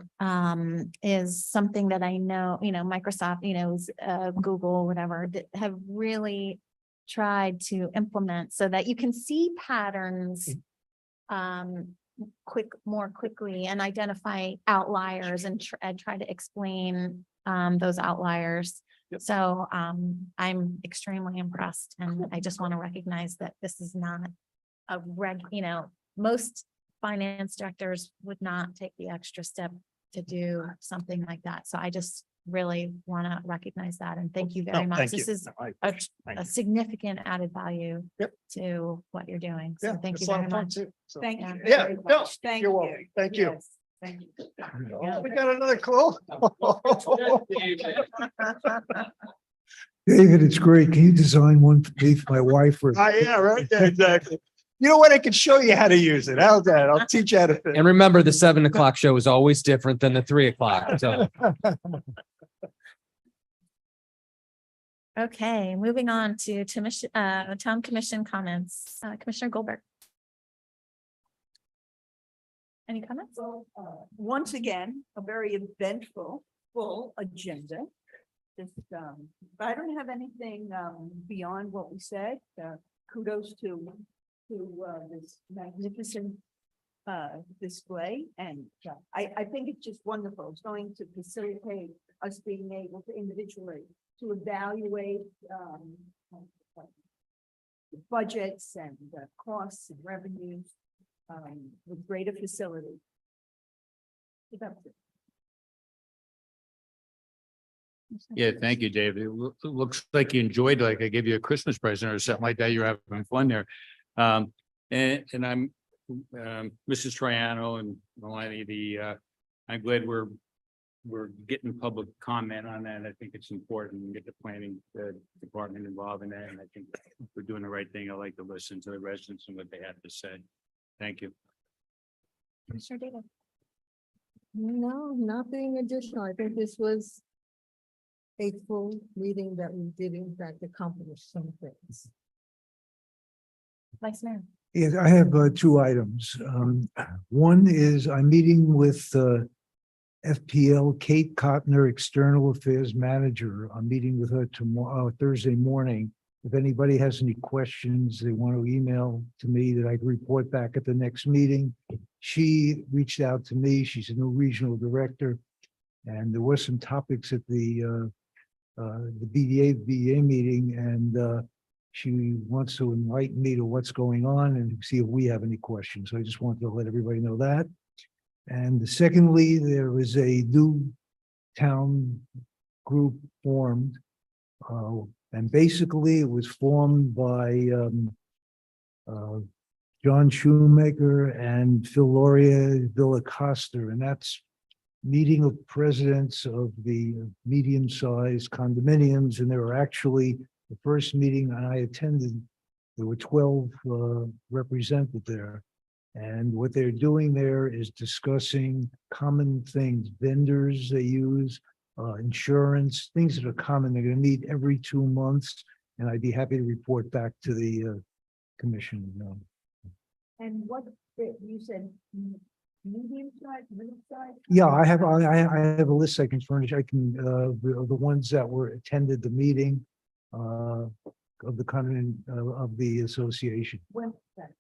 is something that I know, you know, Microsoft, you know, Google, whatever, that have really tried to implement so that you can see patterns more quickly and identify outliers and try to explain those outliers. So I'm extremely impressed, and I just want to recognize that this is not a you know, most finance directors would not take the extra step to do something like that. So I just really want to recognize that and thank you very No, much. thank This you. is No, a significant added value Yep. to what you're doing. So Yeah, thank it's you a lot very of fun much. too. So- Thank Yeah. you. Yeah, very no, much. Thank you're you. welcome. Thank you. Yes, thank you. We got another clue. David, it's great. Can you design one for me, for my wife? Or Yeah, right. Yeah, exactly. You know what? I can show you how to use it. How's that? I'll teach you how to. fit. And remember, the 7 o'clock show is always different than the 3 o'clock. So Okay, moving on to town commission comments. Commissioner Goldberg. Any comments? Once again, a very eventful, full agenda. Just, but I don't have anything, beyond what we said. Kudos to this magnificent, display. And I think it's just wonderful. It's going to facilitate us being able to individually to evaluate, budgets and costs and revenues, with greater facility. That's it. Yeah, thank you, David. It looks like you enjoyed, like I gave you a Christmas present or something like that. You're having fun there. And I'm Mrs. Troiano and Melanie, I'm glad we're getting public comment on that. I think it's important to get the planning department involved in that. And I think we're doing the right thing. I like to listen to the residents and what they have to say. Thank you. Commissioner David. No, nothing additional. I think this was a full meeting that we did in fact accomplish some things. Vice Mayor. Yes, I have two items. One is I'm meeting with FPL Kate Cotner, External Affairs Manager. I'm meeting with her tomorrow, Thursday morning. If anybody has any questions, they want to email to me that I can report back at the next meeting. She reached out to me. She's a new regional director. And there were some topics at the BDA meeting, and she wants to enlighten me to what's going on and see if we have any questions. So I just wanted to let everybody know that. And secondly, there was a new town group formed. And basically it was formed by John Shoemaker and Phil Laurier, Bill Acosta, and that's meeting of presidents of the medium-sized condominiums. And there were actually, the first meeting I attended, there were 12 represented there. And what they're doing there is discussing common things, vendors they use, insurance, things that are common. They're going to meet every 2 months, and I'd be happy to report back to the commission. And what you said, medium size, middle size? Yeah, I have a list I can furnish. I can, the ones that were attended the meeting of the covenant of the association. When was that?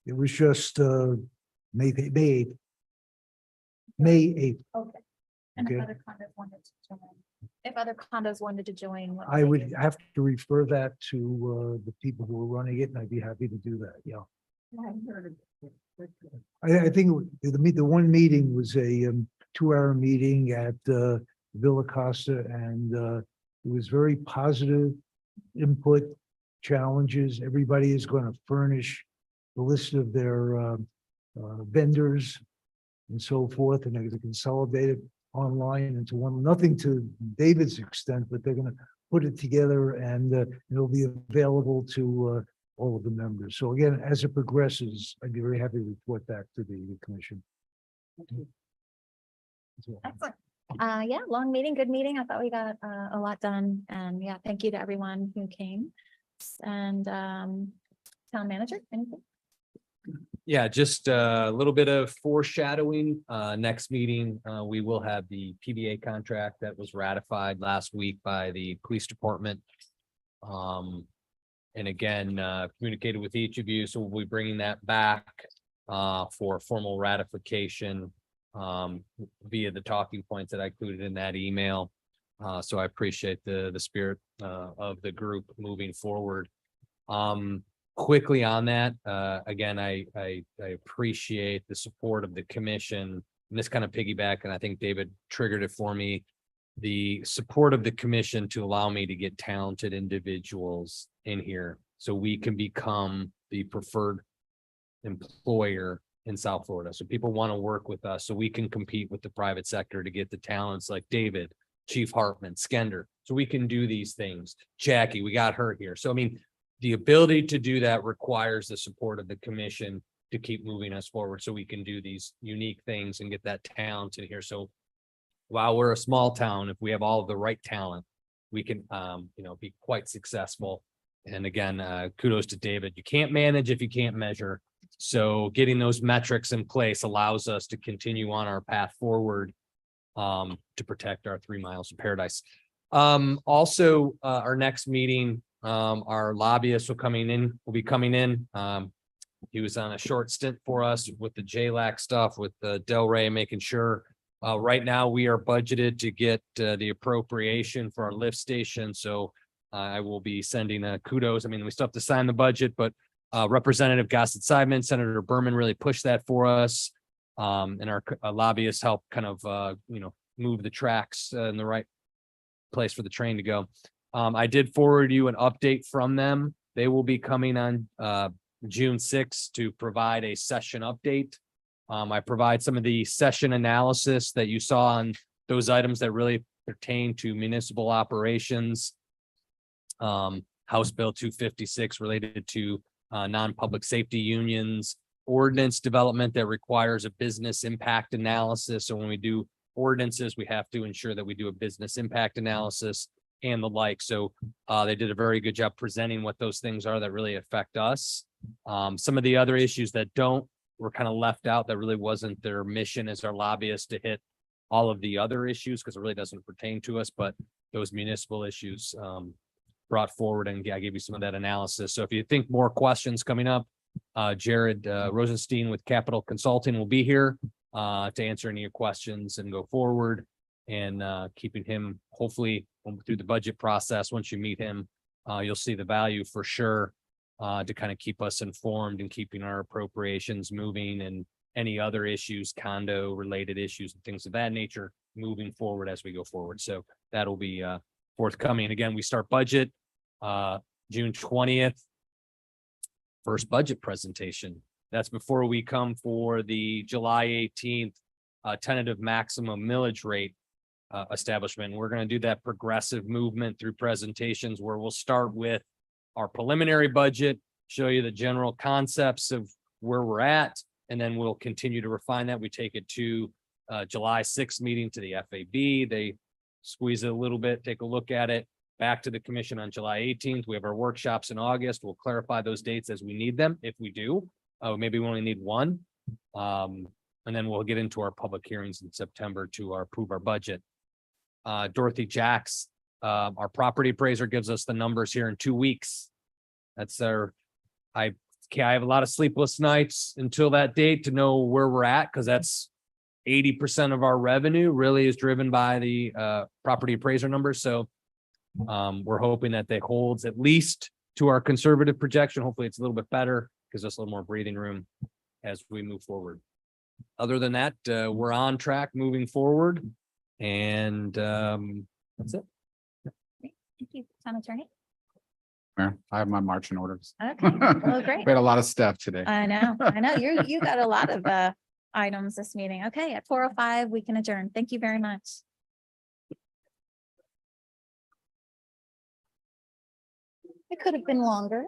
It was just May 8th. May 8th. Okay. And if Okay. other condos wanted to join, if other condos wanted to join. what I they would do? have to refer that to the people who are running it, and I'd be happy to do that, yeah. I haven't heard of it. I think the one meeting was a 2-hour meeting at Villa Costa, and it was very positive input, challenges. Everybody is going to furnish the list of their vendors and so forth, and they're going to consolidate it online into one, nothing to David's extent, but they're going to put it together, and it'll be available to all of the members. So again, as it progresses, I'd be very happy to report back to the commission. Excellent. Yeah, long meeting, good meeting. I thought we got a lot done, and yeah, thank you to everyone who came. And town manager, anything? Yeah, just a little bit of foreshadowing. Next meeting, we will have the PBA contract that was ratified last week by the police department. And again, communicated with each of you, so we'll be bringing that back for formal ratification via the talking points that I included in that email. So I appreciate the spirit of the group moving forward. Quickly on that, again, I appreciate the support of the commission. And this kind of piggyback, and I think David triggered it for me. The support of the commission to allow me to get talented individuals in here so we can become the preferred employer in South Florida. So people want to work with us so we can compete with the private sector to get the talents like David, Chief Hartman, Skender. So we can do these things. Jackie, we got her here. So I mean, the ability to do that requires the support of the commission to keep moving us forward so we can do these unique things and get that talent in here. So while we're a small town, if we have all of the right talent, we can, be quite successful. And again, kudos to David. You can't manage if you can't measure. So getting those metrics in place allows us to continue on our path forward to protect our 3 miles of paradise. Also, our next meeting, our lobbyist will be coming in. He was on a short stint for us with the JLAC stuff with Delray, making sure. Right now, we are budgeted to get the appropriation for our lift station. So I will be sending kudos. I mean, we still have to sign the budget, but Representative Gossett Simon, Senator Berman really pushed that for us. And our lobbyists help kind of, move the tracks in the right place for the train to go. I did forward you an update from them. They will be coming on June 6th to provide a session update. I provide some of the session analysis that you saw on those items that really pertain to municipal operations. House Bill 256 related to non-public safety unions, ordinance development that requires a business impact analysis. So when we do ordinances, we have to ensure that we do a business impact analysis and the like. So they did a very good job presenting what those things are that really affect us. Some of the other issues that were kind of left out, that really wasn't their mission as our lobbyists to hit all of the other issues because it really doesn't pertain to us, but those municipal issues brought forward, and I gave you some of that analysis. So if you think more questions coming up, Jared Rosenstein with Capital Consulting will be here to answer any of your questions and go forward, and keeping him hopefully through the budget process. Once you meet him, you'll see the value for sure to kind of keep us informed and keeping our appropriations moving and any other issues, condo related issues and things of that nature moving forward as we go forward. So that'll be forthcoming. Again, we start budget June 20th. First budget presentation. That's before we come for the July 18th tentative maximum millage rate establishment. We're going to do that progressive movement through presentations where we'll start with our preliminary budget, show you the general concepts of where we're at, and then we'll continue to refine that. We take it to July 6th meeting to the FAB. They squeeze it a little bit, take a look at it. Back to the commission on July 18th. We have our workshops in August. We'll clarify those dates as we need them. If we do, maybe we only need one. And then we'll get into our public hearings in September to approve our budget. Dorothy Jacks, our property appraiser gives us the numbers here in 2 weeks. That's I have a lot of sleepless nights until that date to know where we're at, because that's 80% of our revenue really is driven by the property appraiser numbers. So we're hoping that that holds at least to our conservative projection. Hopefully it's a little bit better, gives us a little more breathing room as we move forward. Other than that, we're on track moving forward, and that's it. Thank you, Town Attorney. Mayor, I have my marching orders. Okay, well, great. We had a lot of stuff today. I know, you got a lot of items this meeting. Okay, at 4:05, we can adjourn. Thank you very much. It could have been longer.